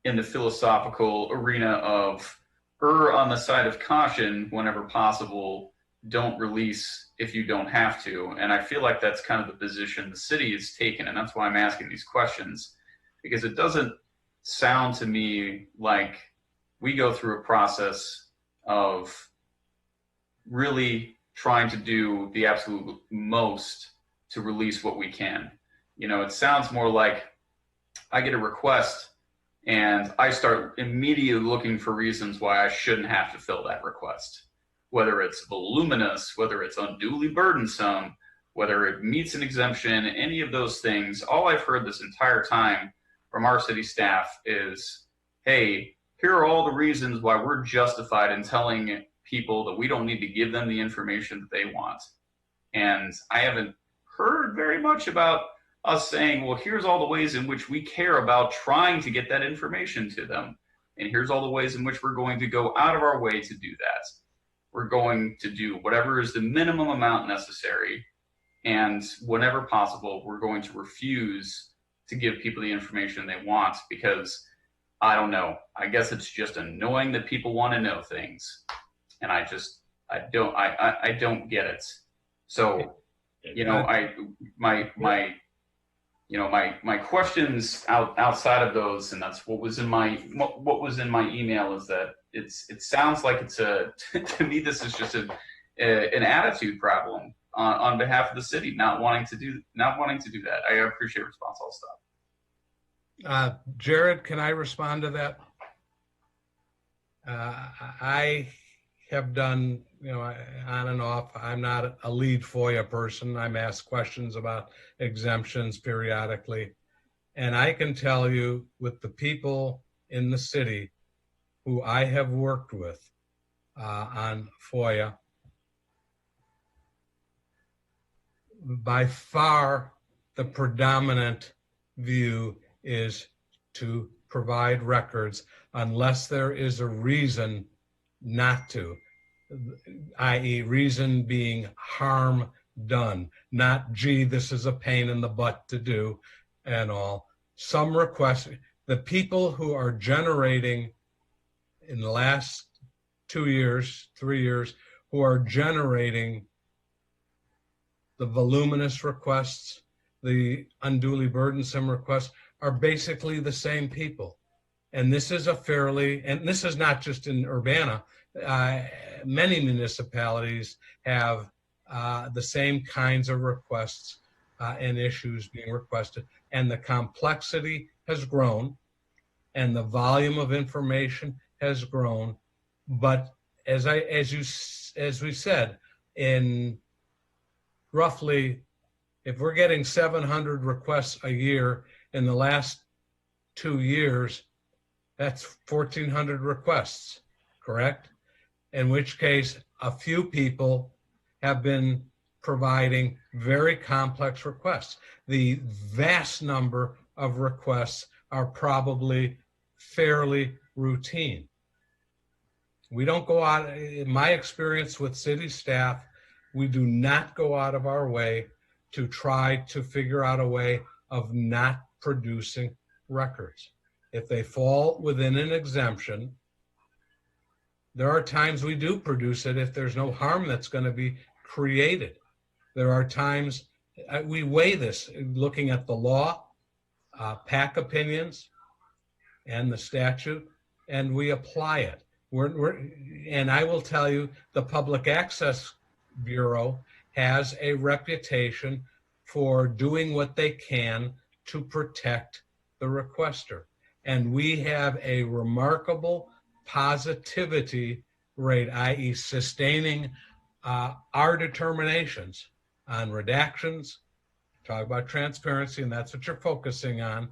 in the philosophical arena of err on the side of caution whenever possible. Don't release if you don't have to. And I feel like that's kind of the position the city has taken. And that's why I'm asking these questions, because it doesn't sound to me like we go through a process of really trying to do the absolute most to release what we can. You know, it sounds more like I get a request and I start immediately looking for reasons why I shouldn't have to fill that request. Whether it's voluminous, whether it's unduly burdensome, whether it meets an exemption, any of those things, all I've heard this entire time from our city staff is, hey, here are all the reasons why we're justified in telling people that we don't need to give them the information that they want. And I haven't heard very much about us saying, well, here's all the ways in which we care about trying to get that information to them. And here's all the ways in which we're going to go out of our way to do that. We're going to do whatever is the minimum amount necessary. And whenever possible, we're going to refuse to give people the information they want, because I don't know. I guess it's just annoying that people want to know things. And I don't get it. So, you know, my questions outside of those, and that's what was in my email, is that it sounds like it's to me, this is just an attitude problem on behalf of the city, not wanting to do that. I appreciate response. I'll stop. Jared, can I respond to that? I have done, on and off. I'm not a lead FOIA person. I'm asked questions about exemptions periodically. And I can tell you, with the people in the city who I have worked with on FOIA, by far the predominant view is to provide records unless there is a reason not to, i.e. reason being harm done, not, gee, this is a pain in the butt to do and all. Some requests, the people who are generating in the last 2 years, 3 years, who are generating the voluminous requests, the unduly burdensome requests, are basically the same people. And this is and this is not just in Urbana, many municipalities have the same kinds of requests and issues being requested. And the complexity has grown and the volume of information has grown. But as we said, in roughly, if we're getting 700 requests a year in the last 2 years, that's 1,400 requests, correct? In which case, a few people have been providing very complex requests. The vast number of requests are probably fairly routine. We don't go out, in my experience with city staff, we do not go out of our way to try to figure out a way of not producing records. If they fall within an exemption, there are times we do produce it if there's no harm that's going to be created. There are times we weigh this looking at the law, PAC opinions, and the statute, and we apply it. And I will tell you, the Public Access Bureau has a reputation for doing what they can to protect the requester. And we have a remarkable positivity rate, i.e. sustaining our determinations on redactions, talk about transparency, and that's what you're focusing on.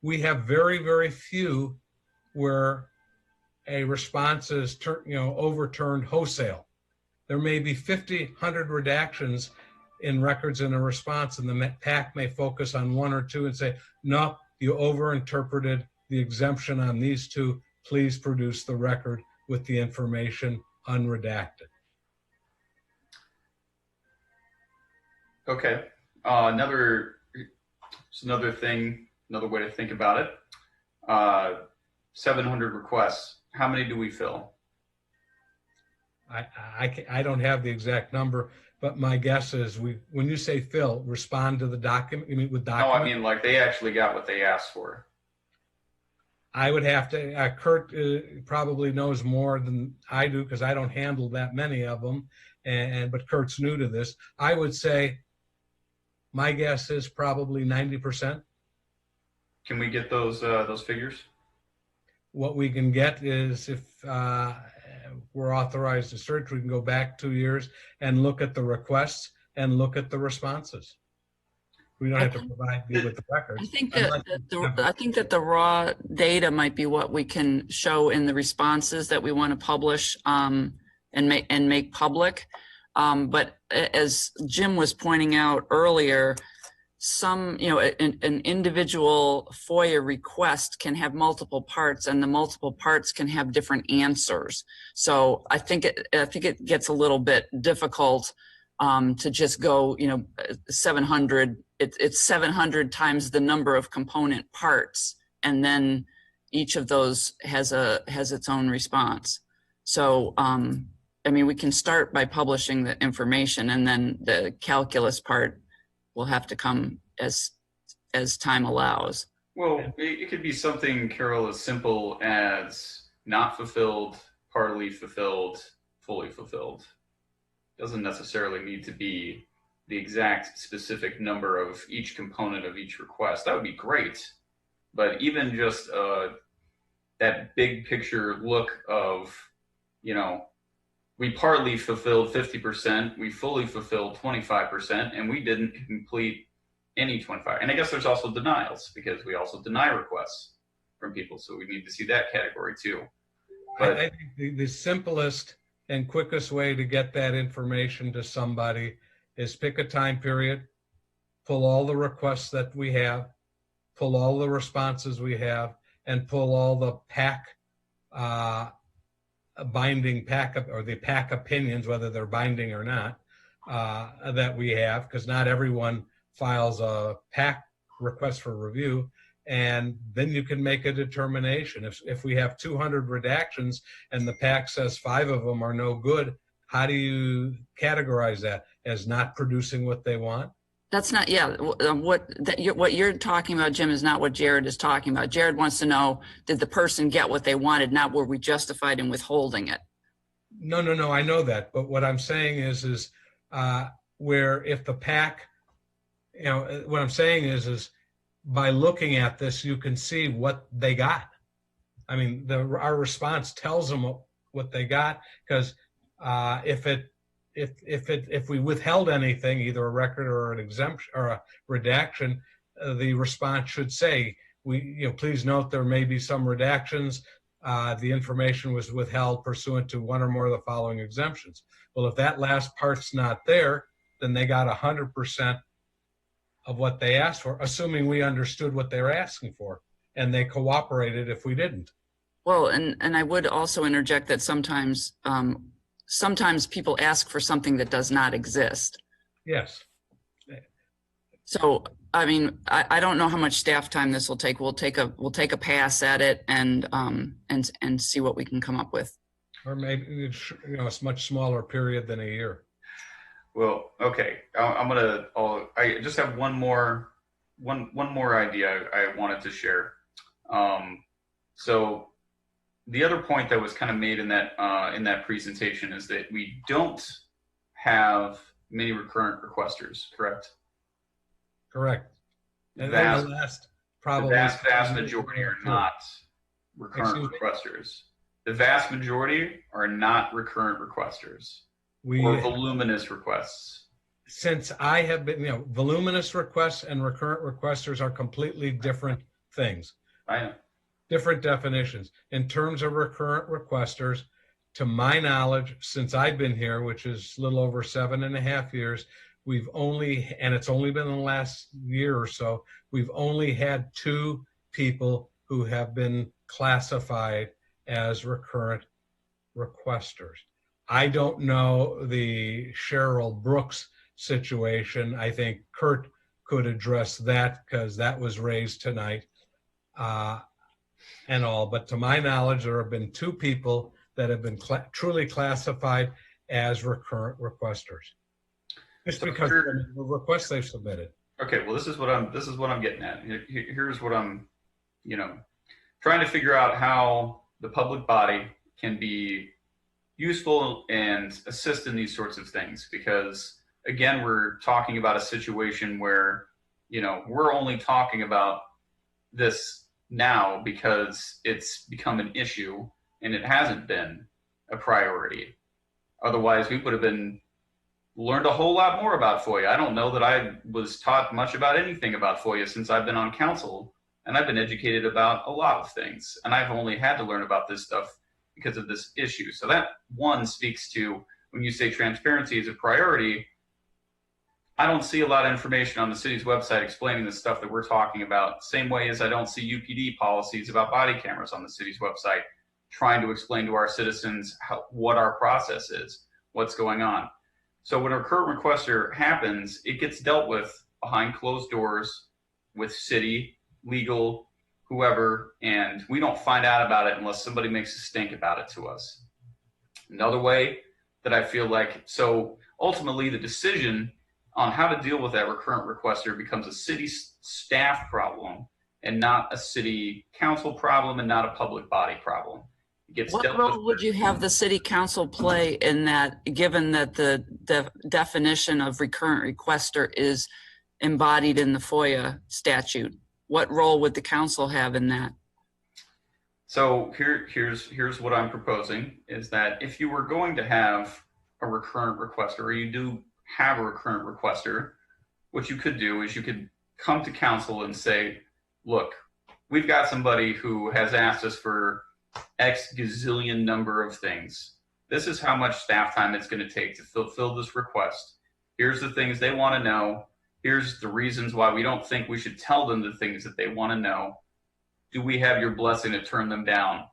We have very, very few where a response is overturned wholesale. There may be 50, 100 redactions in records in a response, and the PAC may focus on 1 or 2 and say, no, you overinterpreted the exemption on these 2. Please produce the record with the information unredacted. Okay. Another way to think about it. 700 requests. How many do we fill? I don't have the exact number, but my guess is when you say fill, respond to the document, you mean with No, document? I mean like they actually got what they asked for. I would have to, Kurt probably knows more than I do because I don't handle that many of them, but Kurt's new to this. I would say my guess is probably 90%. Can we get those figures? What we can get is if we're authorized to search, we can go back 2 years and look at the requests and look at the responses. We don't have to provide you with the records. I think that the raw data might be what we can show in the responses that we want to publish and make public. But as Jim was pointing out earlier, some, an individual FOIA request can have multiple parts, and the multiple parts can have different answers. So I think it gets a little bit difficult to just go, 700. It's 700 times the number of component parts, and then each of those has its own response. So we can start by publishing the information, and then the calculus part will have to come as time allows. Well, it could be something, Carol, as simple as not fulfilled, partly fulfilled, fully fulfilled. Doesn't necessarily need to be the exact specific number of each component of each request. That would be great. But even just that big picture look of, we partly fulfilled 50%, we fully fulfilled 25%, and we didn't complete any 25. And I guess there's also denials, because we also deny requests from people. So we need to see that category too. But I think the simplest and quickest way to get that information to somebody is pick a time period, pull all the requests that we have, pull all the responses we have, and pull all the binding PAC or the PAC opinions, whether they're binding or not, that we have, because not everyone files a PAC request for review. And then you can make a determination. If we have 200 redactions and the PAC says 5 of them are no good, how do you categorize that as not producing what they want? That's not, what you're talking about, Jim, is not what Jared is talking about. Jared wants to know, did the person get what they wanted, not were we justified in withholding it? No, I know that. But what I'm saying is where if the PAC, what I'm saying is by looking at this, you can see what they got. I mean, our response tells them what they got, because if we withheld anything, either a record or an exemption or a redaction, the response should say, please note there may be some redactions. The information was withheld pursuant to one or more of the following exemptions. Well, if that last part's not there, then they got 100% of what they asked for, assuming we understood what they were asking for, and they cooperated if we didn't. Well, and I would also interject that sometimes people ask for something that does not exist. Yes. So, I don't know how much staff time this will take. We'll take a pass at it and see what we can come up with. Or maybe a much smaller period than a year. Well, okay. I just have one more idea I wanted to share. So the other point that was kind of made in that presentation is that we don't have many recurrent requesters, correct? Correct. And the vast majority are not recurrent requesters. The vast majority are not recurrent requesters or voluminous requests. Since I have been, voluminous requests and recurrent requesters are completely different things. I know. Different definitions. In terms of recurrent requesters, to my knowledge, since I've been here, which is a little over 7.5 years, and it's only been in the last year or so, we've only had 2 people who have been classified as recurrent requesters. I don't know the Cheryl Brooks situation. I think Kurt could address that because that was raised tonight. and all, but to my knowledge, there have been 2 people that have been truly classified as recurrent requesters, just because of the requests they've submitted. Okay, well, this is what I'm getting at. Here's what I'm, trying to figure out how the public body can be useful and assist in these sorts of things, because again, we're talking about a situation where, we're only talking about this now because it's become an issue and it hasn't been a priority. Otherwise, we would have learned a whole lot more about FOIA. I don't know that I was taught much about anything about FOIA since I've been on council, and I've been educated about a lot of things, and I've only had to learn about this stuff because of this issue. So that one speaks to, when you say transparency is a priority, I don't see a lot of information on the city's website explaining the stuff that we're talking about. Same way as I don't see UPD policies about body cameras on the city's website, trying to explain to our citizens what our process is, what's going on. So when a recurrent requester happens, it gets dealt with behind closed doors with city, legal, whoever, and we don't find out about it unless somebody makes a stink about it to us. Another way that I feel like, so ultimately the decision on how to deal with that recurrent requester becomes a city staff problem and not a city council problem and not a public body problem. What role would you have the city council play in that, given that the definition of recurrent requester is embodied in the FOIA statute? What role would the council have in that? So here's what I'm proposing, is that if you were going to have a recurrent requester, or you do have a recurrent requester, what you could do is you could come to council and say, look, we've got somebody who has asked us for X gazillion number of things. This is how much staff time it's going to take to fulfill this request. Here's the things they want to know. Here's the reasons why we don't think we should tell them the things that they want to know. Do we have your blessing to turn them down?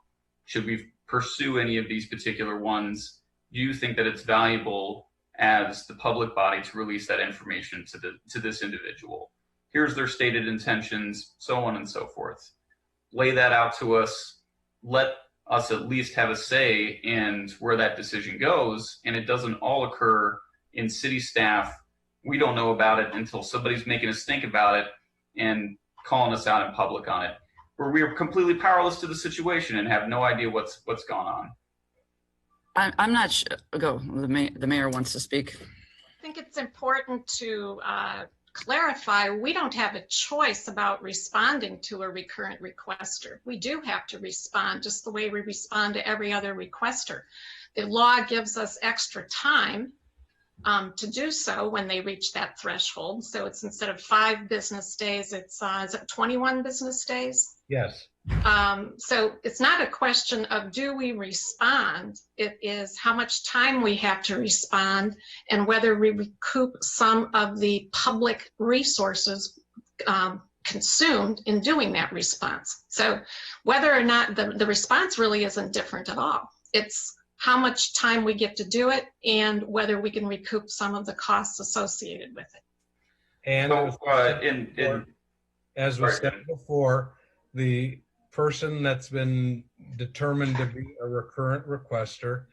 Should we pursue any of these particular ones? Do you think that it's valuable as the public body to release that information to this individual? Here's their stated intentions, so on and so forth. Lay that out to us. Let us at least have a say in where that decision goes, and it doesn't all occur in city staff. We don't know about it until somebody's making us think about it and calling us out in public on it, where we are completely powerless to the situation and have no idea what's gone on. I'm not sure. Go. The mayor wants to speak. I think it's important to clarify, we don't have a choice about responding to a recurrent requester. We do have to respond just the way we respond to every other requester. The law gives us extra time to do so when they reach that threshold. So it's, instead of 5 business days, it's is it 21 business days? Yes. So it's not a question of do we respond, it is how much time we have to respond and whether we recoup some of the public resources consumed in doing that response. So whether or not the response really isn't different at all. It's how much time we get to do it and whether we can recoup some of the costs associated with it. And as was said before, the person that's been determined to be a recurrent requester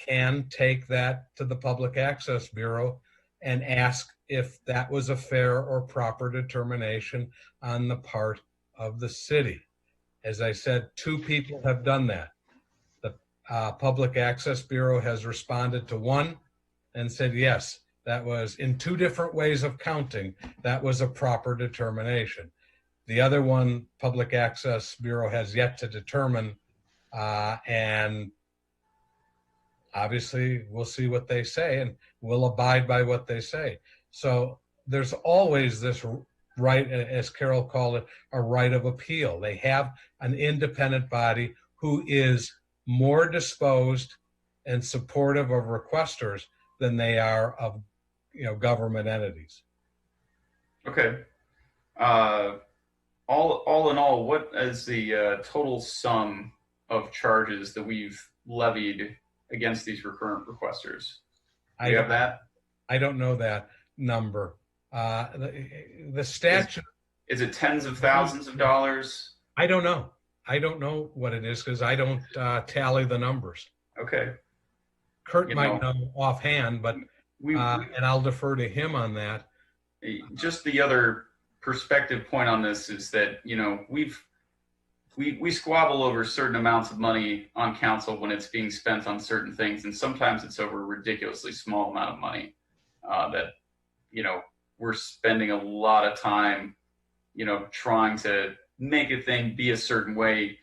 can take that to the Public Access Bureau and ask if that was a fair or proper determination on the part of the city. As I said, 2 people have done that. The Public Access Bureau has responded to one and said, yes, that was in 2 different ways of counting. That was a proper determination. The other one, Public Access Bureau has yet to determine, and obviously we'll see what they say and we'll abide by what they say. So there's always this right, as Carol called it, a right of appeal. They have an independent body who is more disposed and supportive of requesters than they are of, government entities. Okay. All in all, what is the total sum of charges that we've levied against these recurrent requesters? Do you have that? I don't know that number. The statute. Is it tens of thousands of dollars? I don't know. I don't know what it is because I don't tally the numbers. Okay. Kurt You might know, know offhand, but and I'll defer to him on that. Just the other perspective point on this is that, you know, we squabble over certain amounts of money on council when it's being spent on certain things, and sometimes it's over a ridiculously small amount of money that, you know, we're spending a lot of time, you know, trying to make a thing be a certain way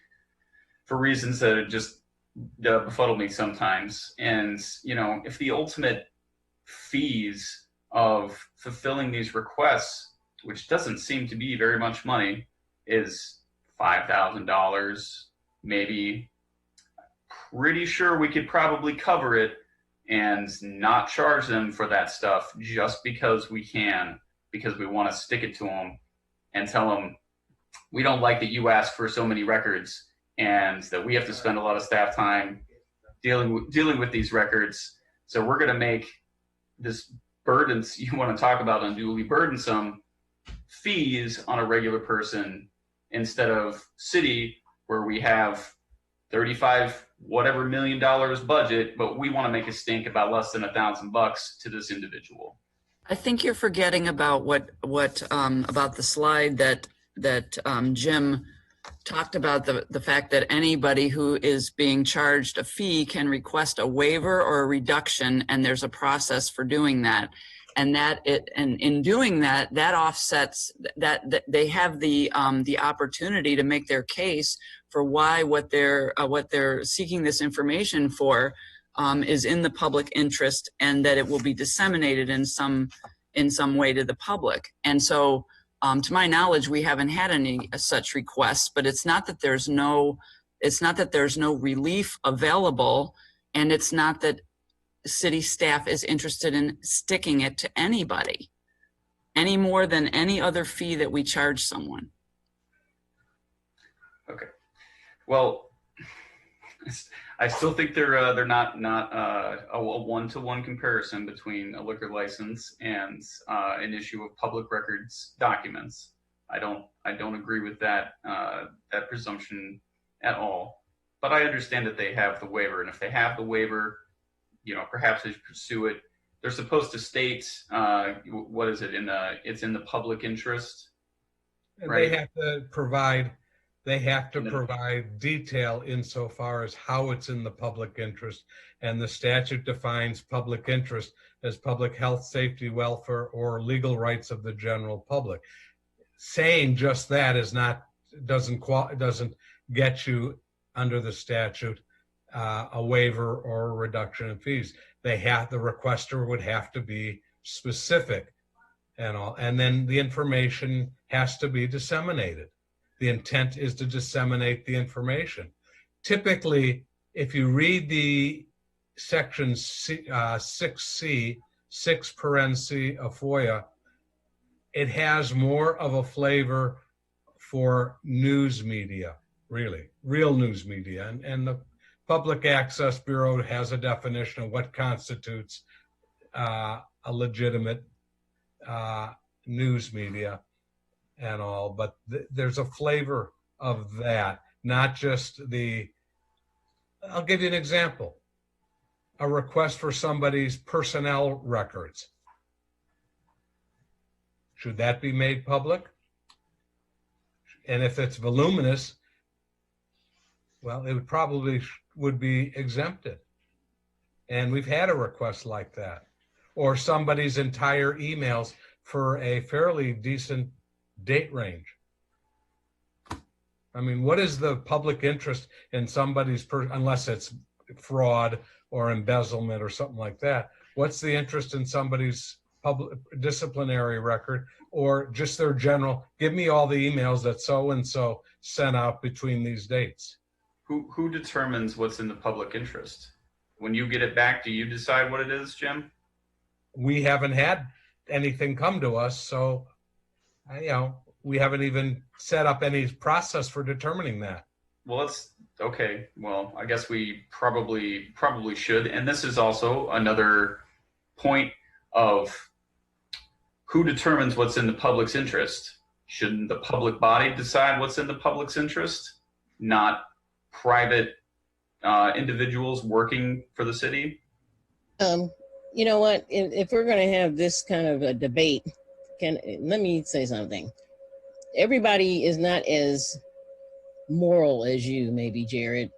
for reasons that just befuddle me sometimes. And, you know, if the ultimate fees of fulfilling these requests, which doesn't seem to be very much money, is $5,000, maybe, pretty sure we could probably cover it and not charge them for that stuff just because we can, because we want to stick it to them and tell them, we don't like that you ask for so many records and that we have to spend a lot of staff time dealing with these records. So we're going to make this burdens you want to talk about unduly burdensome fees on a regular person instead of city, where we have 35 whatever $1 million budget, but we want to make a stink about less than $1,000 to this individual. I think you're forgetting about what about the slide that Jim talked about, the fact that anybody who is being charged a fee can request a waiver or a reduction, and there's a process for doing that. And in doing that, that offsets that they have the opportunity to make their case for why what they're seeking this information for is in the public interest, and that it will be disseminated in some way to the public. And so, to my knowledge, we haven't had any such requests. But it's not that there's no relief available, and it's not that city staff is interested in sticking it to anybody any more than any other fee that we charge someone. Okay. Well, I still think they're not a one-to-one comparison between a liquor license and an issue of public records documents. I don't agree with that presumption at all. But I understand that they have the waiver, and if they have the waiver, you know, perhaps they should pursue it. They're supposed to state what is it it's in the public interest, right? They have to provide detail insofar as how it's in the public interest, and the statute defines public interest as public health, safety, welfare, or legal rights of the general public. Saying just that doesn't get you under the statute a waiver or a reduction in fees. The requester would have to be specific and all, and then the information has to be disseminated. The intent is to disseminate the information. Typically, if you read the section 6C, 6 parentheses of FOIA, it has more of a flavor for news media, really, real news media. And the Public Access Bureau has a definition of what constitutes a legitimate news media and all, but there's a flavor of that, not just I'll give you an example. A request for somebody's personnel records. Should that be made public? And if it's voluminous, well, it would be exempted. And we've had a request like that. Or somebody's entire emails for a fairly decent date range. I mean, what is the public interest in somebody's, unless it's fraud or embezzlement or something like that, what's the interest in somebody's public disciplinary record or just their general, give me all the emails that so-and-so sent out between these dates? Who determines what's in the public interest? When you get it back, do you decide what it is, Jim? We haven't had anything come to us, so we haven't even set up any process for determining that. Well, okay. Well, I guess we probably should. And this is also another point of who determines what's in the public's interest. Shouldn't the public body decide what's in the public's interest? not private individuals working for the city? You know what? If we're going to have this kind of a debate, let me say something. Everybody is not as moral as you, maybe, Jared.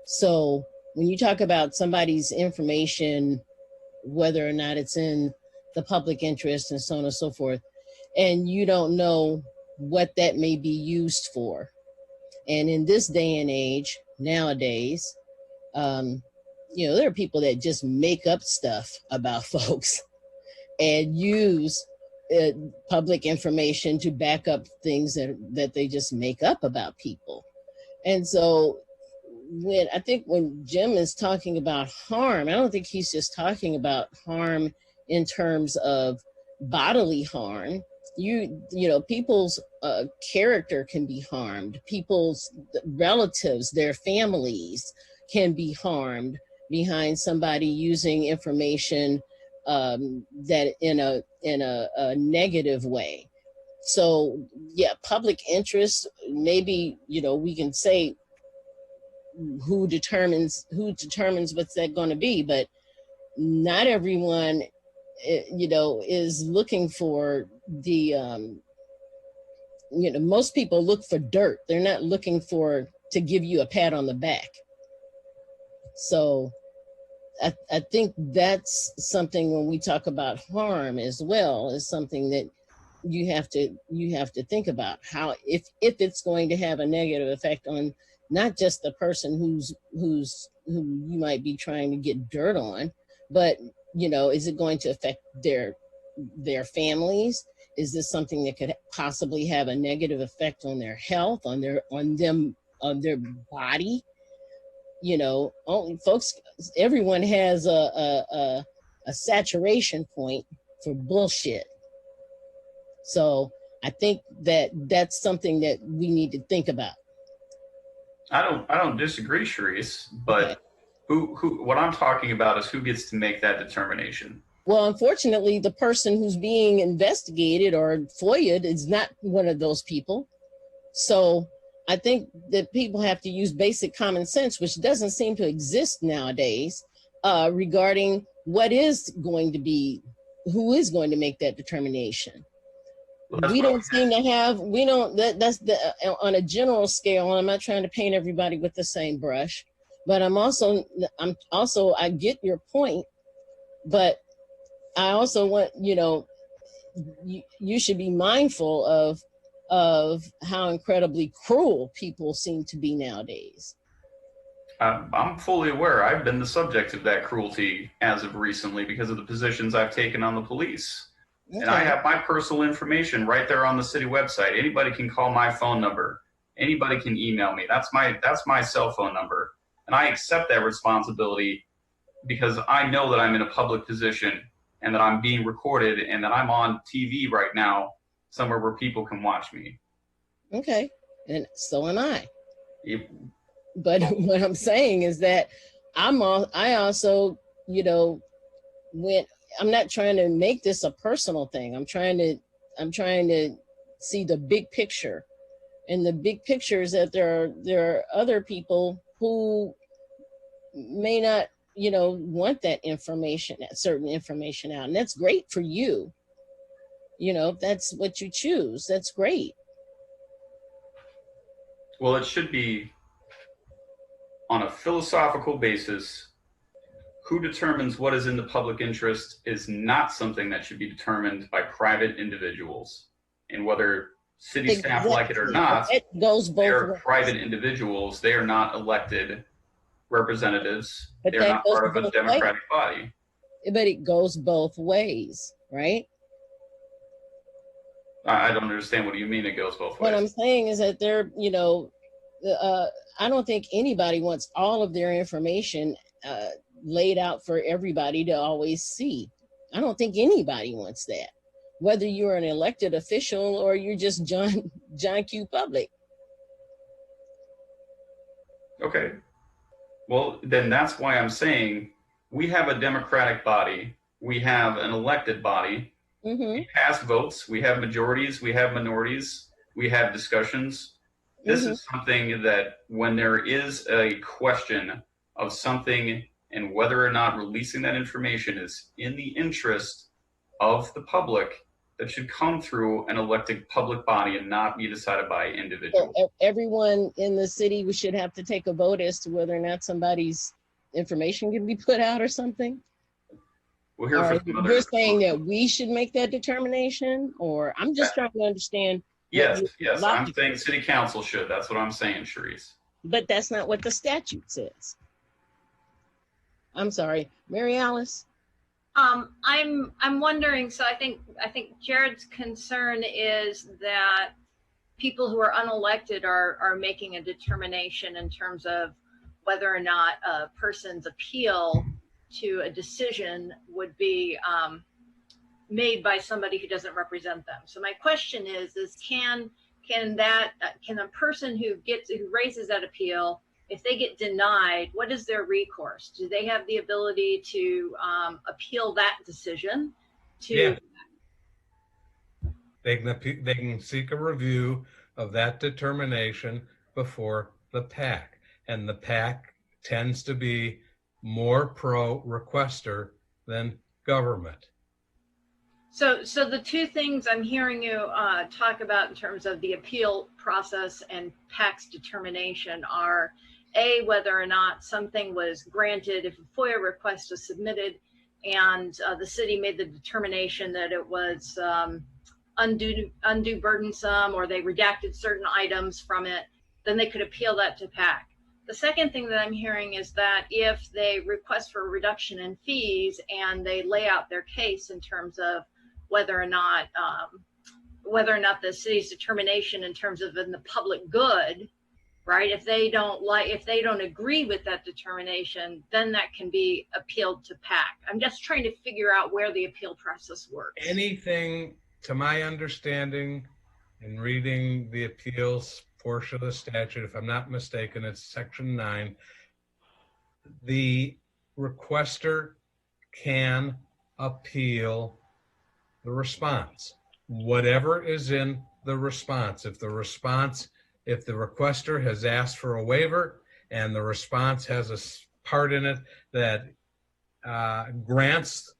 So when you talk about somebody's information, whether or not it's in the public interest and so on and so forth, and you don't know what that may be used for. And in this day and age, nowadays, there are people that just make up stuff about folks and use public information to back up things that they just make up about people. And so when Jim is talking about harm, I don't think he's just talking about harm in terms of bodily harm. People's character can be harmed. People's relatives, their families can be harmed behind somebody using information that in a negative way. So yeah, public interest, maybe, we can say who determines what's that going to be, but not everyone is looking for the most people look for dirt. They're not looking to give you a pat on the back. So I think that's something when we talk about harm as well, is something that you have to think about, how if it's going to have a negative effect on not just the person who you might be trying to get dirt on, but is it going to affect their families? Is this something that could possibly have a negative effect on their health, on their body? Folks, everyone has a saturation point for bullshit. So I think that's something that we need to think about. I don't disagree, Sharice, but who what I'm talking about is who gets to make that determination. Well, unfortunately, the person who's being investigated or FOIA'd is not one of those people. So I think that people have to use basic common sense, which doesn't seem to exist nowadays, regarding who is going to make that determination. That's on a general scale, and I'm not trying to paint everybody with the same brush, but I get your point, but I also want, you should be mindful of how incredibly cruel people seem to be nowadays. I'm fully aware. I've been the subject of that cruelty as of recently because of the positions I've taken on the police. Okay. And I have my personal information right there on the city website. Anybody can call my phone number. Anybody can email me. That's my cell phone number. And I accept that responsibility because I know that I'm in a public position and that I'm being recorded and that I'm on TV right now somewhere where people can watch me. Okay. And so am I. But what I'm saying is that I also, I'm not trying to make this a personal thing. I'm trying to see the big picture. And the big picture is that there are other people who may not, want that information, that certain information out. And that's great for you. If that's what you choose, that's great. Well, it should be on a philosophical basis. Who determines what is in the public interest is not something that should be determined by private individuals. And whether city staff like it or not, they're private individuals. They are not elected representatives. They're not part of a democratic body. But it goes both ways, right? I don't understand. What do you mean it goes both ways? What I'm saying is that I don't think anybody wants all of their information laid out for everybody to always see. I don't think anybody wants that, whether you're an elected official or you're just John Q. Public. Okay. Well, then that's why I'm saying we have a democratic body. We have an elected body. Mm-hmm. We pass votes. We have majorities. We have minorities. We have discussions. This is something that when there is a question of something and whether or not releasing that information is in the interest of the public, that should come through an elected public body and not be decided by individuals. So everyone in the city should have to take a vote as to whether or not somebody's information can be put out or something? We'll hear Or from some you're others. saying that we should make that determination, or I'm just trying to understand. Yes, I'm saying city council should. That's what I'm saying, Sharice. But that's not what the statute says. I'm sorry, Mary Alice. I'm wondering. So I think Jared's concern is that people who are unelected are making a determination in terms of whether or not a person's appeal to a decision would be made by somebody who doesn't represent them. So my question is can a person who raises that appeal, if they get denied, what is their recourse? Do they have the ability to appeal that decision? Yeah. They can seek a review of that determination before the PAC, and the PAC tends to be more pro-requester than government. So the two things I'm hearing you talk about in terms of the appeal process and PAC's determination are, A, whether or not something was granted if a FOIA request was submitted and the city made the determination that it was undue burdensome, or they redacted certain items from it, then they could appeal that to PAC. The second thing that I'm hearing is that if they request for a reduction in fees and they lay out their case in terms of whether or not the city's determination in terms of in the public good, right? If they don't agree with that determination, then that can be appealed to PAC. I'm just trying to figure out where the appeal process works. Anything, to my understanding, in reading the appeals portion of the statute, if I'm not mistaken, it's section 9, the requester can appeal the response, whatever is in the response. If the requester has asked for a waiver and the response has a part in it that grants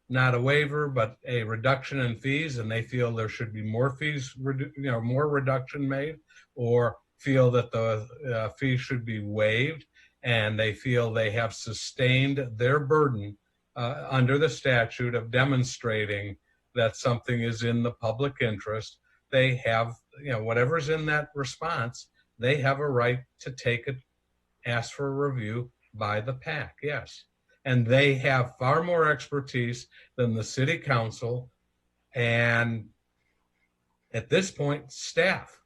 not a waiver but a reduction in fees, and they feel there should be more fees, more reduction made, or feel that the fee should be waived, and they feel they have sustained their burden under the statute of demonstrating that something is in the public interest, they have, whatever's in that response, they have a right to take it, ask for a review by the PAC, yes. And they have far more expertise than the city council and, at this point, staff,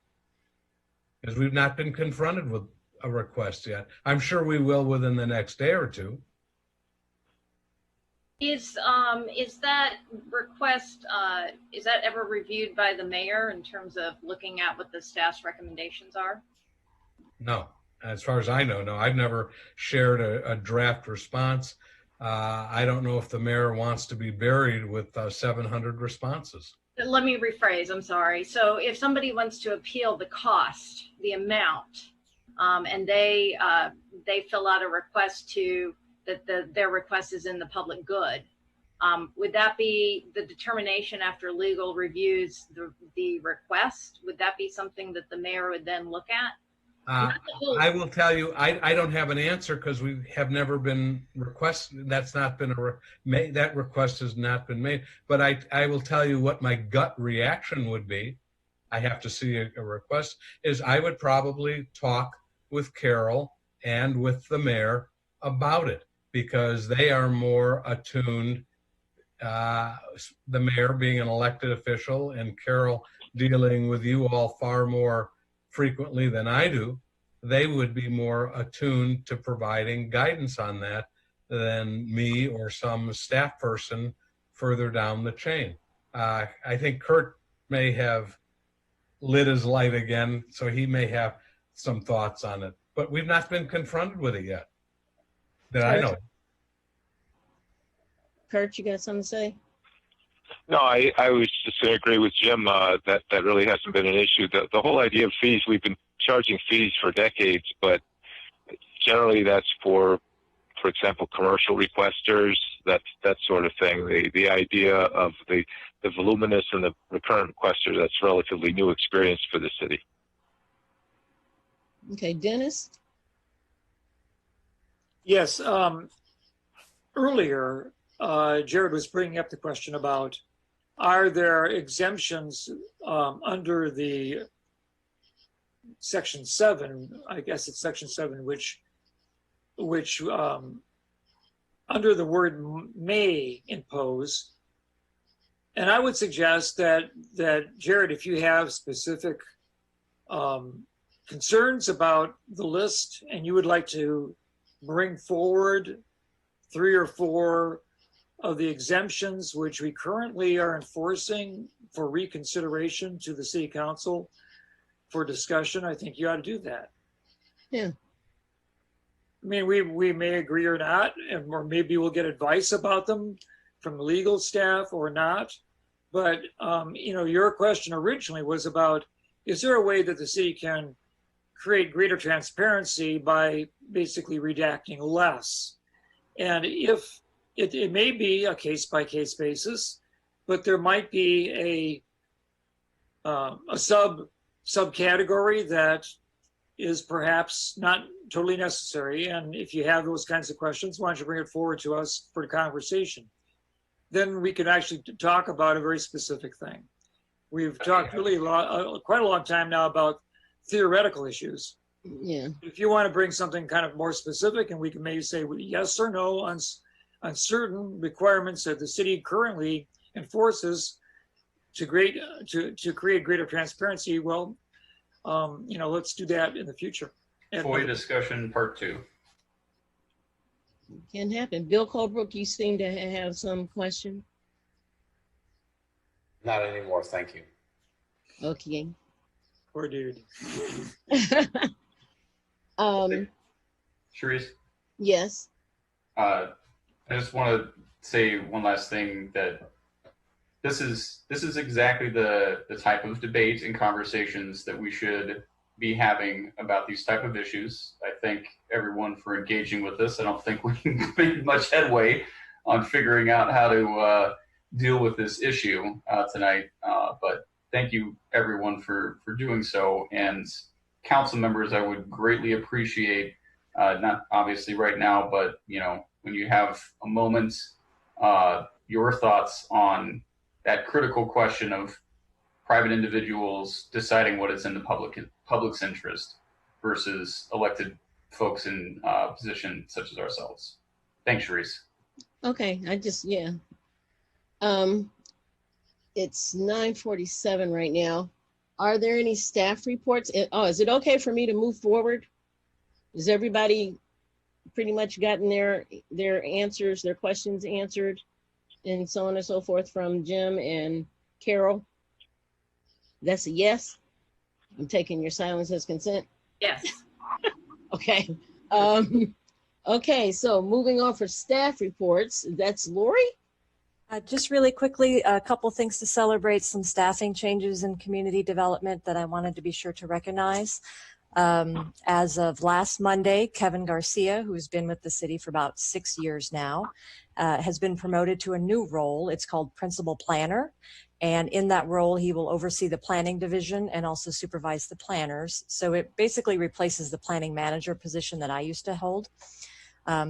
because we've not been confronted with a request yet. I'm sure we will within the next day or two. Is that request, is that ever reviewed by the mayor in terms of looking at what the staff's recommendations are? No, as far as I know, no. I've never shared a draft response. I don't know if the mayor wants to be buried with 700 responses. Let me rephrase, I'm sorry. So if somebody wants to appeal the cost, the amount, and they fill out a request that their request is in the public good, would that be the determination after legal reviews the request? Would that be something that the mayor would then look at? I will tell you, I don't have an answer because we have never been requested. That's not been that request has not been made. But I will tell you what my gut reaction would be. I have to see a request. Is I would probably talk with Carol and with the mayor about it, because they are more attuned. The mayor being an elected official and Carol dealing with you all far more frequently than I do, they would be more attuned to providing guidance on that than me or some staff person further down the chain. I think Kurt may have lit his light again, so he may have some thoughts on it, but we've not been confronted with it yet that I know. Kurt, you got something to say? No, I was just going to agree with Jim that that really hasn't been an issue. The whole idea of fees, we've been charging fees for decades, but generally that's for example, commercial requesters, that sort of thing. The idea of the voluminous and the recurrent requesters, that's relatively new experience for the city. Okay, Dennis? Yes, earlier, Jared was bringing up the question about, are there exemptions under the Section 7, I guess it's Section 7, which under the word may impose. And I would suggest that Jared, if you have specific concerns about the list and you would like to bring forward 3 or 4 of the exemptions which we currently are enforcing for reconsideration to the city council for discussion, I think you ought to do that. Yeah. I mean, we may agree or not, or maybe we'll get advice about them from the legal staff or not. But, you know, your question originally was about, is there a way that the city can create greater transparency by basically redacting less? And if it may be a case-by-case basis, but there might be a subcategory that is perhaps not totally necessary. And if you have those kinds of questions, why don't you bring it forward to us for the conversation? Then we can actually talk about a very specific thing. We've talked really quite a long time now about theoretical issues. Yeah. If you want to bring something kind of more specific, and we can maybe say yes or no on certain requirements that the city currently enforces to create greater transparency, well, you know, let's do that in the future. FOIA discussion part 2. Can happen. Bill Colebrook, you seem to have some question. Not anymore, thank you. Okay. Poor dude. Sharice? Yes. I just want to say one last thing, that this is exactly the type of debate and conversations that we should be having about these type of issues. I thank everyone for engaging with this. I don't think we made much headway on figuring out how to deal with this issue tonight, but thank you everyone for doing so. And council members, I would greatly appreciate, not obviously right now, but you know, when you have a moment, your thoughts on that critical question of private individuals deciding what is in the public's interest versus elected folks in positions such as ourselves. Thanks, Sharice. Okay, yeah. It's 9:47 right now. Are there any staff reports? Is it okay for me to move forward? Has everybody pretty much gotten their answers, their questions answered, and so on and so forth from Jim and Carol? That's a yes. I'm taking your silence as consent. Yes. Okay. Okay, so moving on for staff reports, that's Lori. Just really quickly, a couple things to celebrate, some staffing changes in community development that I wanted to be sure to recognize. As of last Monday, Kevin Garcia, who's been with the city for about 6 years now, has been promoted to a new role. It's called Principal Planner. And in that role, he will oversee the planning division and also supervise the planners. So it basically replaces the planning manager position that I used to hold.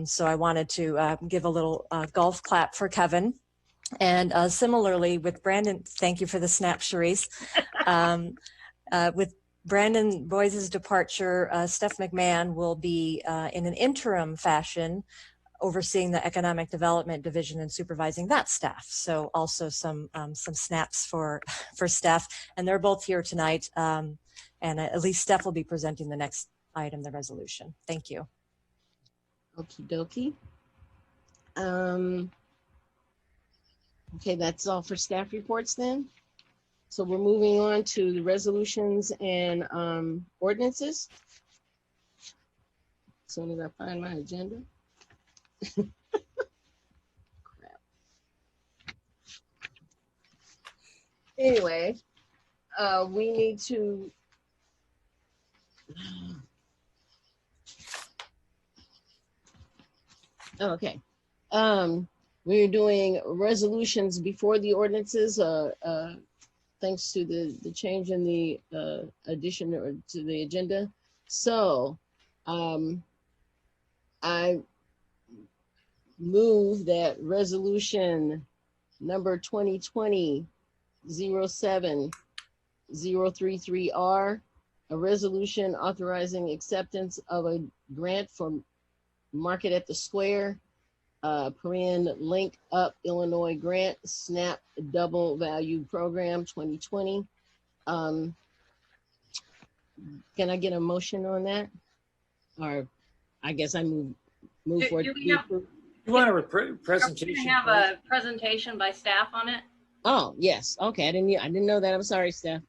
So I wanted to give a little golf clap for Kevin. And similarly with Brandon, thank you for the snap, Sharice. With Brandon Boyce's departure, Steph McMahon will be in an interim fashion overseeing the economic development division and supervising that staff. So also some snaps for Steph, and they're both here tonight. And at least Steph will be presenting the next item, the resolution. Thank you. Okie dokie. Okay, that's all for staff reports then. So we're moving on to the resolutions and ordinances. As soon as I find my agenda. Crap. Anyway, we need to. Okay. We're doing resolutions before the ordinances, thanks to the change in the addition to the agenda. So, I move that resolution number 2020-07-033R, a resolution authorizing acceptance of a grant from Market at the Square, Link Up Illinois Grant, SNAP Double Value Program 2020. Can I get a motion on that? Or I guess I move forward. Do we have, You want a are we presentation? gonna have a presentation by staff on it? Oh, yes. Okay. I didn't know that. I'm sorry, Steph.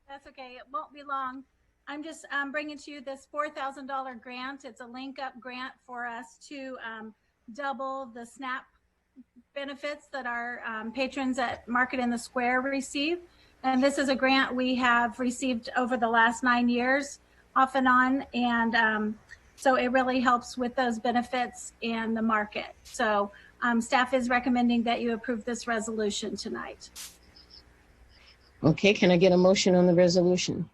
That's okay. It won't be long. I'm just bringing to you this $4,000 grant. It's a link up grant for us to double the SNAP benefits that our patrons at Market in the Square receive. And this is a grant we have received over the last 9 years, off and on. And so it really helps with those benefits and the market. So staff is recommending that you approve this resolution tonight. Okay. Can I get a motion on the resolution?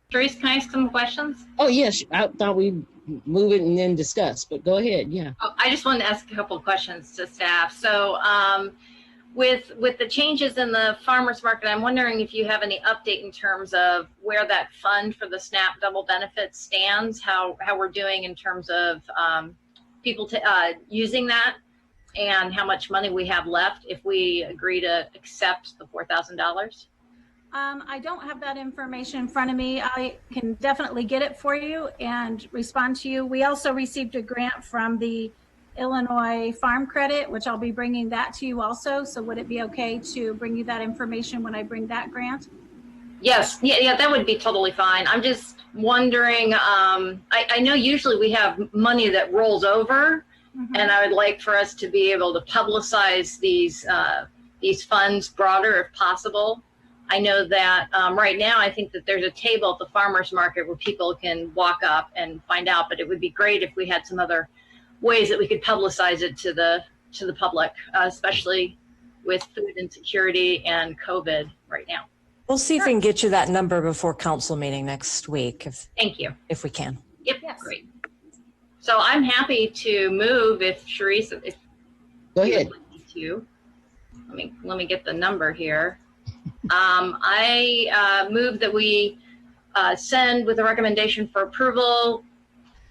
Therese, can I ask some questions? Oh, yes. I thought we'd move it and then discuss, but go ahead. Yeah. Oh, I just wanted to ask a couple of questions to staff. So with the changes in the farmers market, I'm wondering if you have any update in terms of where that fund for the SNAP double benefits stands, how we're doing in terms of people using that, and how much money we have left if we agree to accept the $4,000. I don't have that information in front of me. I can definitely get it for you and respond to you. We also received a grant from the Illinois Farm Credit, which I'll be bringing that to you also. So would it be okay to bring you that information when I bring that grant? Yes, yeah, that would be totally fine. I'm just wondering, I know usually we have money that rolls over, and I would like for us to be able to publicize these funds broader if possible. I know that right now, I think that there's a table at the farmers market where people can walk up and find out, but it would be great if we had some other ways that we could publicize it to the public, especially with food insecurity and COVID right now. We'll see if we can get you that number before council meeting next week. Thank you. If we can. Yep, yes. Great. So I'm happy to move if Sharice, if go ahead. Let me get the number here. I move that we send with a recommendation for approval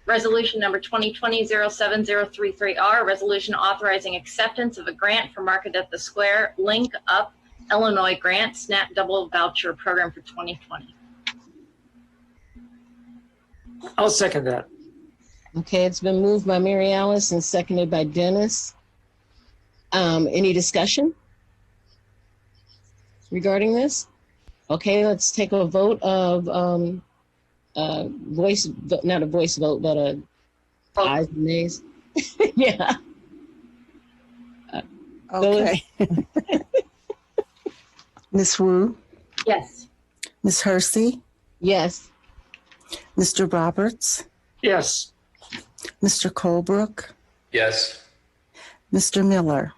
resolution number 2020-07-033R, resolution authorizing acceptance of a grant for Market at the Square Link Up Illinois Grant SNAP Double Voucher Program for 2020. I'll second that. Okay, it's been moved by Mary Alice and seconded by Dennis. Any discussion regarding this? Okay, let's take a vote of voice, not a voice vote, but a ayes and nays. Yeah. Okay. Ms. Wu? Yes. Ms. Hersey? Yes. Mr. Roberts? Yes. Mr. Colebrook? Yes. Mr. Miller?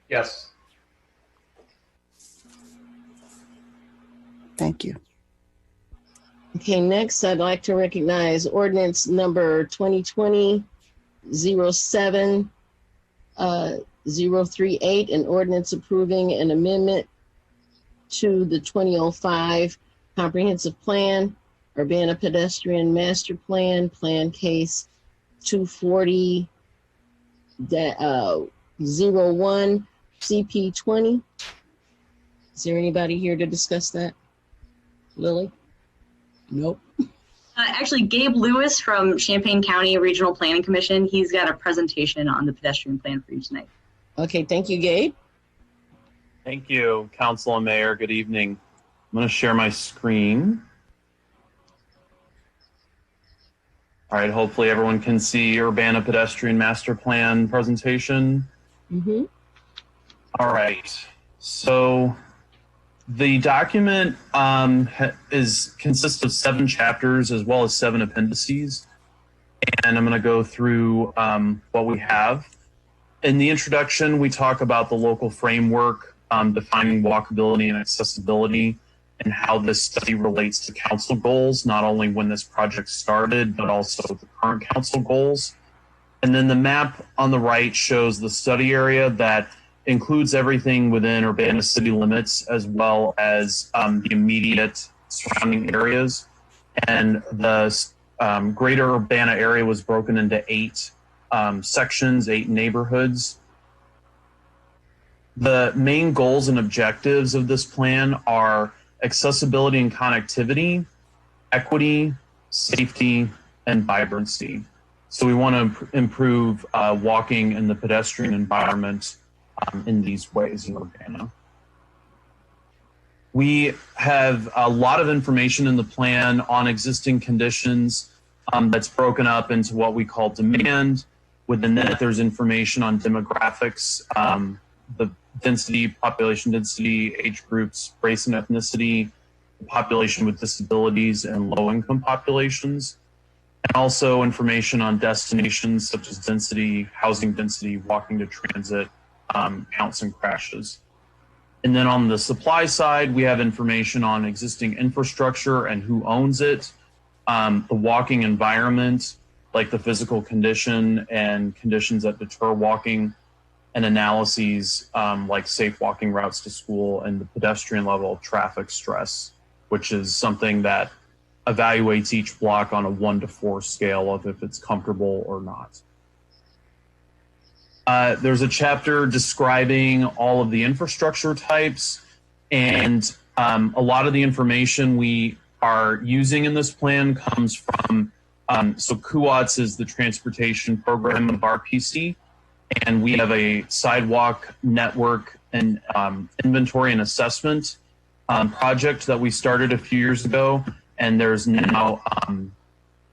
Yes. Thank you. Okay, next I'd like to recognize ordinance number 2020-07-038, an ordinance approving an amendment to the 2005 Comprehensive Plan, Urbana Pedestrian Master Plan, Plan Case 240-01 CP20. Is there anybody here to discuss that? Lily? Nope. Actually, Gabe Lewis from Champaign County Regional Planning Commission, he's got a presentation on the pedestrian plan for you tonight. Okay, thank you, Gabe. Thank you, Council and Mayor. Good evening. I'm going to share my screen. All right, hopefully everyone can see Urbana Pedestrian Master Plan presentation. Mm-hmm. All right, so The document consists of 7 chapters as well as 7 appendices, and I'm going to go through what we have. In the introduction, we talk about the local framework, defining walkability and accessibility, and how this study relates to council goals, not only when this project started, but also the current council goals. And then the map on the right shows the study area that includes everything within Urbana city limits, as well as the immediate surrounding areas. And the greater Urbana area was broken into 8 sections, 8 neighborhoods. The main goals and objectives of this plan are accessibility and connectivity, equity, safety, and vibrancy. So we want to improve walking and the pedestrian environment in these ways in Urbana. We have a lot of information in the plan on existing conditions that's broken up into what we call demand. Within that, there's information on demographics, the density, population density, age groups, race and ethnicity, the population with disabilities, and low-income populations. And also information on destinations such as density, housing density, walking to transit, counts and crashes. And then on the supply side, we have information on existing infrastructure and who owns it, the walking environment, like the physical condition and conditions that deter walking, and analyses like safe walking routes to school and the pedestrian level of traffic stress, which is something that evaluates each block on a 1 to 4 scale of if it's comfortable or not. There's a chapter describing all of the infrastructure types, and a lot of the information we are using in this plan comes from, so CUATS is the transportation program of RPC, and we have a sidewalk network and inventory and assessment project that we started a few years ago, and there's now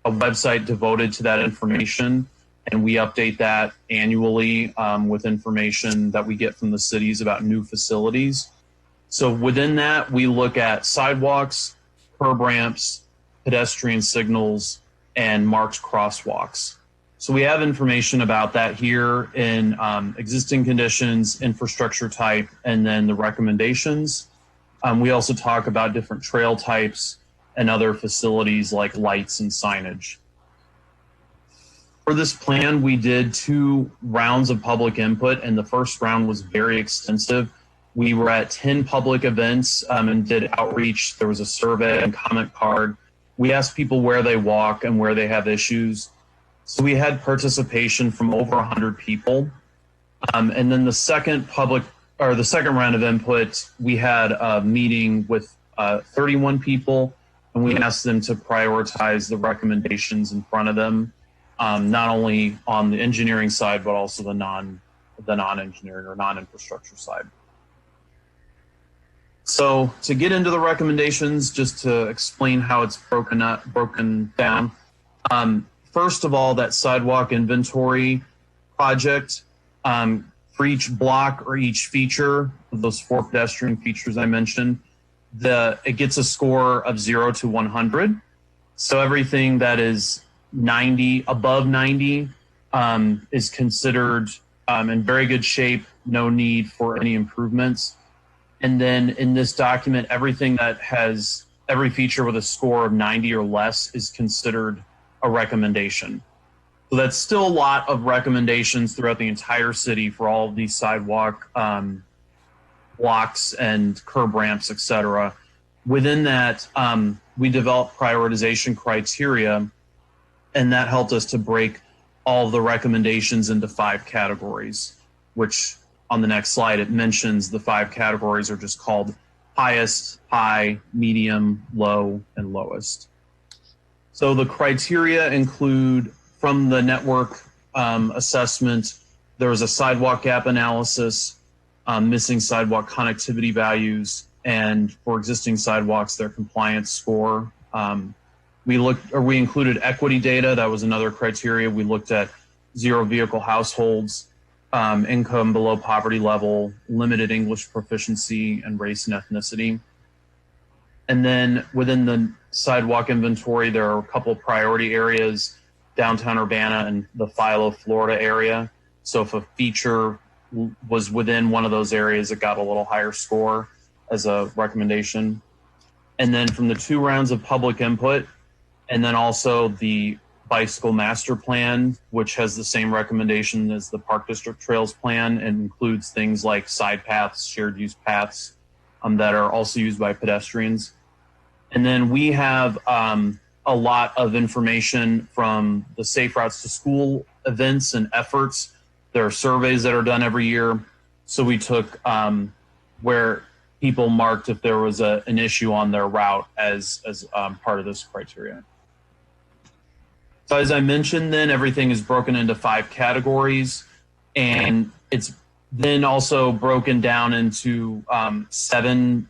a website devoted to that information. And we update that annually with information that we get from the cities about new facilities. So within that, we look at sidewalks, curb ramps, pedestrian signals, and marked crosswalks. So we have information about that here in existing conditions, infrastructure type, and then the recommendations. We also talk about different trail types and other facilities like lights and signage. For this plan, we did 2 rounds of public input, and the first round was very extensive. We were at 10 public events and did outreach. There was a survey and comment card. We asked people where they walk and where they have issues. So we had participation from over 100 people. And then the second round of input, we had a meeting with 31 people, and we asked them to prioritize the recommendations in front of them. Not only on the engineering side, but also the non-engineering or non-infrastructure side. So to get into the recommendations, just to explain how it's broken down. First of all, that sidewalk inventory project, for each block or each feature of those 4 pedestrian features I mentioned, it gets a score of 0 to 100. So everything that is 90, above 90, is considered in very good shape, no need for any improvements. And then in this document, everything that has every feature with a score of 90 or less is considered a recommendation. So that's still a lot of recommendations throughout the entire city for all of these sidewalk blocks and curb ramps, et cetera. Within that, we developed prioritization criteria, and that helped us to break all of the recommendations into 5 categories, which on the next slide, it mentions the 5 categories are just called highest, high, medium, low, and lowest. So the criteria include, from the network assessment, there was a sidewalk gap analysis, missing sidewalk connectivity values, and for existing sidewalks, their compliance score. We included equity data. That was another criteria. We looked at 0 vehicle households, income below poverty level, limited English proficiency, and race and ethnicity. And then within the sidewalk inventory, there are a couple priority areas, downtown Urbana and the Philo, Florida area. So if a feature was within one of those areas, it got a little higher score as a recommendation. And then from the 2 rounds of public input, and then also the bicycle master plan, which has the same recommendation as the Park District Trails plan and includes things like side paths, shared use paths that are also used by pedestrians. And then we have a lot of information from the Safe Routes to School events and efforts. There are surveys that are done every year. So we took where people marked if there was an issue on their route as part of this criteria. So as I mentioned, then everything is broken into 5 categories, and it's then also broken down into 7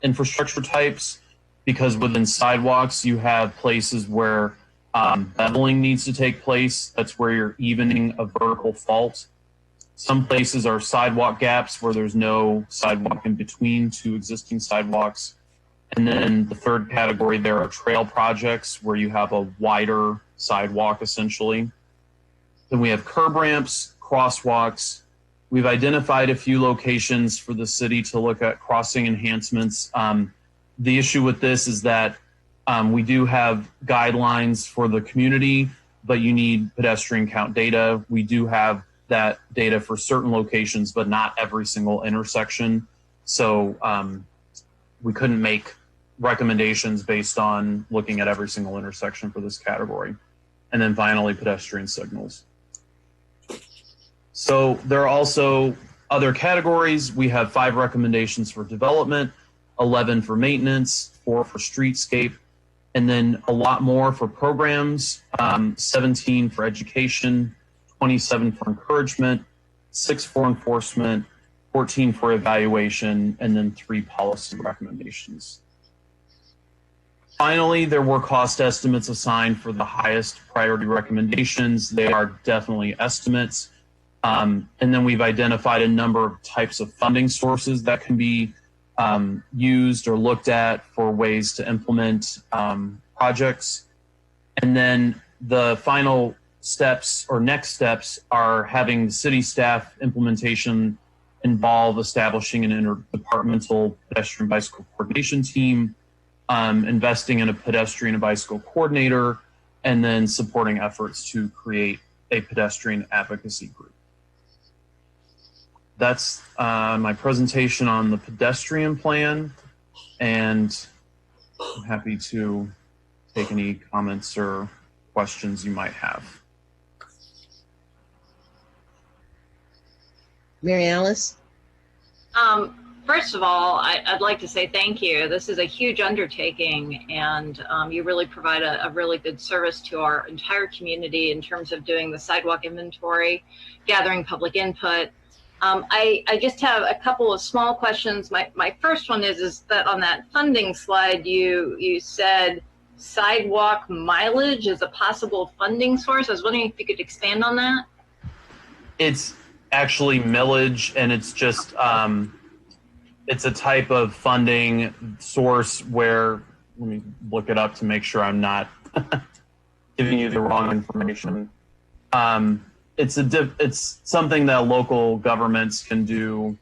infrastructure types, because within sidewalks, you have places where beveling needs to take place. That's where you're evening a vertical fault. Some places are sidewalk gaps where there's no sidewalk in between 2 existing sidewalks. And then the 3rd category, there are trail projects where you have a wider sidewalk essentially. Then we have curb ramps, crosswalks. We've identified a few locations for the city to look at crossing enhancements. The issue with this is that we do have guidelines for the community, but you need pedestrian count data. We do have that data for certain locations, but not every single intersection. So we couldn't make recommendations based on looking at every single intersection for this category. And then finally, pedestrian signals. So there are also other categories. We have 5 recommendations for development, 11 for maintenance, 4 for streetscape, and then a lot more for programs, 17 for education, 27 for encouragement, 6 for enforcement, 14 for evaluation, and then 3 policy recommendations. Finally, there were cost estimates assigned for the highest priority recommendations. They are definitely estimates. And then we've identified a number of types of funding sources that can be used or looked at for ways to implement projects. And then the final steps or next steps are having the city staff implementation involve establishing an interdepartmental pedestrian bicycle coordination team, investing in a pedestrian and bicycle coordinator, and then supporting efforts to create a pedestrian advocacy group. That's my presentation on the pedestrian plan, and I'm happy to take any comments or questions you might have. Mary Alice? First of all, I'd like to say thank you. This is a huge undertaking, and you really provide a really good service to our entire community in terms of doing the sidewalk inventory, gathering public input. I just have a couple of small questions. My first one is that on that funding slide, you said sidewalk mileage is a possible funding source. I was wondering if you could expand on that. It's actually millage, and it's just it's a type of funding source where, let me look it up to make sure I'm not giving you the wrong information. It's something that local governments can do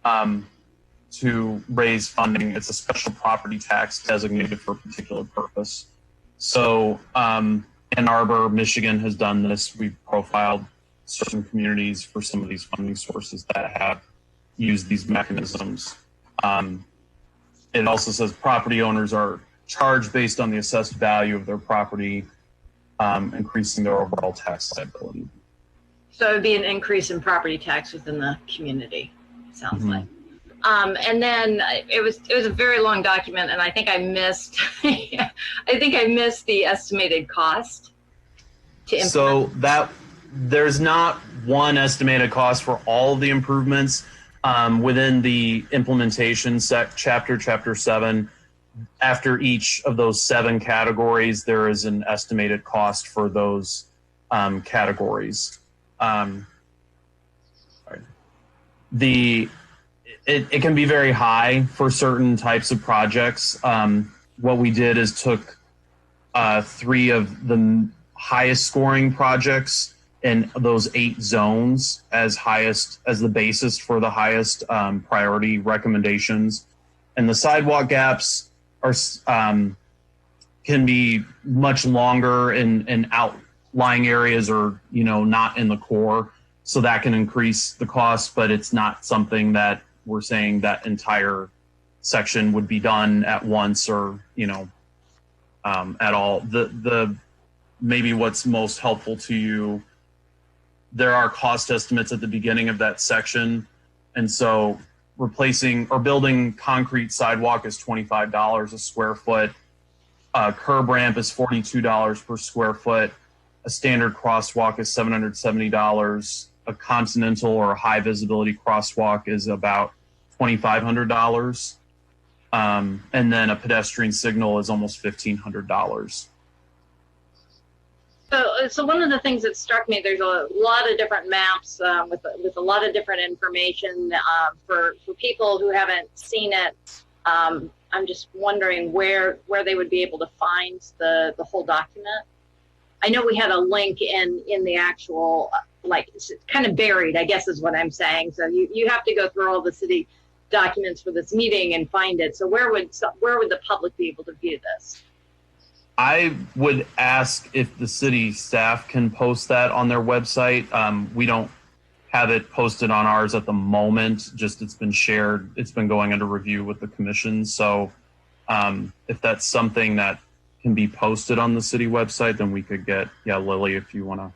to raise funding. It's a special property tax designated for a particular purpose. So Ann Arbor, Michigan has done this. We've profiled certain communities for some of these funding sources that have used these mechanisms. It also says property owners are charged based on the assessed value of their property, increasing their overall tax liability. So it would be an increase in property tax within the community, it sounds like. And then it was a very long document, and I think I missed the estimated cost to implement. So that there's not one estimated cost for all of the improvements. Within the implementation chapter 7, after each of those 7 categories, there is an estimated cost for those categories. it can be very high for certain types of projects. What we did is took 3 of the highest scoring projects in those 8 zones as the basis for the highest priority recommendations. And the sidewalk gaps are can be much longer in outlying areas or not in the core, so that can increase the cost. But it's not something that we're saying that entire section would be done at once or at all. The maybe what's most helpful to you, there are cost estimates at the beginning of that section, and so replacing or building concrete sidewalk is $25 a square foot. Curb ramp is $42 per square foot. A standard crosswalk is $770. A continental or a high visibility crosswalk is about $2,500. And then a pedestrian signal is almost $1,500. So one of the things that struck me, there's a lot of different maps with a lot of different information for people who haven't seen it. I'm just wondering where they would be able to find the whole document. I know we had a link in the actual, like, it's kind of buried, I guess is what I'm saying. So you have to go through all the city documents for this meeting and find it. So where would the public be able to view this? I would ask if the city staff can post that on their website. We don't have it posted on ours at the moment. Just it's been shared. It's been going under review with the commission. So if that's something that can be posted on the city website, then we could get, Lily, if you want to.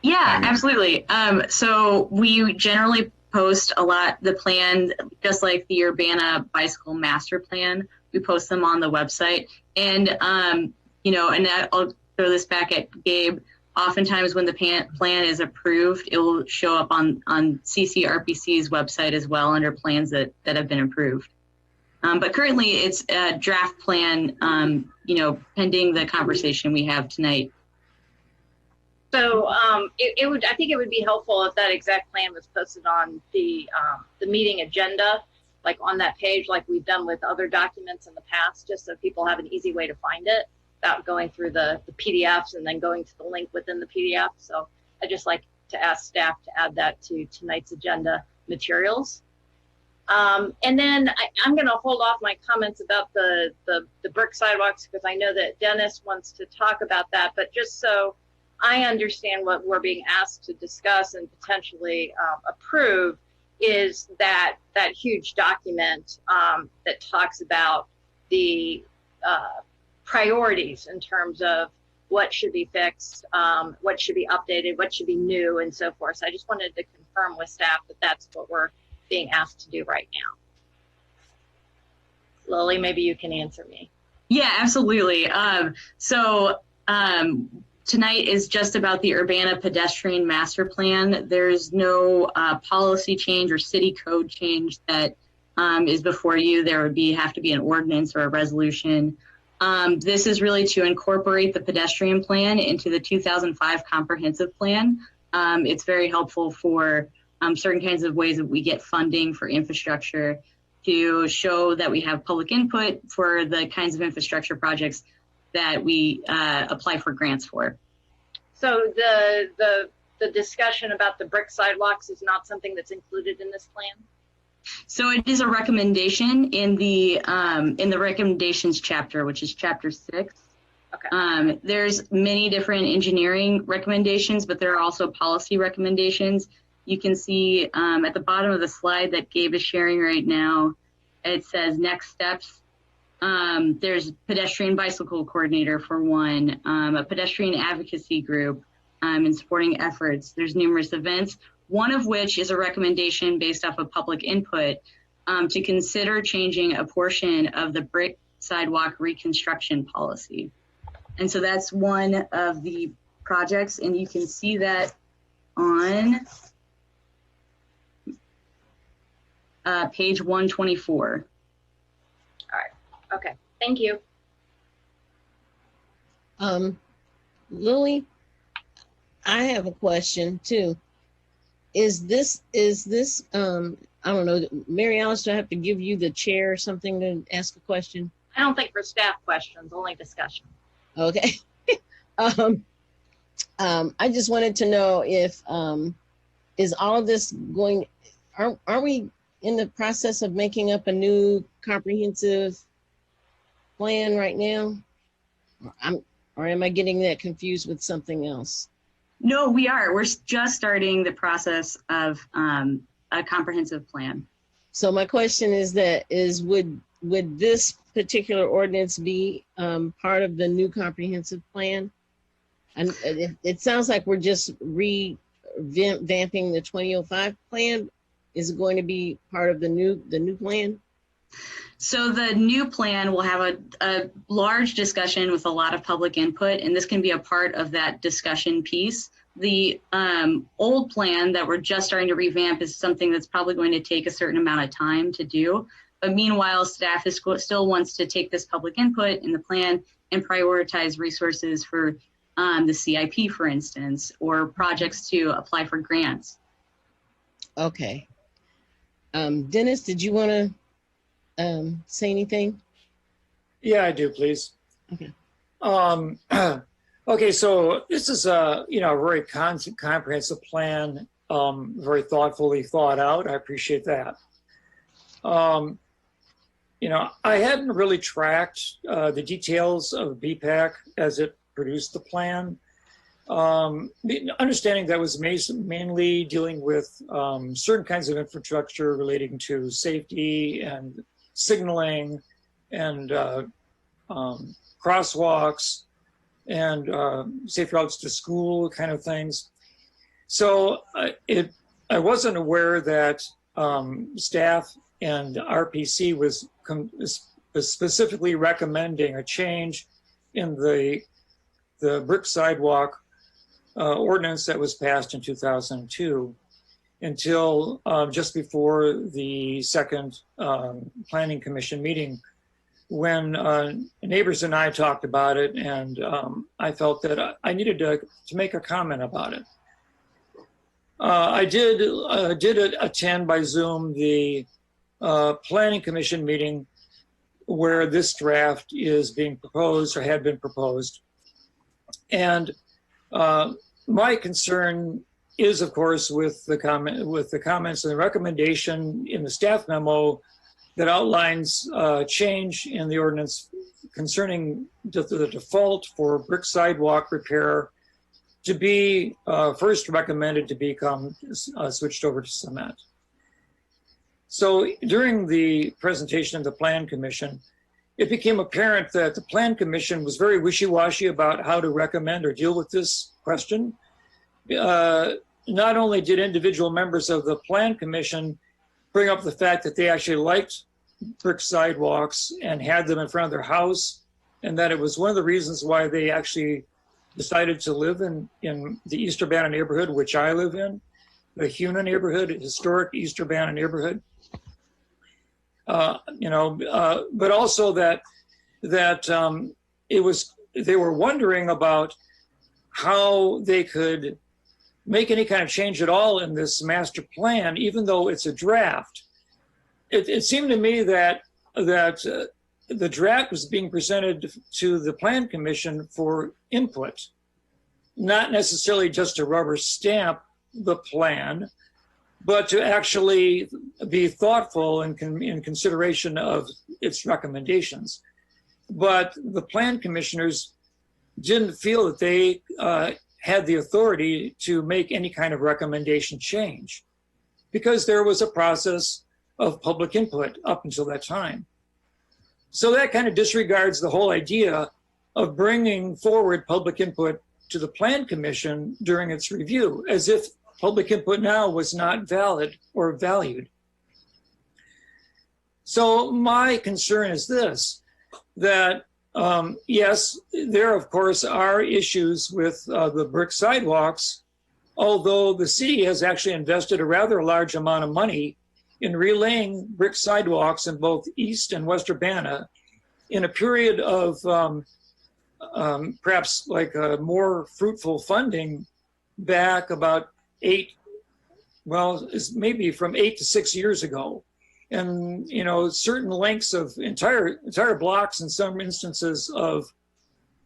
Yeah, absolutely. So we generally post a lot, the plan, just like the Urbana bicycle master plan, we post them on the website. And, and I'll throw this back at Gabe. Oftentimes when the plan is approved, it will show up on CCRPC's website as well under plans that have been approved. But currently it's a draft plan, pending the conversation we have tonight. So I think it would be helpful if that exact plan was posted on the meeting agenda, like on that page, like we've done with other documents in the past, just so people have an easy way to find it without going through the PDFs and then going to the link within the PDF. So I'd just like to ask staff to add that to tonight's agenda materials. And then I'm going to hold off my comments about the brick sidewalks because I know that Dennis wants to talk about that, but just so I understand what we're being asked to discuss and potentially approve is that huge document that talks about the priorities in terms of what should be fixed, what should be updated, what should be new, and so forth. So I just wanted to confirm with staff that that's what we're being asked to do right now. Lily, maybe you can answer me. Yeah, absolutely. Tonight is just about the Urbana pedestrian master plan. There's no policy change or city code change that is before you. There would have to be an ordinance or a resolution. This is really to incorporate the pedestrian plan into the 2005 comprehensive plan. It's very helpful for certain kinds of ways that we get funding for infrastructure to show that we have public input for the kinds of infrastructure projects that we apply for grants for. So the discussion about the brick sidewalks is not something that's included in this plan? So it is a recommendation in the recommendations chapter, which is chapter 6. Okay. There's many different engineering recommendations, but there are also policy recommendations. You can see at the bottom of the slide that Gabe is sharing right now, it says next steps. There's pedestrian bicycle coordinator for one, a pedestrian advocacy group and supporting efforts. There's numerous events, one of which is a recommendation based off of public input to consider changing a portion of the brick sidewalk reconstruction policy. And so that's one of the projects, and you can see that on page 124. All right. Okay. Thank you. Lily, I have a question too. is this, I don't know, Mary Alice, do I have to give you the chair or something to ask a question? I don't think for staff questions, only discussion. Okay. I just wanted to know if, is all of this going, are we in the process of making up a new comprehensive plan right now? Or am I getting that confused with something else? No, we are. We're just starting the process of a comprehensive plan. So my question is would this particular ordinance be part of the new comprehensive plan? And it sounds like we're just revamping the 2005 plan. Is it going to be part of the new plan? So the new plan will have a large discussion with a lot of public input, and this can be a part of that discussion piece. The old plan that we're just starting to revamp is something that's probably going to take a certain amount of time to do. But meanwhile, staff still wants to take this public input in the plan and prioritize resources for the CIP, for instance, or projects to apply for grants. Okay. Dennis, did you want to say anything? Yeah, I do, please. Okay. Okay, so this is a very comprehensive plan, very thoughtfully thought out. I appreciate that. I hadn't really tracked the details of BPAC as it produced the plan. Understanding that was mainly dealing with certain kinds of infrastructure relating to safety and signaling and crosswalks and safe routes to school kind of things. So I wasn't aware that staff and RPC was specifically recommending a change in the brick sidewalk ordinance that was passed in 2002 until just before the second Planning Commission meeting, when neighbors and I talked about it, and I felt that I needed to make a comment about it. I did attend by Zoom the Planning Commission meeting where this draft is being proposed or had been proposed. And my concern is, of course, with the comments and the recommendation in the staff memo that outlines change in the ordinance concerning the default for brick sidewalk repair to be first recommended to become switched over to cement. So during the presentation of the Plan Commission, it became apparent that the Plan Commission was very wishy-washy about how to recommend or deal with this question. Not only did individual members of the Plan Commission bring up the fact that they actually liked brick sidewalks and had them in front of their house, and that it was one of the reasons why they actually decided to live in the East Urbana neighborhood, which I live in, the Huna neighborhood, historic East Urbana neighborhood. But also that they were wondering about how they could make any kind of change at all in this master plan, even though it's a draft. It seemed to me that the draft was being presented to the Plan Commission for input, not necessarily just to rubber stamp the plan, but to actually be thoughtful in consideration of its recommendations. But the Plan Commissioners didn't feel that they had the authority to make any kind of recommendation change because there was a process of public input up until that time. So that kind of disregards the whole idea of bringing forward public input to the Plan Commission during its review, as if public input now was not valid or valued. So my concern is this, that yes, there of course are issues with the brick sidewalks, although the city has actually invested a rather large amount of money in relaying brick sidewalks in both East and West Urbana in a period of perhaps like a more fruitful funding back about 8 well, is maybe from 8 to 6 years ago. And, you know, certain lengths of entire blocks in some instances of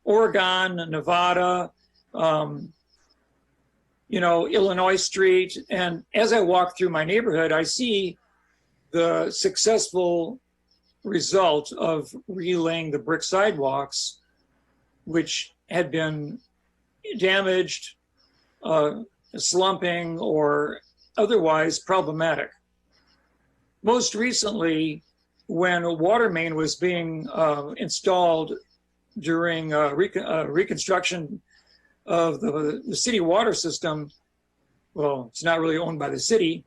Oregon, Nevada, you know, Illinois Street. And as I walk through my neighborhood, I see the successful result of relaying the brick sidewalks, which had been damaged, slumping, or otherwise problematic. Most recently, when a water main was being installed during reconstruction of the city water system, well, it's not really owned by the city,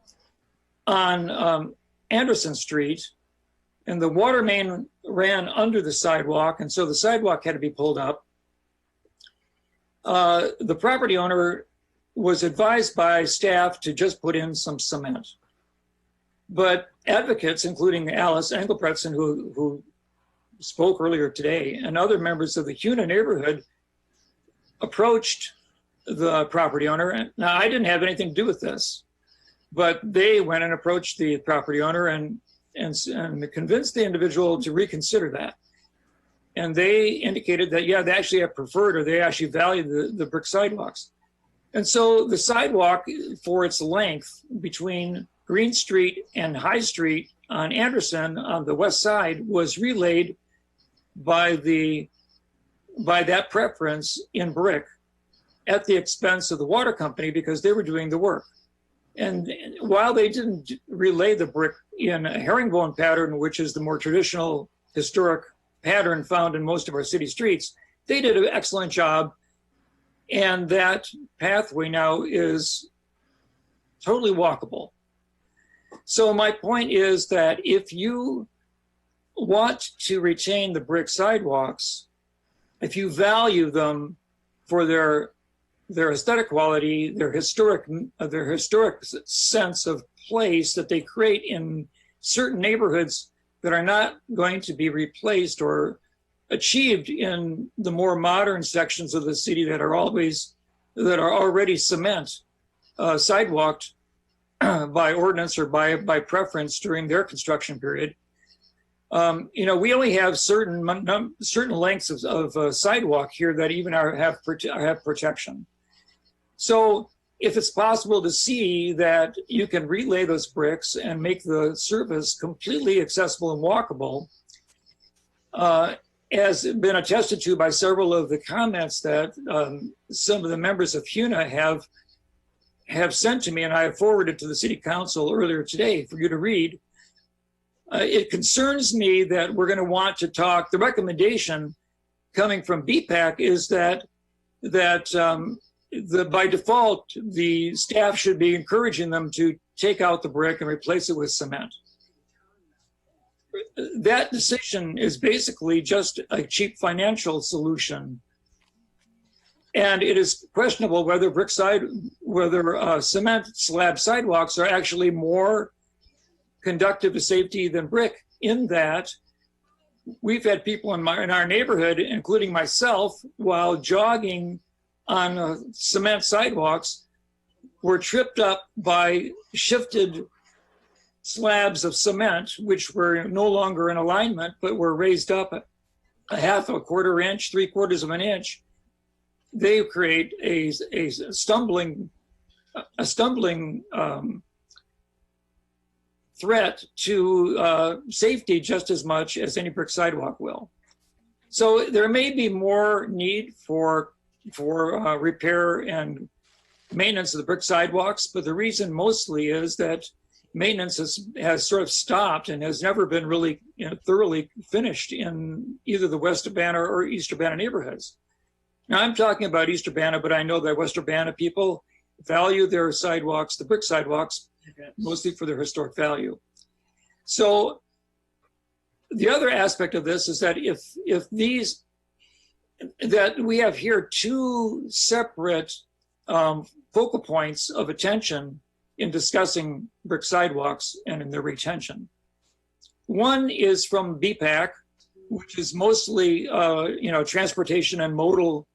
on Anderson Street, and the water main ran under the sidewalk, and so the sidewalk had to be pulled up. The property owner was advised by staff to just put in some cement. But advocates, including Alice Engelbretson, who spoke earlier today, and other members of the Huna neighborhood approached the property owner. Now, I didn't have anything to do with this, but they went and approached the property owner and convinced the individual to reconsider that. And they indicated that, yeah, they actually have preferred, or they actually value the brick sidewalks. And so the sidewalk, for its length between Green Street and High Street on Anderson on the west side, was relayed by that preference in brick at the expense of the water company, because they were doing the work. And while they didn't relay the brick in a herringbone pattern, which is the more traditional historic pattern found in most of our city streets, they did an excellent job. And that pathway now is totally walkable. So my point is that if you want to retain the brick sidewalks, if you value them for their aesthetic quality, their historic sense of place that they create in certain neighborhoods that are not going to be replaced or achieved in the more modern sections of the city that are already cement sidewalked by ordinance or by preference during their construction period. You know, we only have certain lengths of sidewalk here that even have protection. So if it's possible to see that you can relay those bricks and make the surface completely accessible and walkable, has been attested to by several of the comments that some of the members of Huna have sent to me, and I have forwarded to the city council earlier today for you to read. It concerns me that we're going to want to talk. The recommendation coming from BPAC is that by default, the staff should be encouraging them to take out the brick and replace it with cement. That decision is basically just a cheap financial solution. And it is questionable whether cement slab sidewalks are actually more conducive to safety than brick, in that we've had people in our neighborhood, including myself, while jogging on cement sidewalks, were tripped up by shifted slabs of cement, which were no longer in alignment, but were raised up a half, a quarter inch, 3/4 of an inch. They create a stumbling threat to safety just as much as any brick sidewalk will. So there may be more need for repair and maintenance of the brick sidewalks, but the reason mostly is that maintenance has sort of stopped and has never been really thoroughly finished in either the West Urbana or East Urbana neighborhoods. Now I'm talking about East Urbana, but I know that West Urbana people value their sidewalks, the brick sidewalks, mostly for their historic value. So the other aspect of this is that that we have here two separate focal points of attention in discussing brick sidewalks and in their retention. One is from BPAC, which is mostly transportation and modal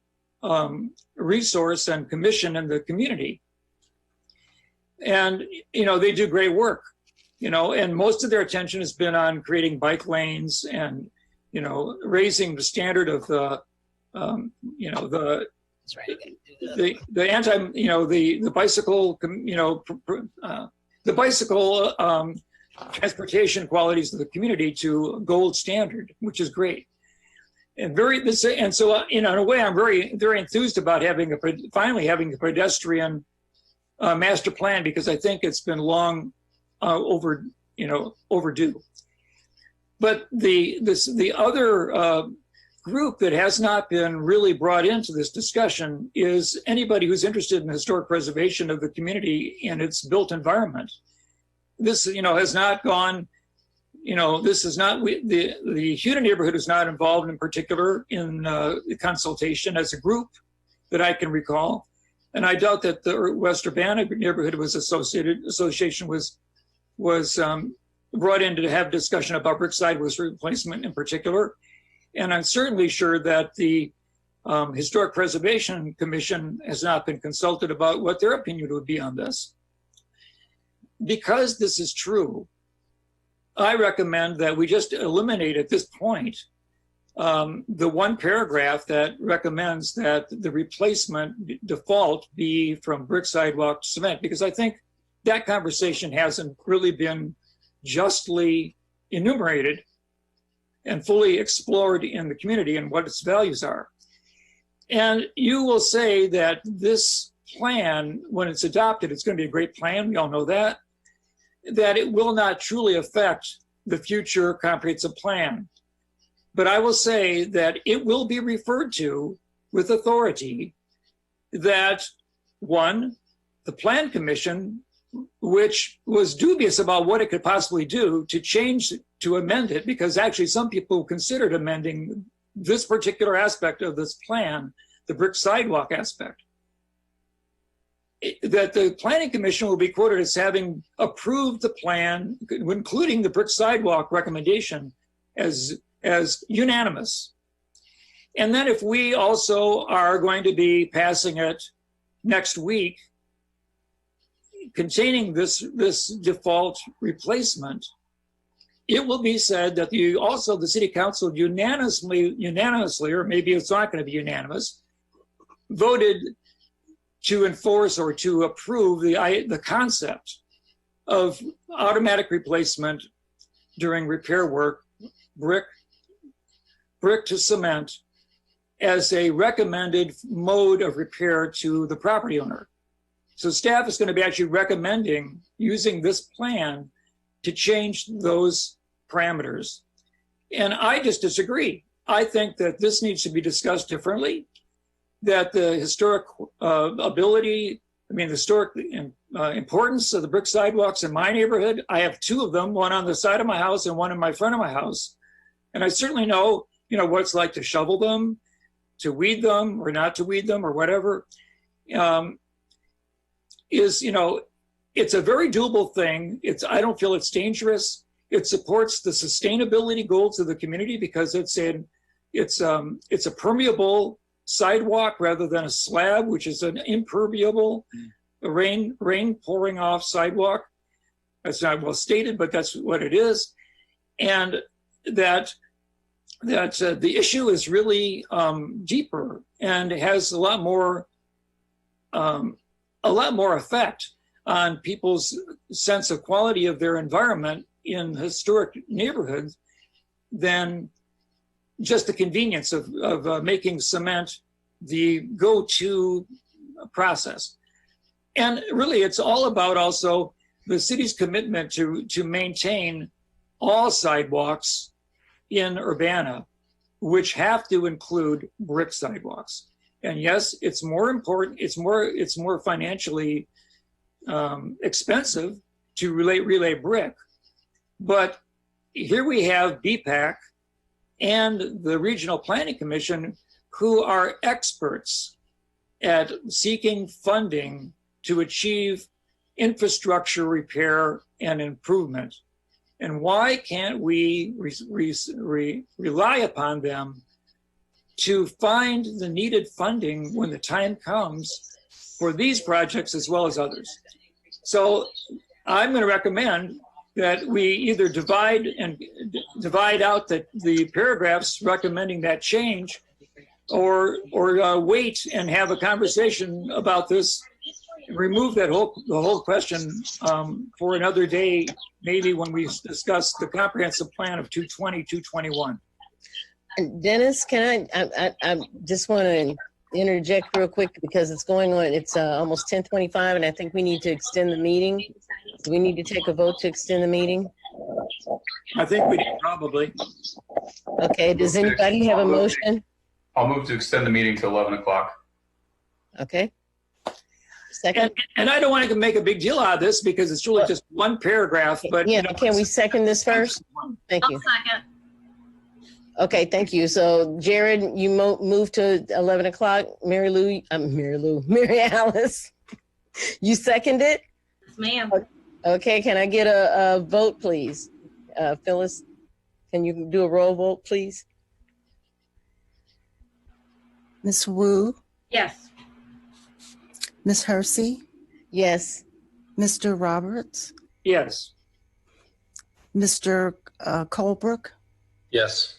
resource and commission in the community. And, they do great work, and most of their attention has been on creating bike lanes and, raising the standard of the bicycle, the bicycle transportation qualities of the community to a gold standard, which is great. And so in a way, I'm very, very enthused about finally having a pedestrian master plan, because I think it's been long overdue. But the other group that has not been really brought into this discussion is anybody who's interested in historic preservation of the community and its built environment. This, has not gone, this is not, the Huna neighborhood is not involved in particular in the consultation as a group that I can recall. And I doubt that the West Urbana neighborhood association was brought in to have discussion about brick sidewalks replacement in particular. And I'm certainly sure that the Historic Preservation Commission has not been consulted about what their opinion would be on this. Because this is true, I recommend that we just eliminate at this point the one paragraph that recommends that the replacement default be from brick, sidewalk, to cement, because I think that conversation hasn't really been justly enumerated and fully explored in the community and what its values are. And you will say that this plan, when it's adopted, it's going to be a great plan. We all know that it will not truly affect the future comprehensive plan. But I will say that it will be referred to with authority that, one, the Plan Commission, which was dubious about what it could possibly do to amend it, because actually some people considered amending this particular aspect of this plan, the brick sidewalk aspect, that the Planning Commission will be quoted as having approved the plan, including the brick sidewalk recommendation, as unanimous. And then if we also are going to be passing it next week, containing this default replacement, it will be said that the City Council unanimously, or maybe it's not going to be unanimous, voted to enforce or to approve the concept of automatic replacement during repair work, brick to cement, as a recommended mode of repair to the property owner. So staff is going to be actually recommending using this plan to change those parameters. And I just disagree. I think that this needs to be discussed differently, that the historic importance of the brick sidewalks in my neighborhood. I have two of them, one on the side of my house and one in my front of my house. And I certainly know, what it's like to shovel them, to weed them or not to weed them or whatever. It's a very doable thing. I don't feel it's dangerous. It supports the sustainability goals of the community because it's a permeable sidewalk rather than a slab, which is an impermeable rain pouring off sidewalk. That's not well stated, but that's what it is. And that the issue is really deeper and has a lot more effect on people's sense of quality of their environment in historic neighborhoods than just the convenience of making cement the go-to process. And really, it's all about also the city's commitment to maintain all sidewalks in Urbana, which have to include brick sidewalks. And yes, it's more important. It's more financially expensive to relay brick. But here we have BPAC and the Regional Planning Commission, who are experts at seeking funding to achieve infrastructure repair and improvement. And why can't we rely upon them to find the needed funding when the time comes for these projects as well as others? So I'm going to recommend that we either divide out the paragraphs recommending that change, or wait and have a conversation about this. Remove the whole question for another day, maybe when we discuss the comprehensive plan of 221. Dennis, can I just want to interject real quick because it's going on. It's almost 10:25, and I think we need to extend the meeting. Do we need to take a vote to extend the meeting? I think we do, probably. Okay. Does anybody have a motion? I'll move to extend the meeting to 11 o'clock. Okay. Second. And I don't want to make a big deal out of this because it's really just one paragraph. But yeah, can we second this first? Thank you. Second. Okay, thank you. So, Jared, you move to 11 o'clock. Mary Alice, you second it? Yes, ma'am. Okay, can I get a vote, please? Phyllis, can you do a roll vote, please? Ms. Wu, Yes. Ms. Hersey, Yes. Mr. Roberts, Yes. Mr. Colebrook, Yes.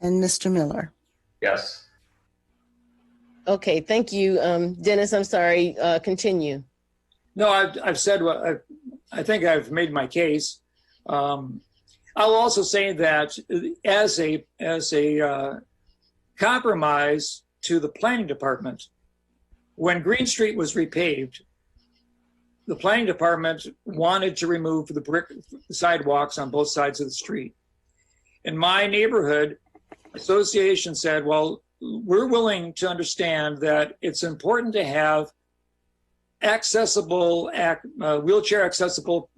and Mr. Miller. Yes. Okay, thank you. Dennis, I'm sorry, continue. No, I've said what I think I've made my case. I'll also say that as a compromise to the planning department, when Green Street was repaved, the planning department wanted to remove the brick sidewalks on both sides of the street. In my neighborhood, association said, well, we're willing to understand that it's important to have accessible, wheelchair accessible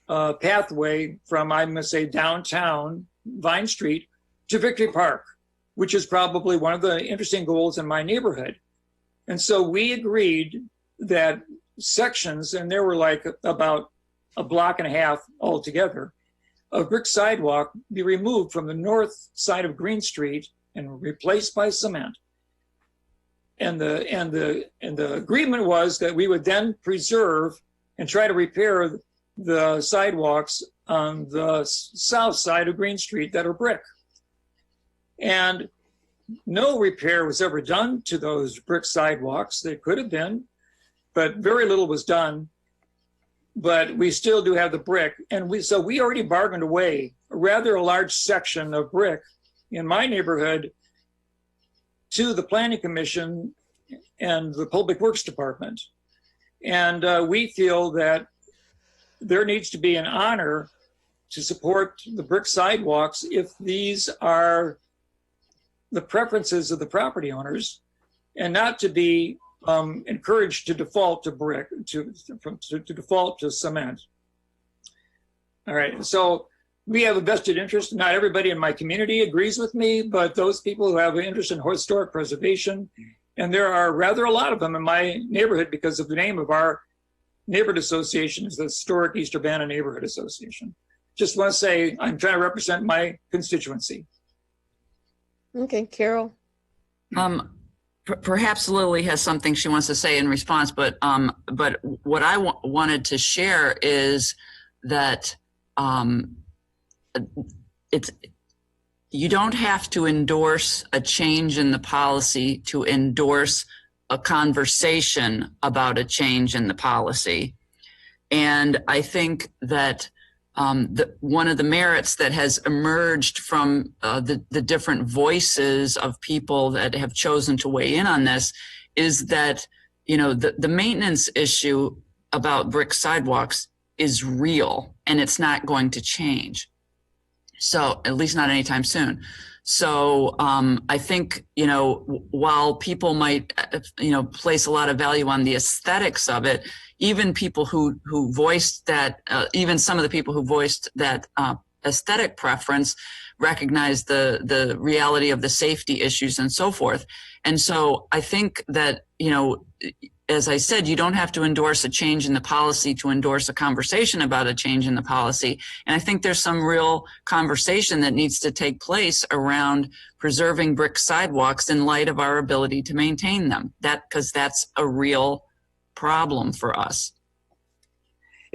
pathway from, I'm going to say, downtown Vine Street to Victory Park, which is probably one of the interesting goals in my neighborhood. And so we agreed that sections, and there were like about a block and a half altogether, of brick sidewalk be removed from the north side of Green Street and replaced by cement. And the agreement was that we would then preserve and try to repair the sidewalks on the south side of Green Street that are brick. And no repair was ever done to those brick sidewalks. They could have been, but very little was done. But we still do have the brick. And so we already bargained away a rather large section of brick in my neighborhood to the Planning Commission and the Public Works Department. And we feel that there needs to be an honor to support the brick sidewalks if these are the preferences of the property owners, and not to be encouraged to default to brick, to default to cement. All right, so we have a vested interest. Not everybody in my community agrees with me, but those people who have an interest in historic preservation, and there are rather a lot of them in my neighborhood because of the name of our neighborhood association is the Historic East Urbana Neighborhood Association. Just want to say I'm trying to represent my constituency. Okay, Carol. Perhaps Lily has something she wants to say in response, but what I wanted to share is that you don't have to endorse a change in the policy to endorse a conversation about a change in the policy. And I think that one of the merits that has emerged from the different voices of people that have chosen to weigh in on this is that, the maintenance issue about brick sidewalks is real and it's not going to change. So at least not anytime soon. So I think, while people might, place a lot of value on the aesthetics of it, even people who voiced that, even some of the people who voiced that aesthetic preference recognize the reality of the safety issues and so forth. And so I think that, as I said, you don't have to endorse a change in the policy to endorse a conversation about a change in the policy. And I think there's some real conversation that needs to take place around preserving brick sidewalks in light of our ability to maintain them. Because that's a real problem for us.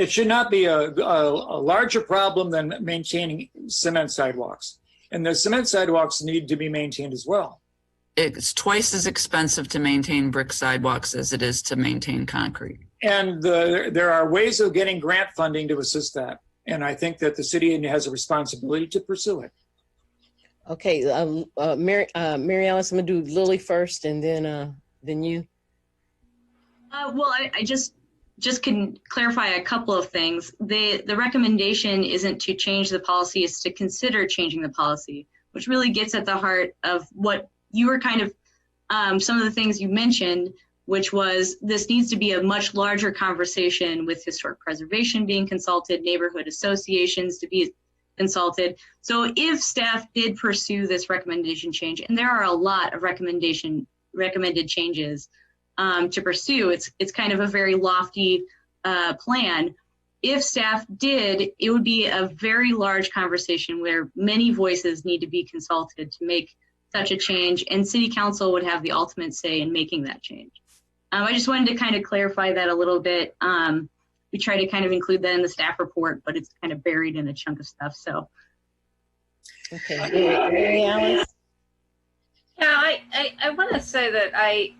It should not be a larger problem than maintaining cement sidewalks. And the cement sidewalks need to be maintained as well. It's twice as expensive to maintain brick sidewalks as it is to maintain concrete. And there are ways of getting grant funding to assist that. And I think that the city has a responsibility to pursue it. Okay, Mary Alice, I'm gonna do Lily first, and then you. Well, I just can clarify a couple of things. The recommendation isn't to change the policy, it's to consider changing the policy, which really gets at the heart of what you were kind of, some of the things you mentioned, which was this needs to be a much larger conversation with historic preservation being consulted, neighborhood associations to be consulted. So if staff did pursue this recommendation change, and there are a lot of recommended changes to pursue, it's kind of a very lofty plan. If staff did, it would be a very large conversation where many voices need to be consulted to make such a change, and city council would have the ultimate say in making that change. I just wanted to kind of clarify that a little bit. We try to kind of include that in the staff report, but it's kind of buried in a chunk of stuff. So, okay, Mary Alice. Yeah, I want to say that I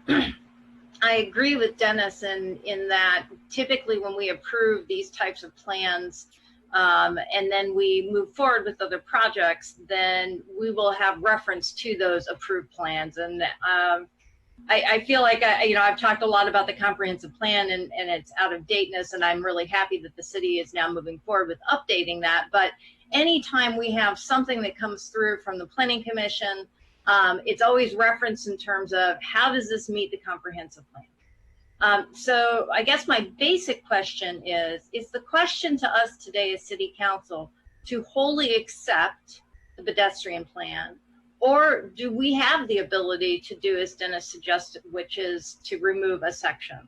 agree with Dennis in that typically when we approve these types of plans, and then we move forward with other projects, then we will have reference to those approved plans. And I feel like I've talked a lot about the comprehensive plan and its out of dateness, and I'm really happy that the city is now moving forward with updating that. But anytime we have something that comes through from the Planning Commission, it's always referenced in terms of how does this meet the comprehensive plan. So I guess my basic question is the question to us today as City Council to wholly accept the pedestrian plan, or do we have the ability to do as Dennis suggested, which is to remove a section?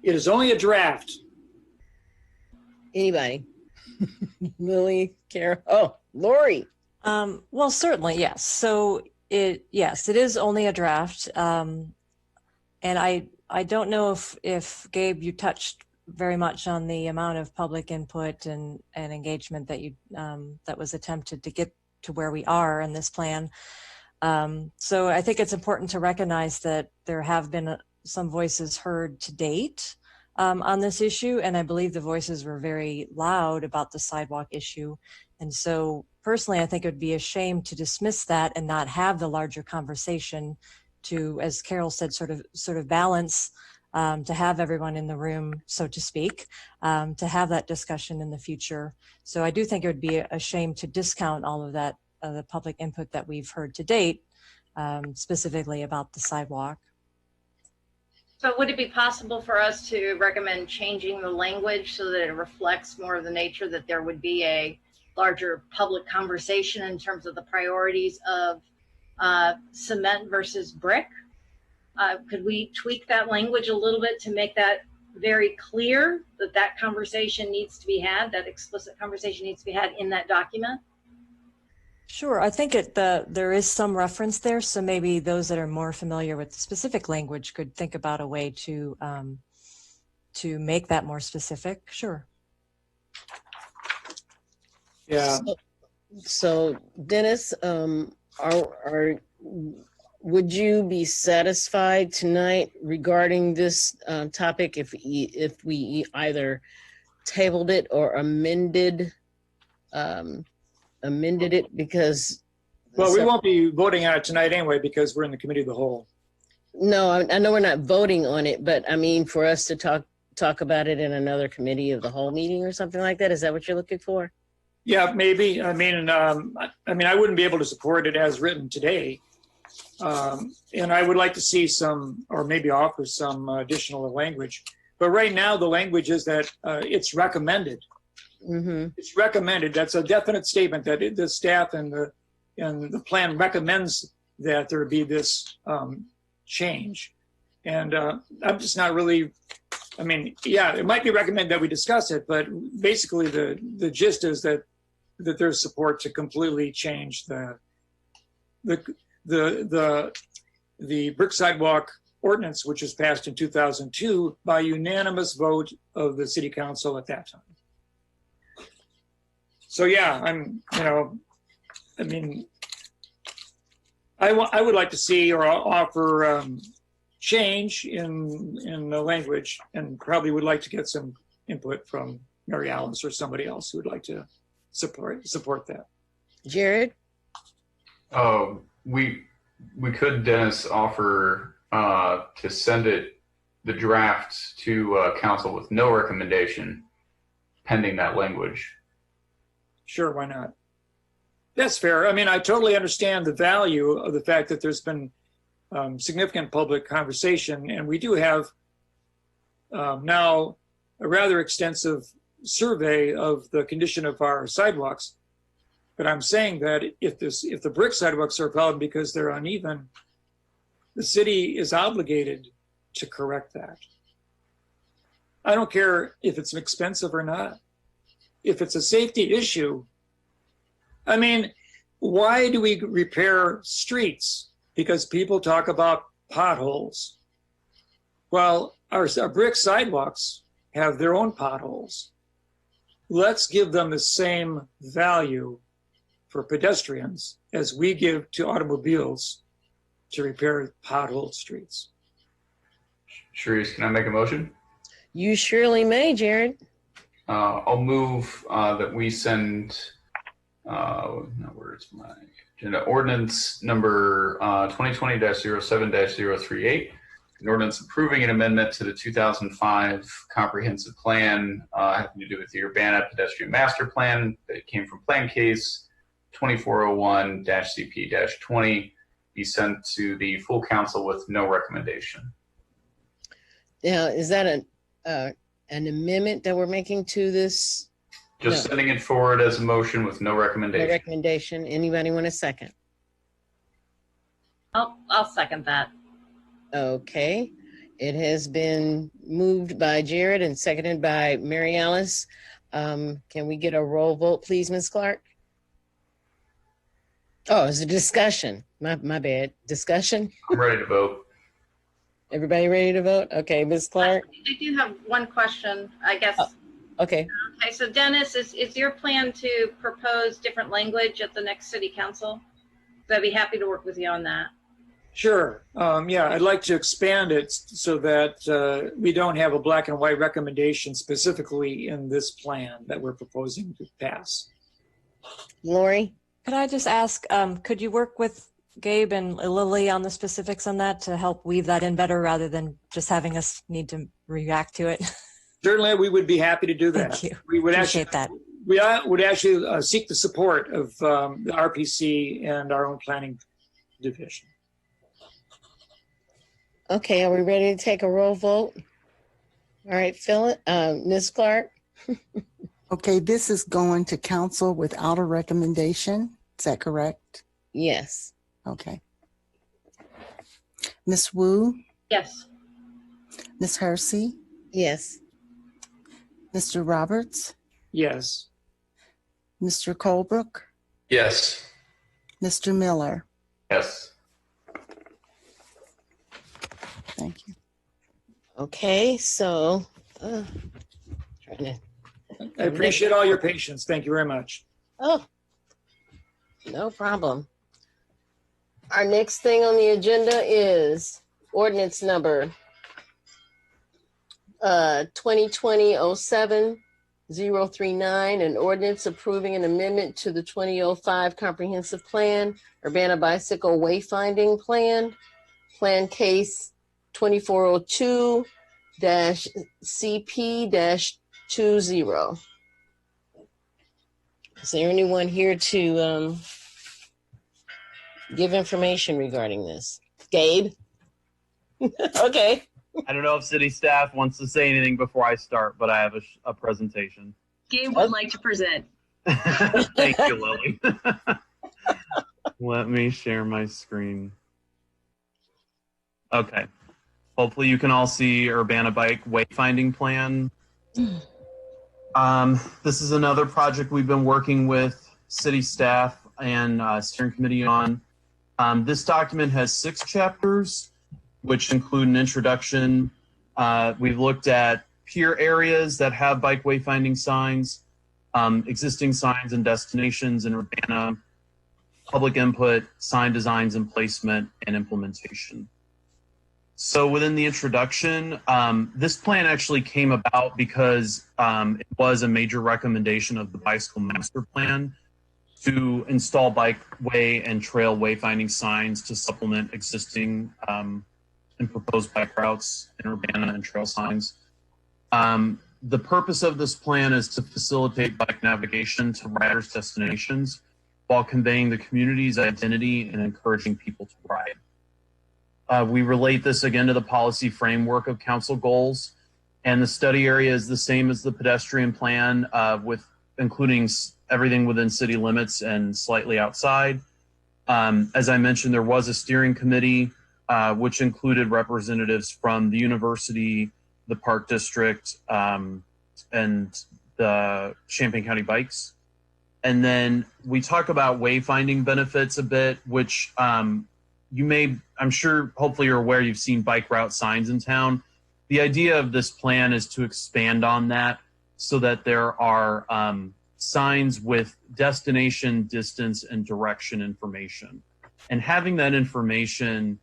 It is only a draft. Anybody? Lily, Kara, Lori. Well, certainly, yes. So it is only a draft. And I don't know if Gabe, you touched very much on the amount of public input and engagement that that was attempted to get to where we are in this plan. So I think it's important to recognize that there have been some voices heard to date on this issue, and I believe the voices were very loud about the sidewalk issue. And so personally, I think it would be a shame to dismiss that and not have the larger conversation to, as Carol said, sort of balance, to have everyone in the room, so to speak, to have that discussion in the future. So I do think it would be a shame to discount all of that, the public input that we've heard to date, specifically about the sidewalk. So would it be possible for us to recommend changing the language so that it reflects more of the nature that there would be a larger public conversation in terms of the priorities of cement versus brick? Could we tweak that language a little bit to make that very clear that conversation needs to be had, that explicit conversation needs to be had in that document? Sure, I think there is some reference there, so maybe those that are more familiar with the specific language could think about a way to make that more specific. Sure. Yeah. So Dennis, would you be satisfied tonight regarding this topic if we either tabled it or amended it? Because we won't be voting on it tonight anyway because we're in the committee of the whole. No, I know we're not voting on it, but I mean for us to talk about it in another committee of the whole meeting or something like that. Is that what you're looking for? Yeah, maybe. I mean, I wouldn't be able to support it as written today. And I would like to see some, or maybe offer some additional language. But right now, the language is that it's recommended. Mm-hmm. It's recommended. That's a definite statement that the staff and the plan recommends that there be this change. And I'm just not really. I mean, yeah, it might be recommended that we discuss it, but basically the gist is that there's support to completely change the brick sidewalk ordinance, which was passed in 2002 by unanimous vote of the city council at that time. So yeah, I would like to see or offer change in the language, and probably would like to get some input from Mary Alice or somebody else who would like to support that. Jared? We could, Dennis, offer to send the draft to council with no recommendation pending that language. Sure, why not? That's fair. I mean, I totally understand the value of the fact that there's been significant public conversation, and we do have now a rather extensive survey of the condition of our sidewalks. But I'm saying that if the brick sidewalks are a problem because they're uneven, the city is obligated to correct that. I don't care if it's expensive or not. If it's a safety issue, I mean, why do we repair streets? Because people talk about potholes. Well, our brick sidewalks have their own potholes. Let's give them the same value for pedestrians as we give to automobiles to repair potholed streets. Sharice, can I make a motion? You surely may, Jared. I'll move that we send, where's my agenda? Ordinance number 2020-07-038, an ordinance approving an amendment to the 2005 comprehensive plan having to do with the Urbana pedestrian master plan that came from plan case 2401-CP-20 be sent to the full council with no recommendation. Now, is that an amendment that we're making to this? Just sending it forward as a motion with no recommendation. No recommendation. Anybody want a second? I'll second that. Okay. It has been moved by Jared and seconded by Mary Alice. Can we get a roll vote, please, Ms. Clark? Oh, it's a discussion. My bad. Discussion? I'm ready to vote. Everybody ready to vote? Okay, Ms. Clark? I do have one question, I guess. Oh, okay. Okay, so Dennis, is your plan to propose different language at the next city council? So I'd be happy to work with you on that. Sure. Yeah, I'd like to expand it so that we don't have a black and white recommendation specifically in this plan that we're proposing to pass. Lori? Could I just ask, could you work with Gabe and Lily on the specifics on that to help weave that in better rather than just having us need to react to it? Certainly, we would be happy to do that. Thank you. We would Appreciate that. We would actually seek the support of the RPC and our own planning division. Okay, are we ready to take a roll vote? All right, Philip, Ms. Clark? Okay, this is going to council without a recommendation. Is that correct? Yes. Okay. Ms. Wu? Yes. Ms. Hersey? Yes. Mr. Roberts? Yes. Mr. Colebrook? Yes. Mr. Miller? Yes. Thank you. Okay, so I appreciate all your patience. Thank you very much. Oh, no problem. Our next thing on the agenda is ordinance number 2020-07-039, an ordinance approving an amendment to the 2005 comprehensive plan, Urbana bicycle wayfinding plan, plan case 2402-CP-20. Is there anyone here to give information regarding this? Gabe? Okay. I don't know if city staff wants to say anything before I start, but I have a presentation. Gabe would like to present. Thank you, Lily. Let me share my screen. Okay. Hopefully you can all see Urbana Bike Wayfinding Plan. This is another project we've been working with city staff and steering committee on. This document has 6 chapters. which include an introduction. We've looked at peer areas that have bike wayfinding signs, existing signs and destinations in Urbana, public input, sign designs and placement, and implementation. So within the introduction, this plan actually came about because it was a major recommendation of the Bicycle Master Plan to install bikeway and trail wayfinding signs to supplement existing and proposed bike routes in Urbana and trail signs. The purpose of this plan is to facilitate bike navigation to riders' destinations while conveying the community's identity and encouraging people to ride. We relate this again to the policy framework of council goals, and the study area is the same as the pedestrian plan, with including everything within city limits and slightly outside. As I mentioned, there was a steering committee, which included representatives from the university, the Park District, and the Champaign County Bikes. And then we talk about wayfinding benefits a bit, which you may, I'm sure, hopefully you're aware, you've seen bike route signs in town. The idea of this plan is to expand on that so that there are signs with destination, distance, and direction information. And having that information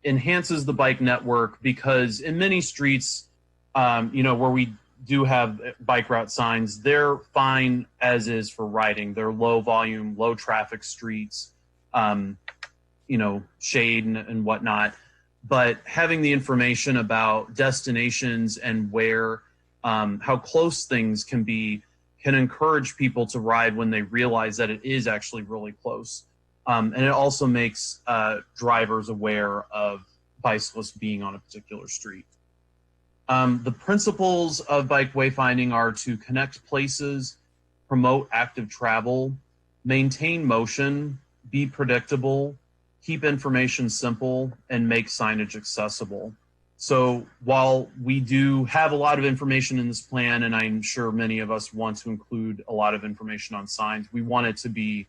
enhances the bike network, because in many streets, where we do have bike route signs, they're fine as is for riding. They're low volume, low traffic streets, shade and whatnot. But having the information about destinations and where, how close things can be, can encourage people to ride when they realize that it is actually really close. And it also makes drivers aware of bicyclists being on a particular street. The principles of bike wayfinding are to connect places, promote active travel, maintain motion, be predictable, keep information simple, and make signage accessible. So while we do have a lot of information in this plan, and I'm sure many of us want to include a lot of information on signs, we want it to be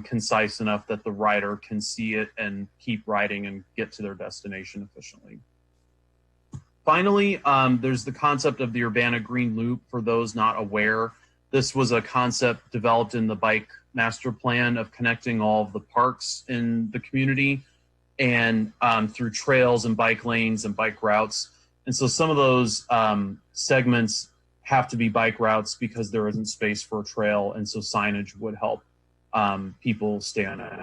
concise enough that the rider can see it and keep riding and get to their destination efficiently. Finally, there's the concept of the Urbana Green Loop. For those not aware, this was a concept developed in the Bike Master Plan of connecting all of the parks in the community and through trails and bike lanes and bike routes. And so some of those segments have to be bike routes because there isn't space for a trail, and so signage would help people stay on it.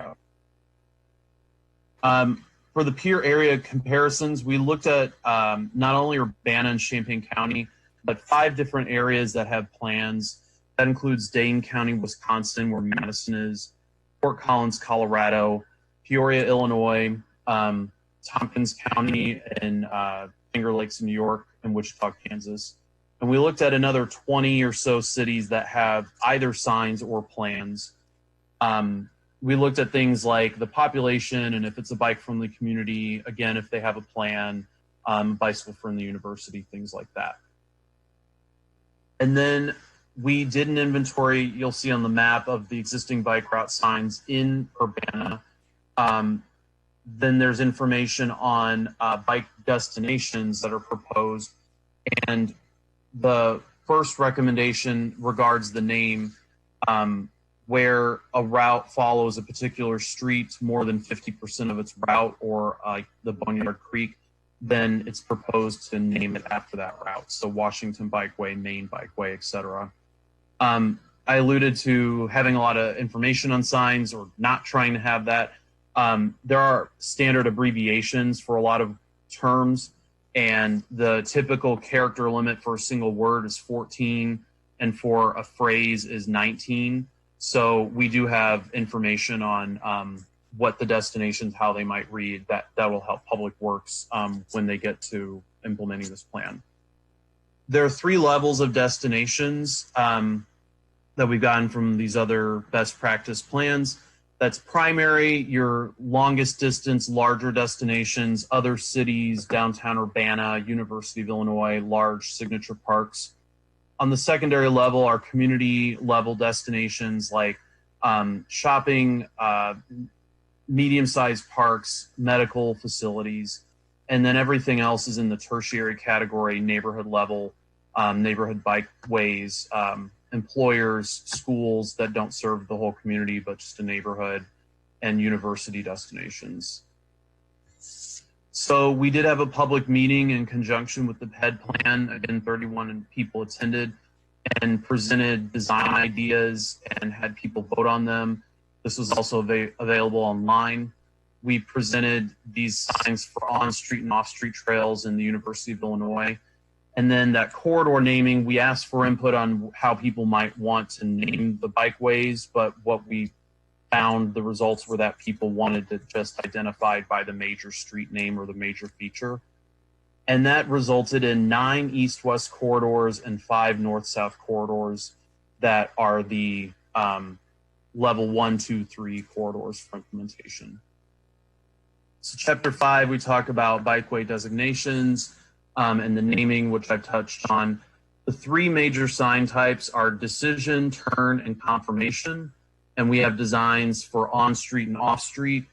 For the peer area comparisons, we looked at not only Urbana and Champaign County, but 5 different areas that have plans. That includes Dane County, Wisconsin, where Madison is, Fort Collins, Colorado, Peoria, Illinois, Tompkins County, and Finger Lakes, New York, and Wichita, Kansas. And we looked at another 20 or so cities that have either signs or plans. We looked at things like the population and if it's a bike-friendly community, again, if they have a plan, bicycle-friendly university, things like that. And then we did an inventory, you'll see on the map, of the existing bike route signs in Urbana. Then there's information on bike destinations that are proposed. And the first recommendation regards the name. Where a route follows a particular street more than 50% of its route, or the Boneyard Creek, then it's proposed to name it after that route. So Washington Bikeway, Maine Bikeway, etc. I alluded to having a lot of information on signs or not trying to have that. There are standard abbreviations for a lot of terms, and the typical character limit for a single word is 14, and for a phrase is 19. So we do have information on what the destinations, how they might read, that will help Public Works when they get to implementing this plan. There are 3 levels of destinations that we've gotten from these other best practice plans. That's primary, your longest distance, larger destinations, other cities, downtown Urbana, University of Illinois, large signature parks. On the secondary level, our community level destinations like shopping, medium-sized parks, medical facilities, and then everything else is in the tertiary category, neighborhood level, neighborhood bikeways, employers, schools that don't serve the whole community but just a neighborhood, and university destinations. So we did have a public meeting in conjunction with the PED plan. Again, 31 people attended and presented design ideas and had people vote on them. This was also available online. We presented these signs for on-street and off-street trails in the University of Illinois. And then that corridor naming, we asked for input on how people might want to name the bikeways, but what we found, the results were that people wanted to just identified by the major street name or the major feature. And that resulted in 9 east-west corridors and 5 north-south corridors that are the level 1, 2, 3 corridors for implementation. So chapter 5, we talk about bikeway designations and the naming, which I've touched on. The 3 major sign types are decision, turn, and confirmation. And we have designs for on-street and off-street.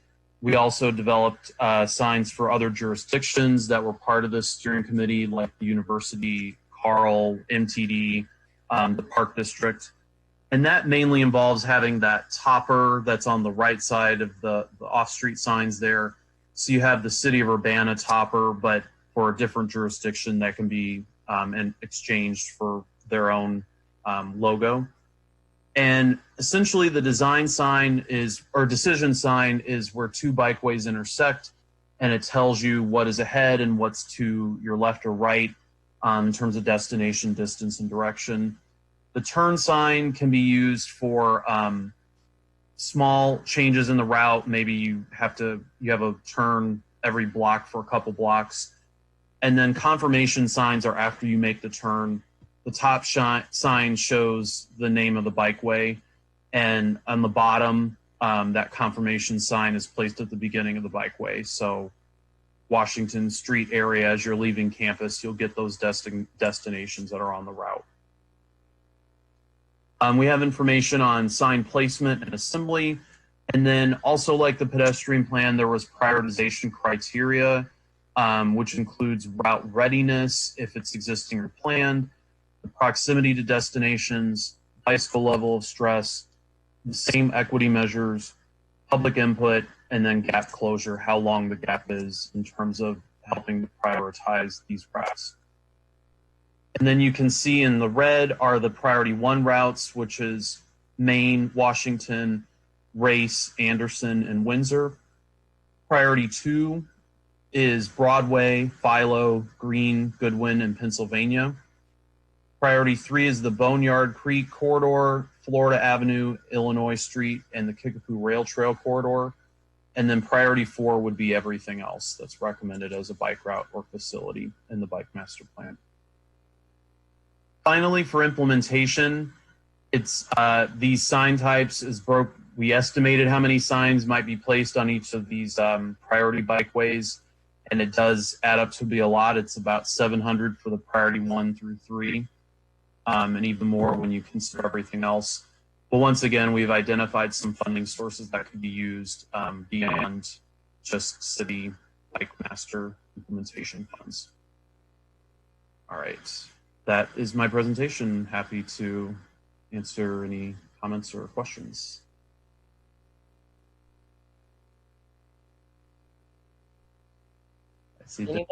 We also developed signs for other jurisdictions that were part of the steering committee, like the University, Carl, MTD, the Park District. And that mainly involves having that topper that's on the right side of the off-street signs there. So you have the City of Urbana topper, but for a different jurisdiction that can be and exchanged for their own logo. And essentially the design sign is, or decision sign is where 2 bikeways intersect, and it tells you what is ahead and what's to your left or right in terms of destination, distance, and direction. The turn sign can be used for small changes in the route. Maybe you have a turn every block for a couple blocks. And then confirmation signs are after you make the turn. The top sign shows the name of the bikeway, and on the bottom, that confirmation sign is placed at the beginning of the bikeway. So Washington Street area, as you're leaving campus, you'll get those destinations that are on the route. We have information on sign placement and assembly. And then also, like the pedestrian plan, there was prioritization criteria, which includes route readiness, if it's existing or planned, the proximity to destinations, bicycle level of stress, the same equity measures, public input, and then gap closure, how long the gap is in terms of helping to prioritize these routes. And then you can see in the red are the priority 1 routes, which is Maine, Washington, Race, Anderson, and Windsor. Priority 2 is Broadway, Philo, Greene, Goodwin, and Pennsylvania. Priority 3 is the Boneyard Creek corridor, Florida Avenue, Illinois Street, and the Kickapoo Rail Trail corridor. And then priority 4 would be everything else that's recommended as a bike route or facility in the Bike Master Plan. Finally, for implementation, it's these sign types is broke. We estimated how many signs might be placed on each of these priority bikeways, and it does add up to be a lot. It's about 700 for the priority 1 through 3. And even more when you consider everything else. But once again, we've identified some funding sources that could be used beyond just city bike master implementation funds. All right, that is my presentation. Happy to answer any comments or questions. I see.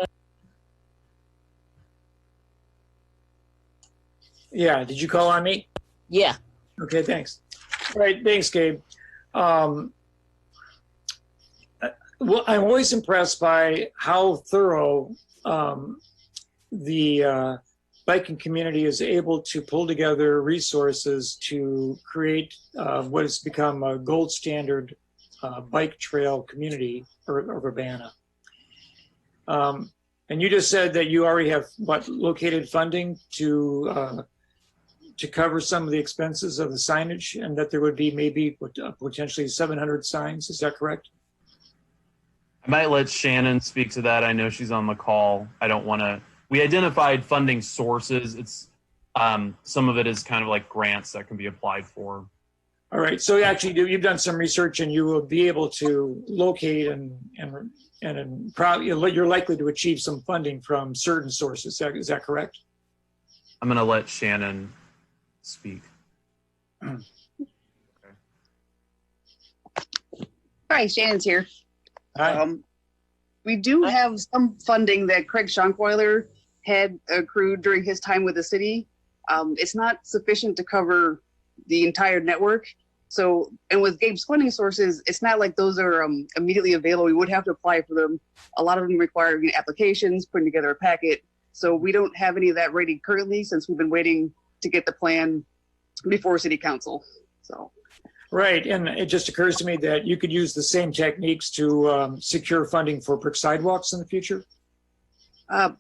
Yeah, did you call on me? Yeah. Okay, thanks. All right, thanks, Gabe. Well, I'm always impressed by how thorough the biking community is able to pull together resources to create what has become a gold standard bike trail community of Urbana. And you just said that you already have located funding to cover some of the expenses of the signage, and that there would be maybe potentially 700 signs. Is that correct? I might let Shannon speak to that. I know she's on the call. I don't want to. We identified funding sources. It's some of it is kind of like grants that can be applied for. All right. So actually, you've done some research, and you will be able to locate and probably you're likely to achieve some funding from certain sources. Is that correct? I'm going to let Shannon speak. Hi, Shannon's here. Hi. We do have some funding that Craig Schonkweiler had accrued during his time with the city. It's not sufficient to cover the entire network. So, and with Gabe's funding sources, it's not like those are immediately available. We would have to apply for them. A lot of them require applications, putting together a packet. So we don't have any of that ready currently, since we've been waiting to get the plan before city council. So. Right, and it just occurs to me that you could use the same techniques to secure funding for brick sidewalks in the future.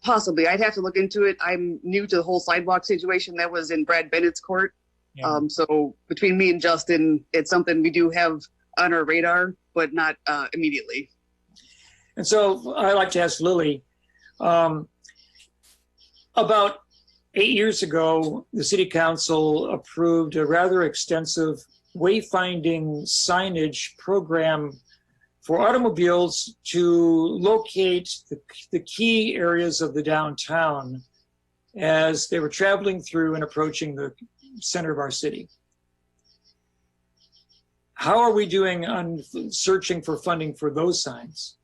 Possibly, I'd have to look into it. I'm new to the whole sidewalk situation. That was in Brad Bennett's court. Yeah. So between me and Justin, it's something we do have on our radar, but not immediately. And so I'd like to ask Lily, about 8 years ago, the city council approved a rather extensive wayfinding signage program for automobiles to locate the key areas of the downtown as they were traveling through and approaching the center of our city. How are we doing on searching for funding for those signs?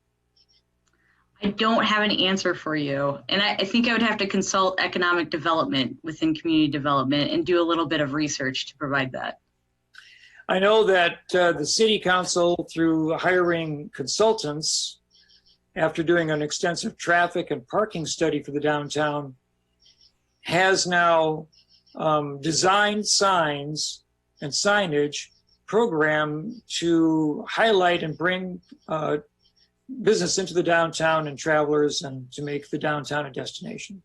I don't have an answer for you. And I think I would have to consult economic development within community development and do a little bit of research to provide that. I know that the city council, through hiring consultants, after doing an extensive traffic and parking study for the downtown, has now designed signs and signage program to highlight and bring business into the downtown and travelers, and to make the downtown a destination.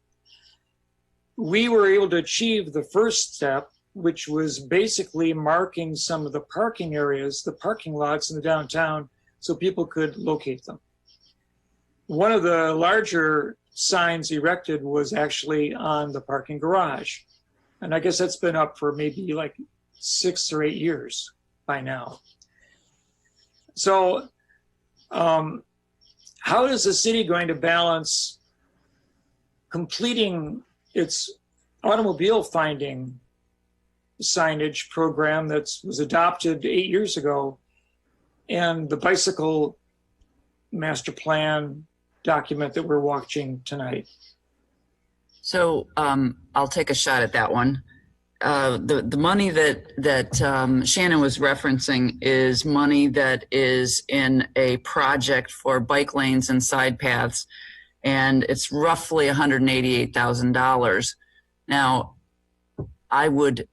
We were able to achieve the first step, which was basically marking some of the parking areas, the parking lots in the downtown, so people could locate them. One of the larger signs erected was actually on the parking garage. And I guess that's been up for maybe like 6 or 8 years by now. So how is the city going to balance completing its automobile finding signage program that was adopted 8 years ago and the bicycle master plan document that we're watching tonight? So I'll take a shot at that one. The money that Shannon was referencing is money that is in a project for bike lanes and side paths, and it's roughly $188,000. Now, I would,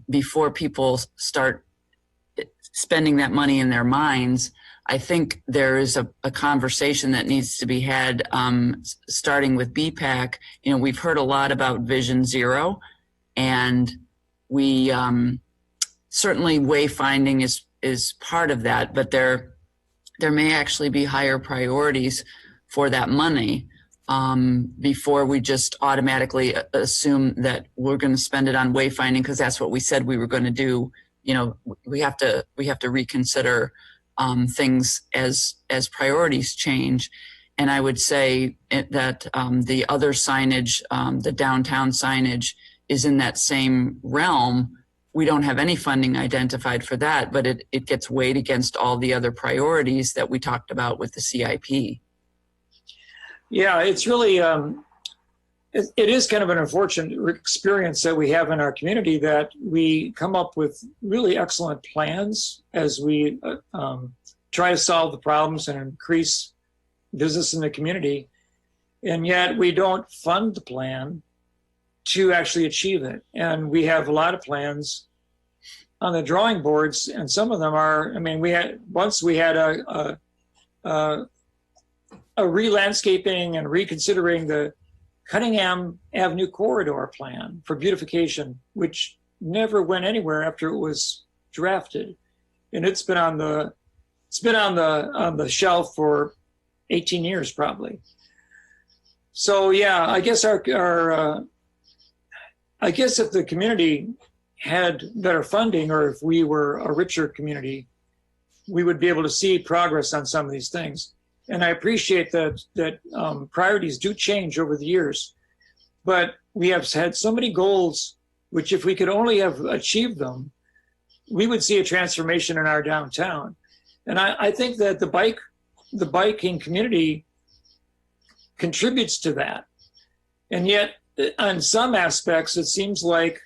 before people start spending that money in their minds, I think there is a conversation that needs to be had, starting with BPAC. You know, we've heard a lot about Vision Zero, and we certainly wayfinding is part of that, but there may actually be higher priorities for that money before we just automatically assume that we're going to spend it on wayfinding because that's what we said we were going to do. You know, we have to reconsider things as priorities change. And I would say that the other signage, the downtown signage, is in that same realm. We don't have any funding identified for that, but it gets weighed against all the other priorities that we talked about with the CIP. Yeah, it's really, it is kind of an unfortunate experience that we have in our community, that we come up with really excellent plans as we try to solve the problems and increase business in the community, and yet we don't fund the plan to actually achieve it. And we have a lot of plans on the drawing boards, and some of them are, I mean, we had a re-landscaping and reconsidering the Cunningham Avenue corridor plan for beautification, which never went anywhere after it was drafted. And it's been on the shelf for 18 years probably. So yeah, I guess I guess if the community had better funding, or if we were a richer community, we would be able to see progress on some of these things. And I appreciate that priorities do change over the years, but we have had so many goals, which if we could only have achieved them, we would see a transformation in our downtown. And I think that the biking community contributes to that. And yet, on some aspects, it seems like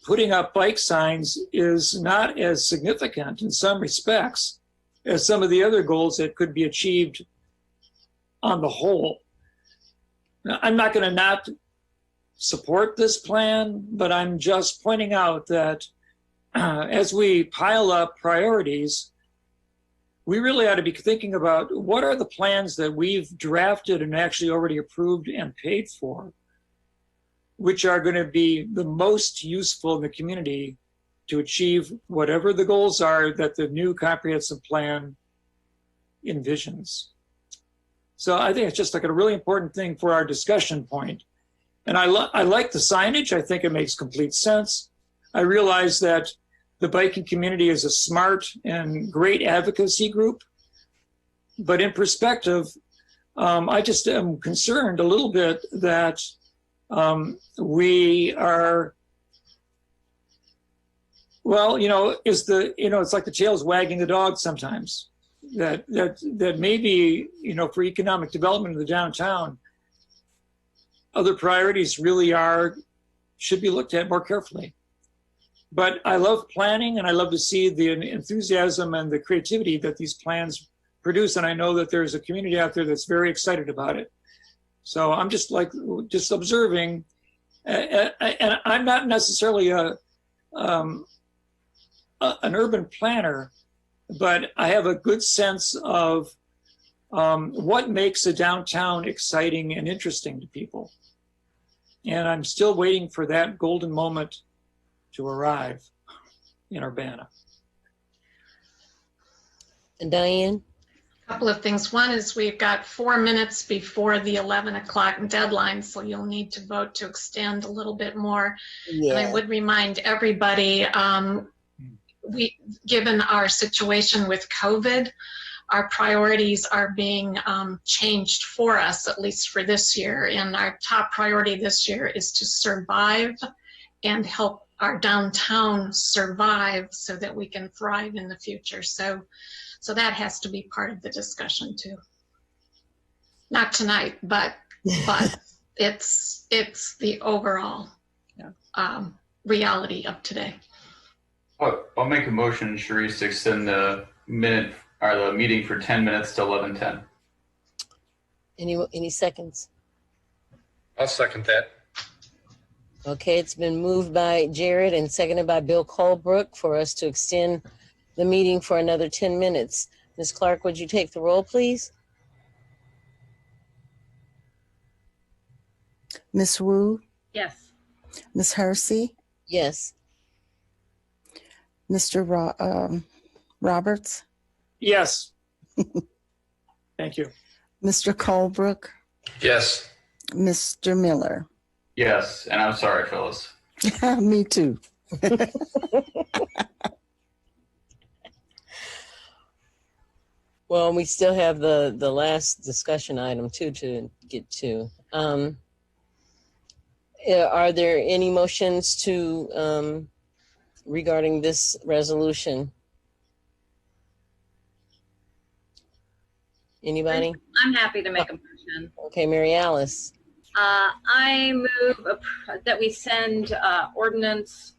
putting up bike signs is not as significant in some respects as some of the other goals that could be achieved on the whole. Now, I'm not going to not support this plan, but I'm just pointing out that as we pile up priorities, we really ought to be thinking about what are the plans that we've drafted and actually already approved and paid for, which are going to be the most useful in the community to achieve whatever the goals are that the new comprehensive plan envisions. So I think it's just like a really important thing for our discussion point. And I like the signage. I think it makes complete sense. I realize that the biking community is a smart and great advocacy group. But in perspective, I just am concerned a little bit that we are, well, it's like the tail's wagging the dog sometimes. That maybe, for economic development of the downtown, other priorities really should be looked at more carefully. But I love planning, and I love to see the enthusiasm and the creativity that these plans produce. And I know that there's a community out there that's very excited about it. So I'm just observing, and I'm not necessarily an urban planner, but I have a good sense of what makes a downtown exciting and interesting to people. And I'm still waiting for that golden moment to arrive in Urbana. And Diane? A couple of things. One is we've got 4 minutes before the 11 o'clock deadline, so you'll need to vote to extend a little bit more. Yeah. And I would remind everybody, given our situation with COVID, our priorities are being changed for us, at least for this year. And our top priority this year is to survive and help our downtown survive so that we can thrive in the future. So that has to be part of the discussion too. Not tonight, but it's the overall reality of today. I'll make a motion, Sharice, to extend the meeting for 10 minutes to 11:10. Any seconds? I'll second that. Okay, it's been moved by Jared and seconded by Bill Colebrook for us to extend the meeting for another 10 minutes. Ms. Clark, would you take the roll, please? Ms. Wu, Yes. Ms. Hersey, Yes. Mr. Roberts, Yes. Thank you. Mr. Colebrook, Yes. Mr. Miller. Yes, and I'm sorry, Phyllis. Me too. Well, we still have the last discussion item too to get to. Are there any motions to regarding this resolution? Anybody? I'm happy to make a motion. Okay, Mary Alice. I move that we send ordinance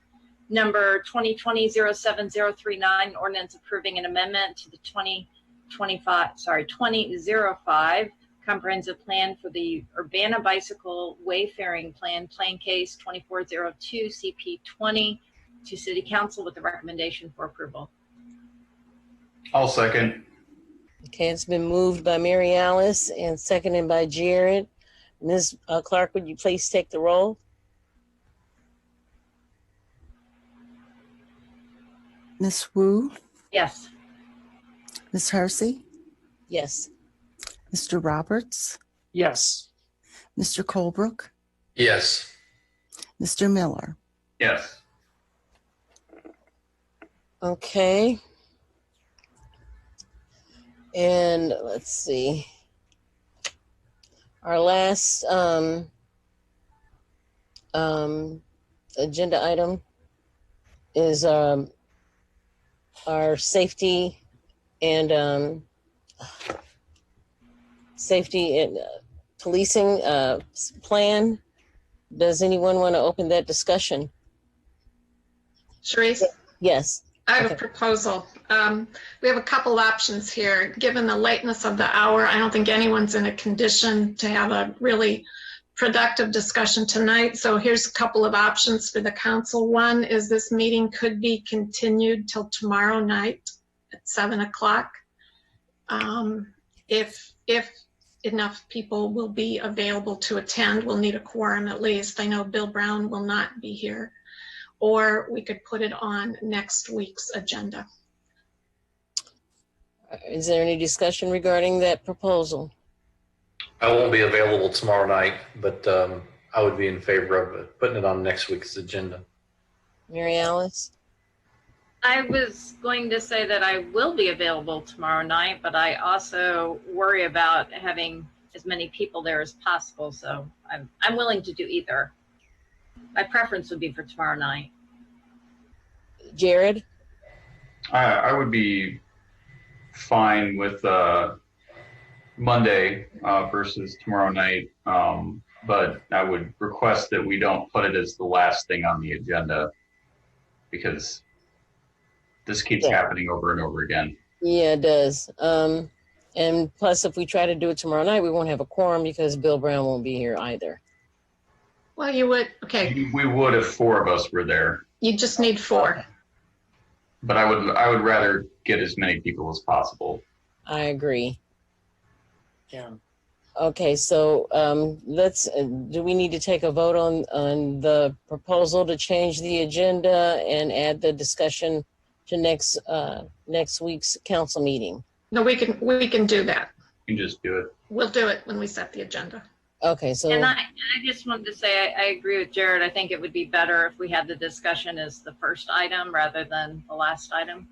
number 2020-07039, ordinance approving an amendment to the 2005 comprehensive plan for the Urbana bicycle wayfaring plan, plain case 2402 CP20, to City Council with a recommendation for approval. I'll second. Okay, it's been moved by Mary Alice and seconded by Jared. Ms. Clark, would you please take the roll? Ms. Wu, Yes. Ms. Hersey, Yes. Mr. Roberts, Yes. Mr. Colebrook, Yes. Mr. Miller. Yes. Okay. And let's see. Our last agenda item is our safety and policing plan. Does anyone want to open that discussion? Sharice? Yes. I have a proposal. We have a couple options here. Given the lateness of the hour, I don't think anyone's in a condition to have a really productive discussion tonight. So here's a couple of options for the council. One is this meeting could be continued till tomorrow night at 7 o'clock. If enough people will be available to attend, we'll need a quorum at least. I know Bill Brown will not be here. Or we could put it on next week's agenda. Is there any discussion regarding that proposal? I won't be available tomorrow night, but I would be in favor of putting it on next week's agenda. Mary Alice? I was going to say that I will be available tomorrow night, but I also worry about having as many people there as possible. So I'm willing to do either. My preference would be for tomorrow night. Jared? I would be fine with Monday versus tomorrow night, but I would request that we don't put it as the last thing on the agenda because this keeps happening over and over again. Yeah, it does. And plus, if we try to do it tomorrow night, we won't have a quorum because Bill Brown won't be here either. Well, you would, okay. We would if 4 of us were there. You just need 4. But I would rather get as many people as possible. I agree. Yeah. Okay, so let's. Do we need to take a vote on the proposal to change the agenda and add the discussion to next week's council meeting? No, we can do that. You can just do it. We'll do it when we set the agenda. Okay, so. And I just wanted to say I agree with Jared. I think it would be better if we had the discussion as the first item rather than the last item.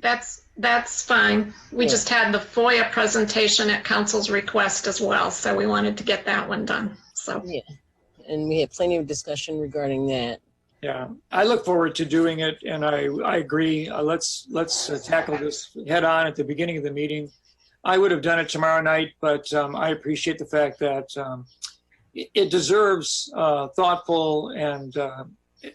That's fine. We just had the FOIA presentation at council's request as well, so we wanted to get that one done. So yeah, and we had plenty of discussion regarding that. Yeah, I look forward to doing it, and I agree. Let's tackle this head on at the beginning of the meeting. I would have done it tomorrow night, but I appreciate the fact that it deserves thoughtful and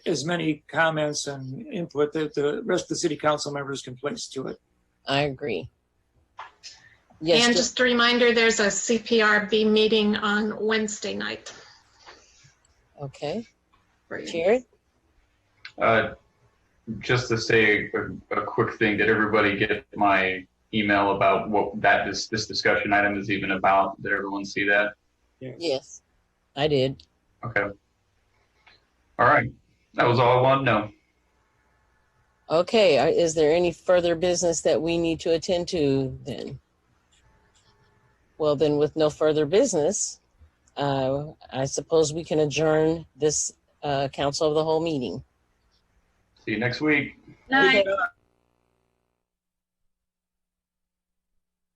as many comments and input that the rest of the city council members can place to it. I agree. Yes, and just a reminder, there's a CPRB meeting on Wednesday night. Okay. Jared? Just to say a quick thing, did everybody get my email about what this discussion item is even about? Did everyone see that? Yes, I did. Okay. All right. That was all I wanted to know. Okay, is there any further business that we need to attend to then? Well, then with no further business, I suppose we can adjourn this council of the whole meeting. See you next week. Night.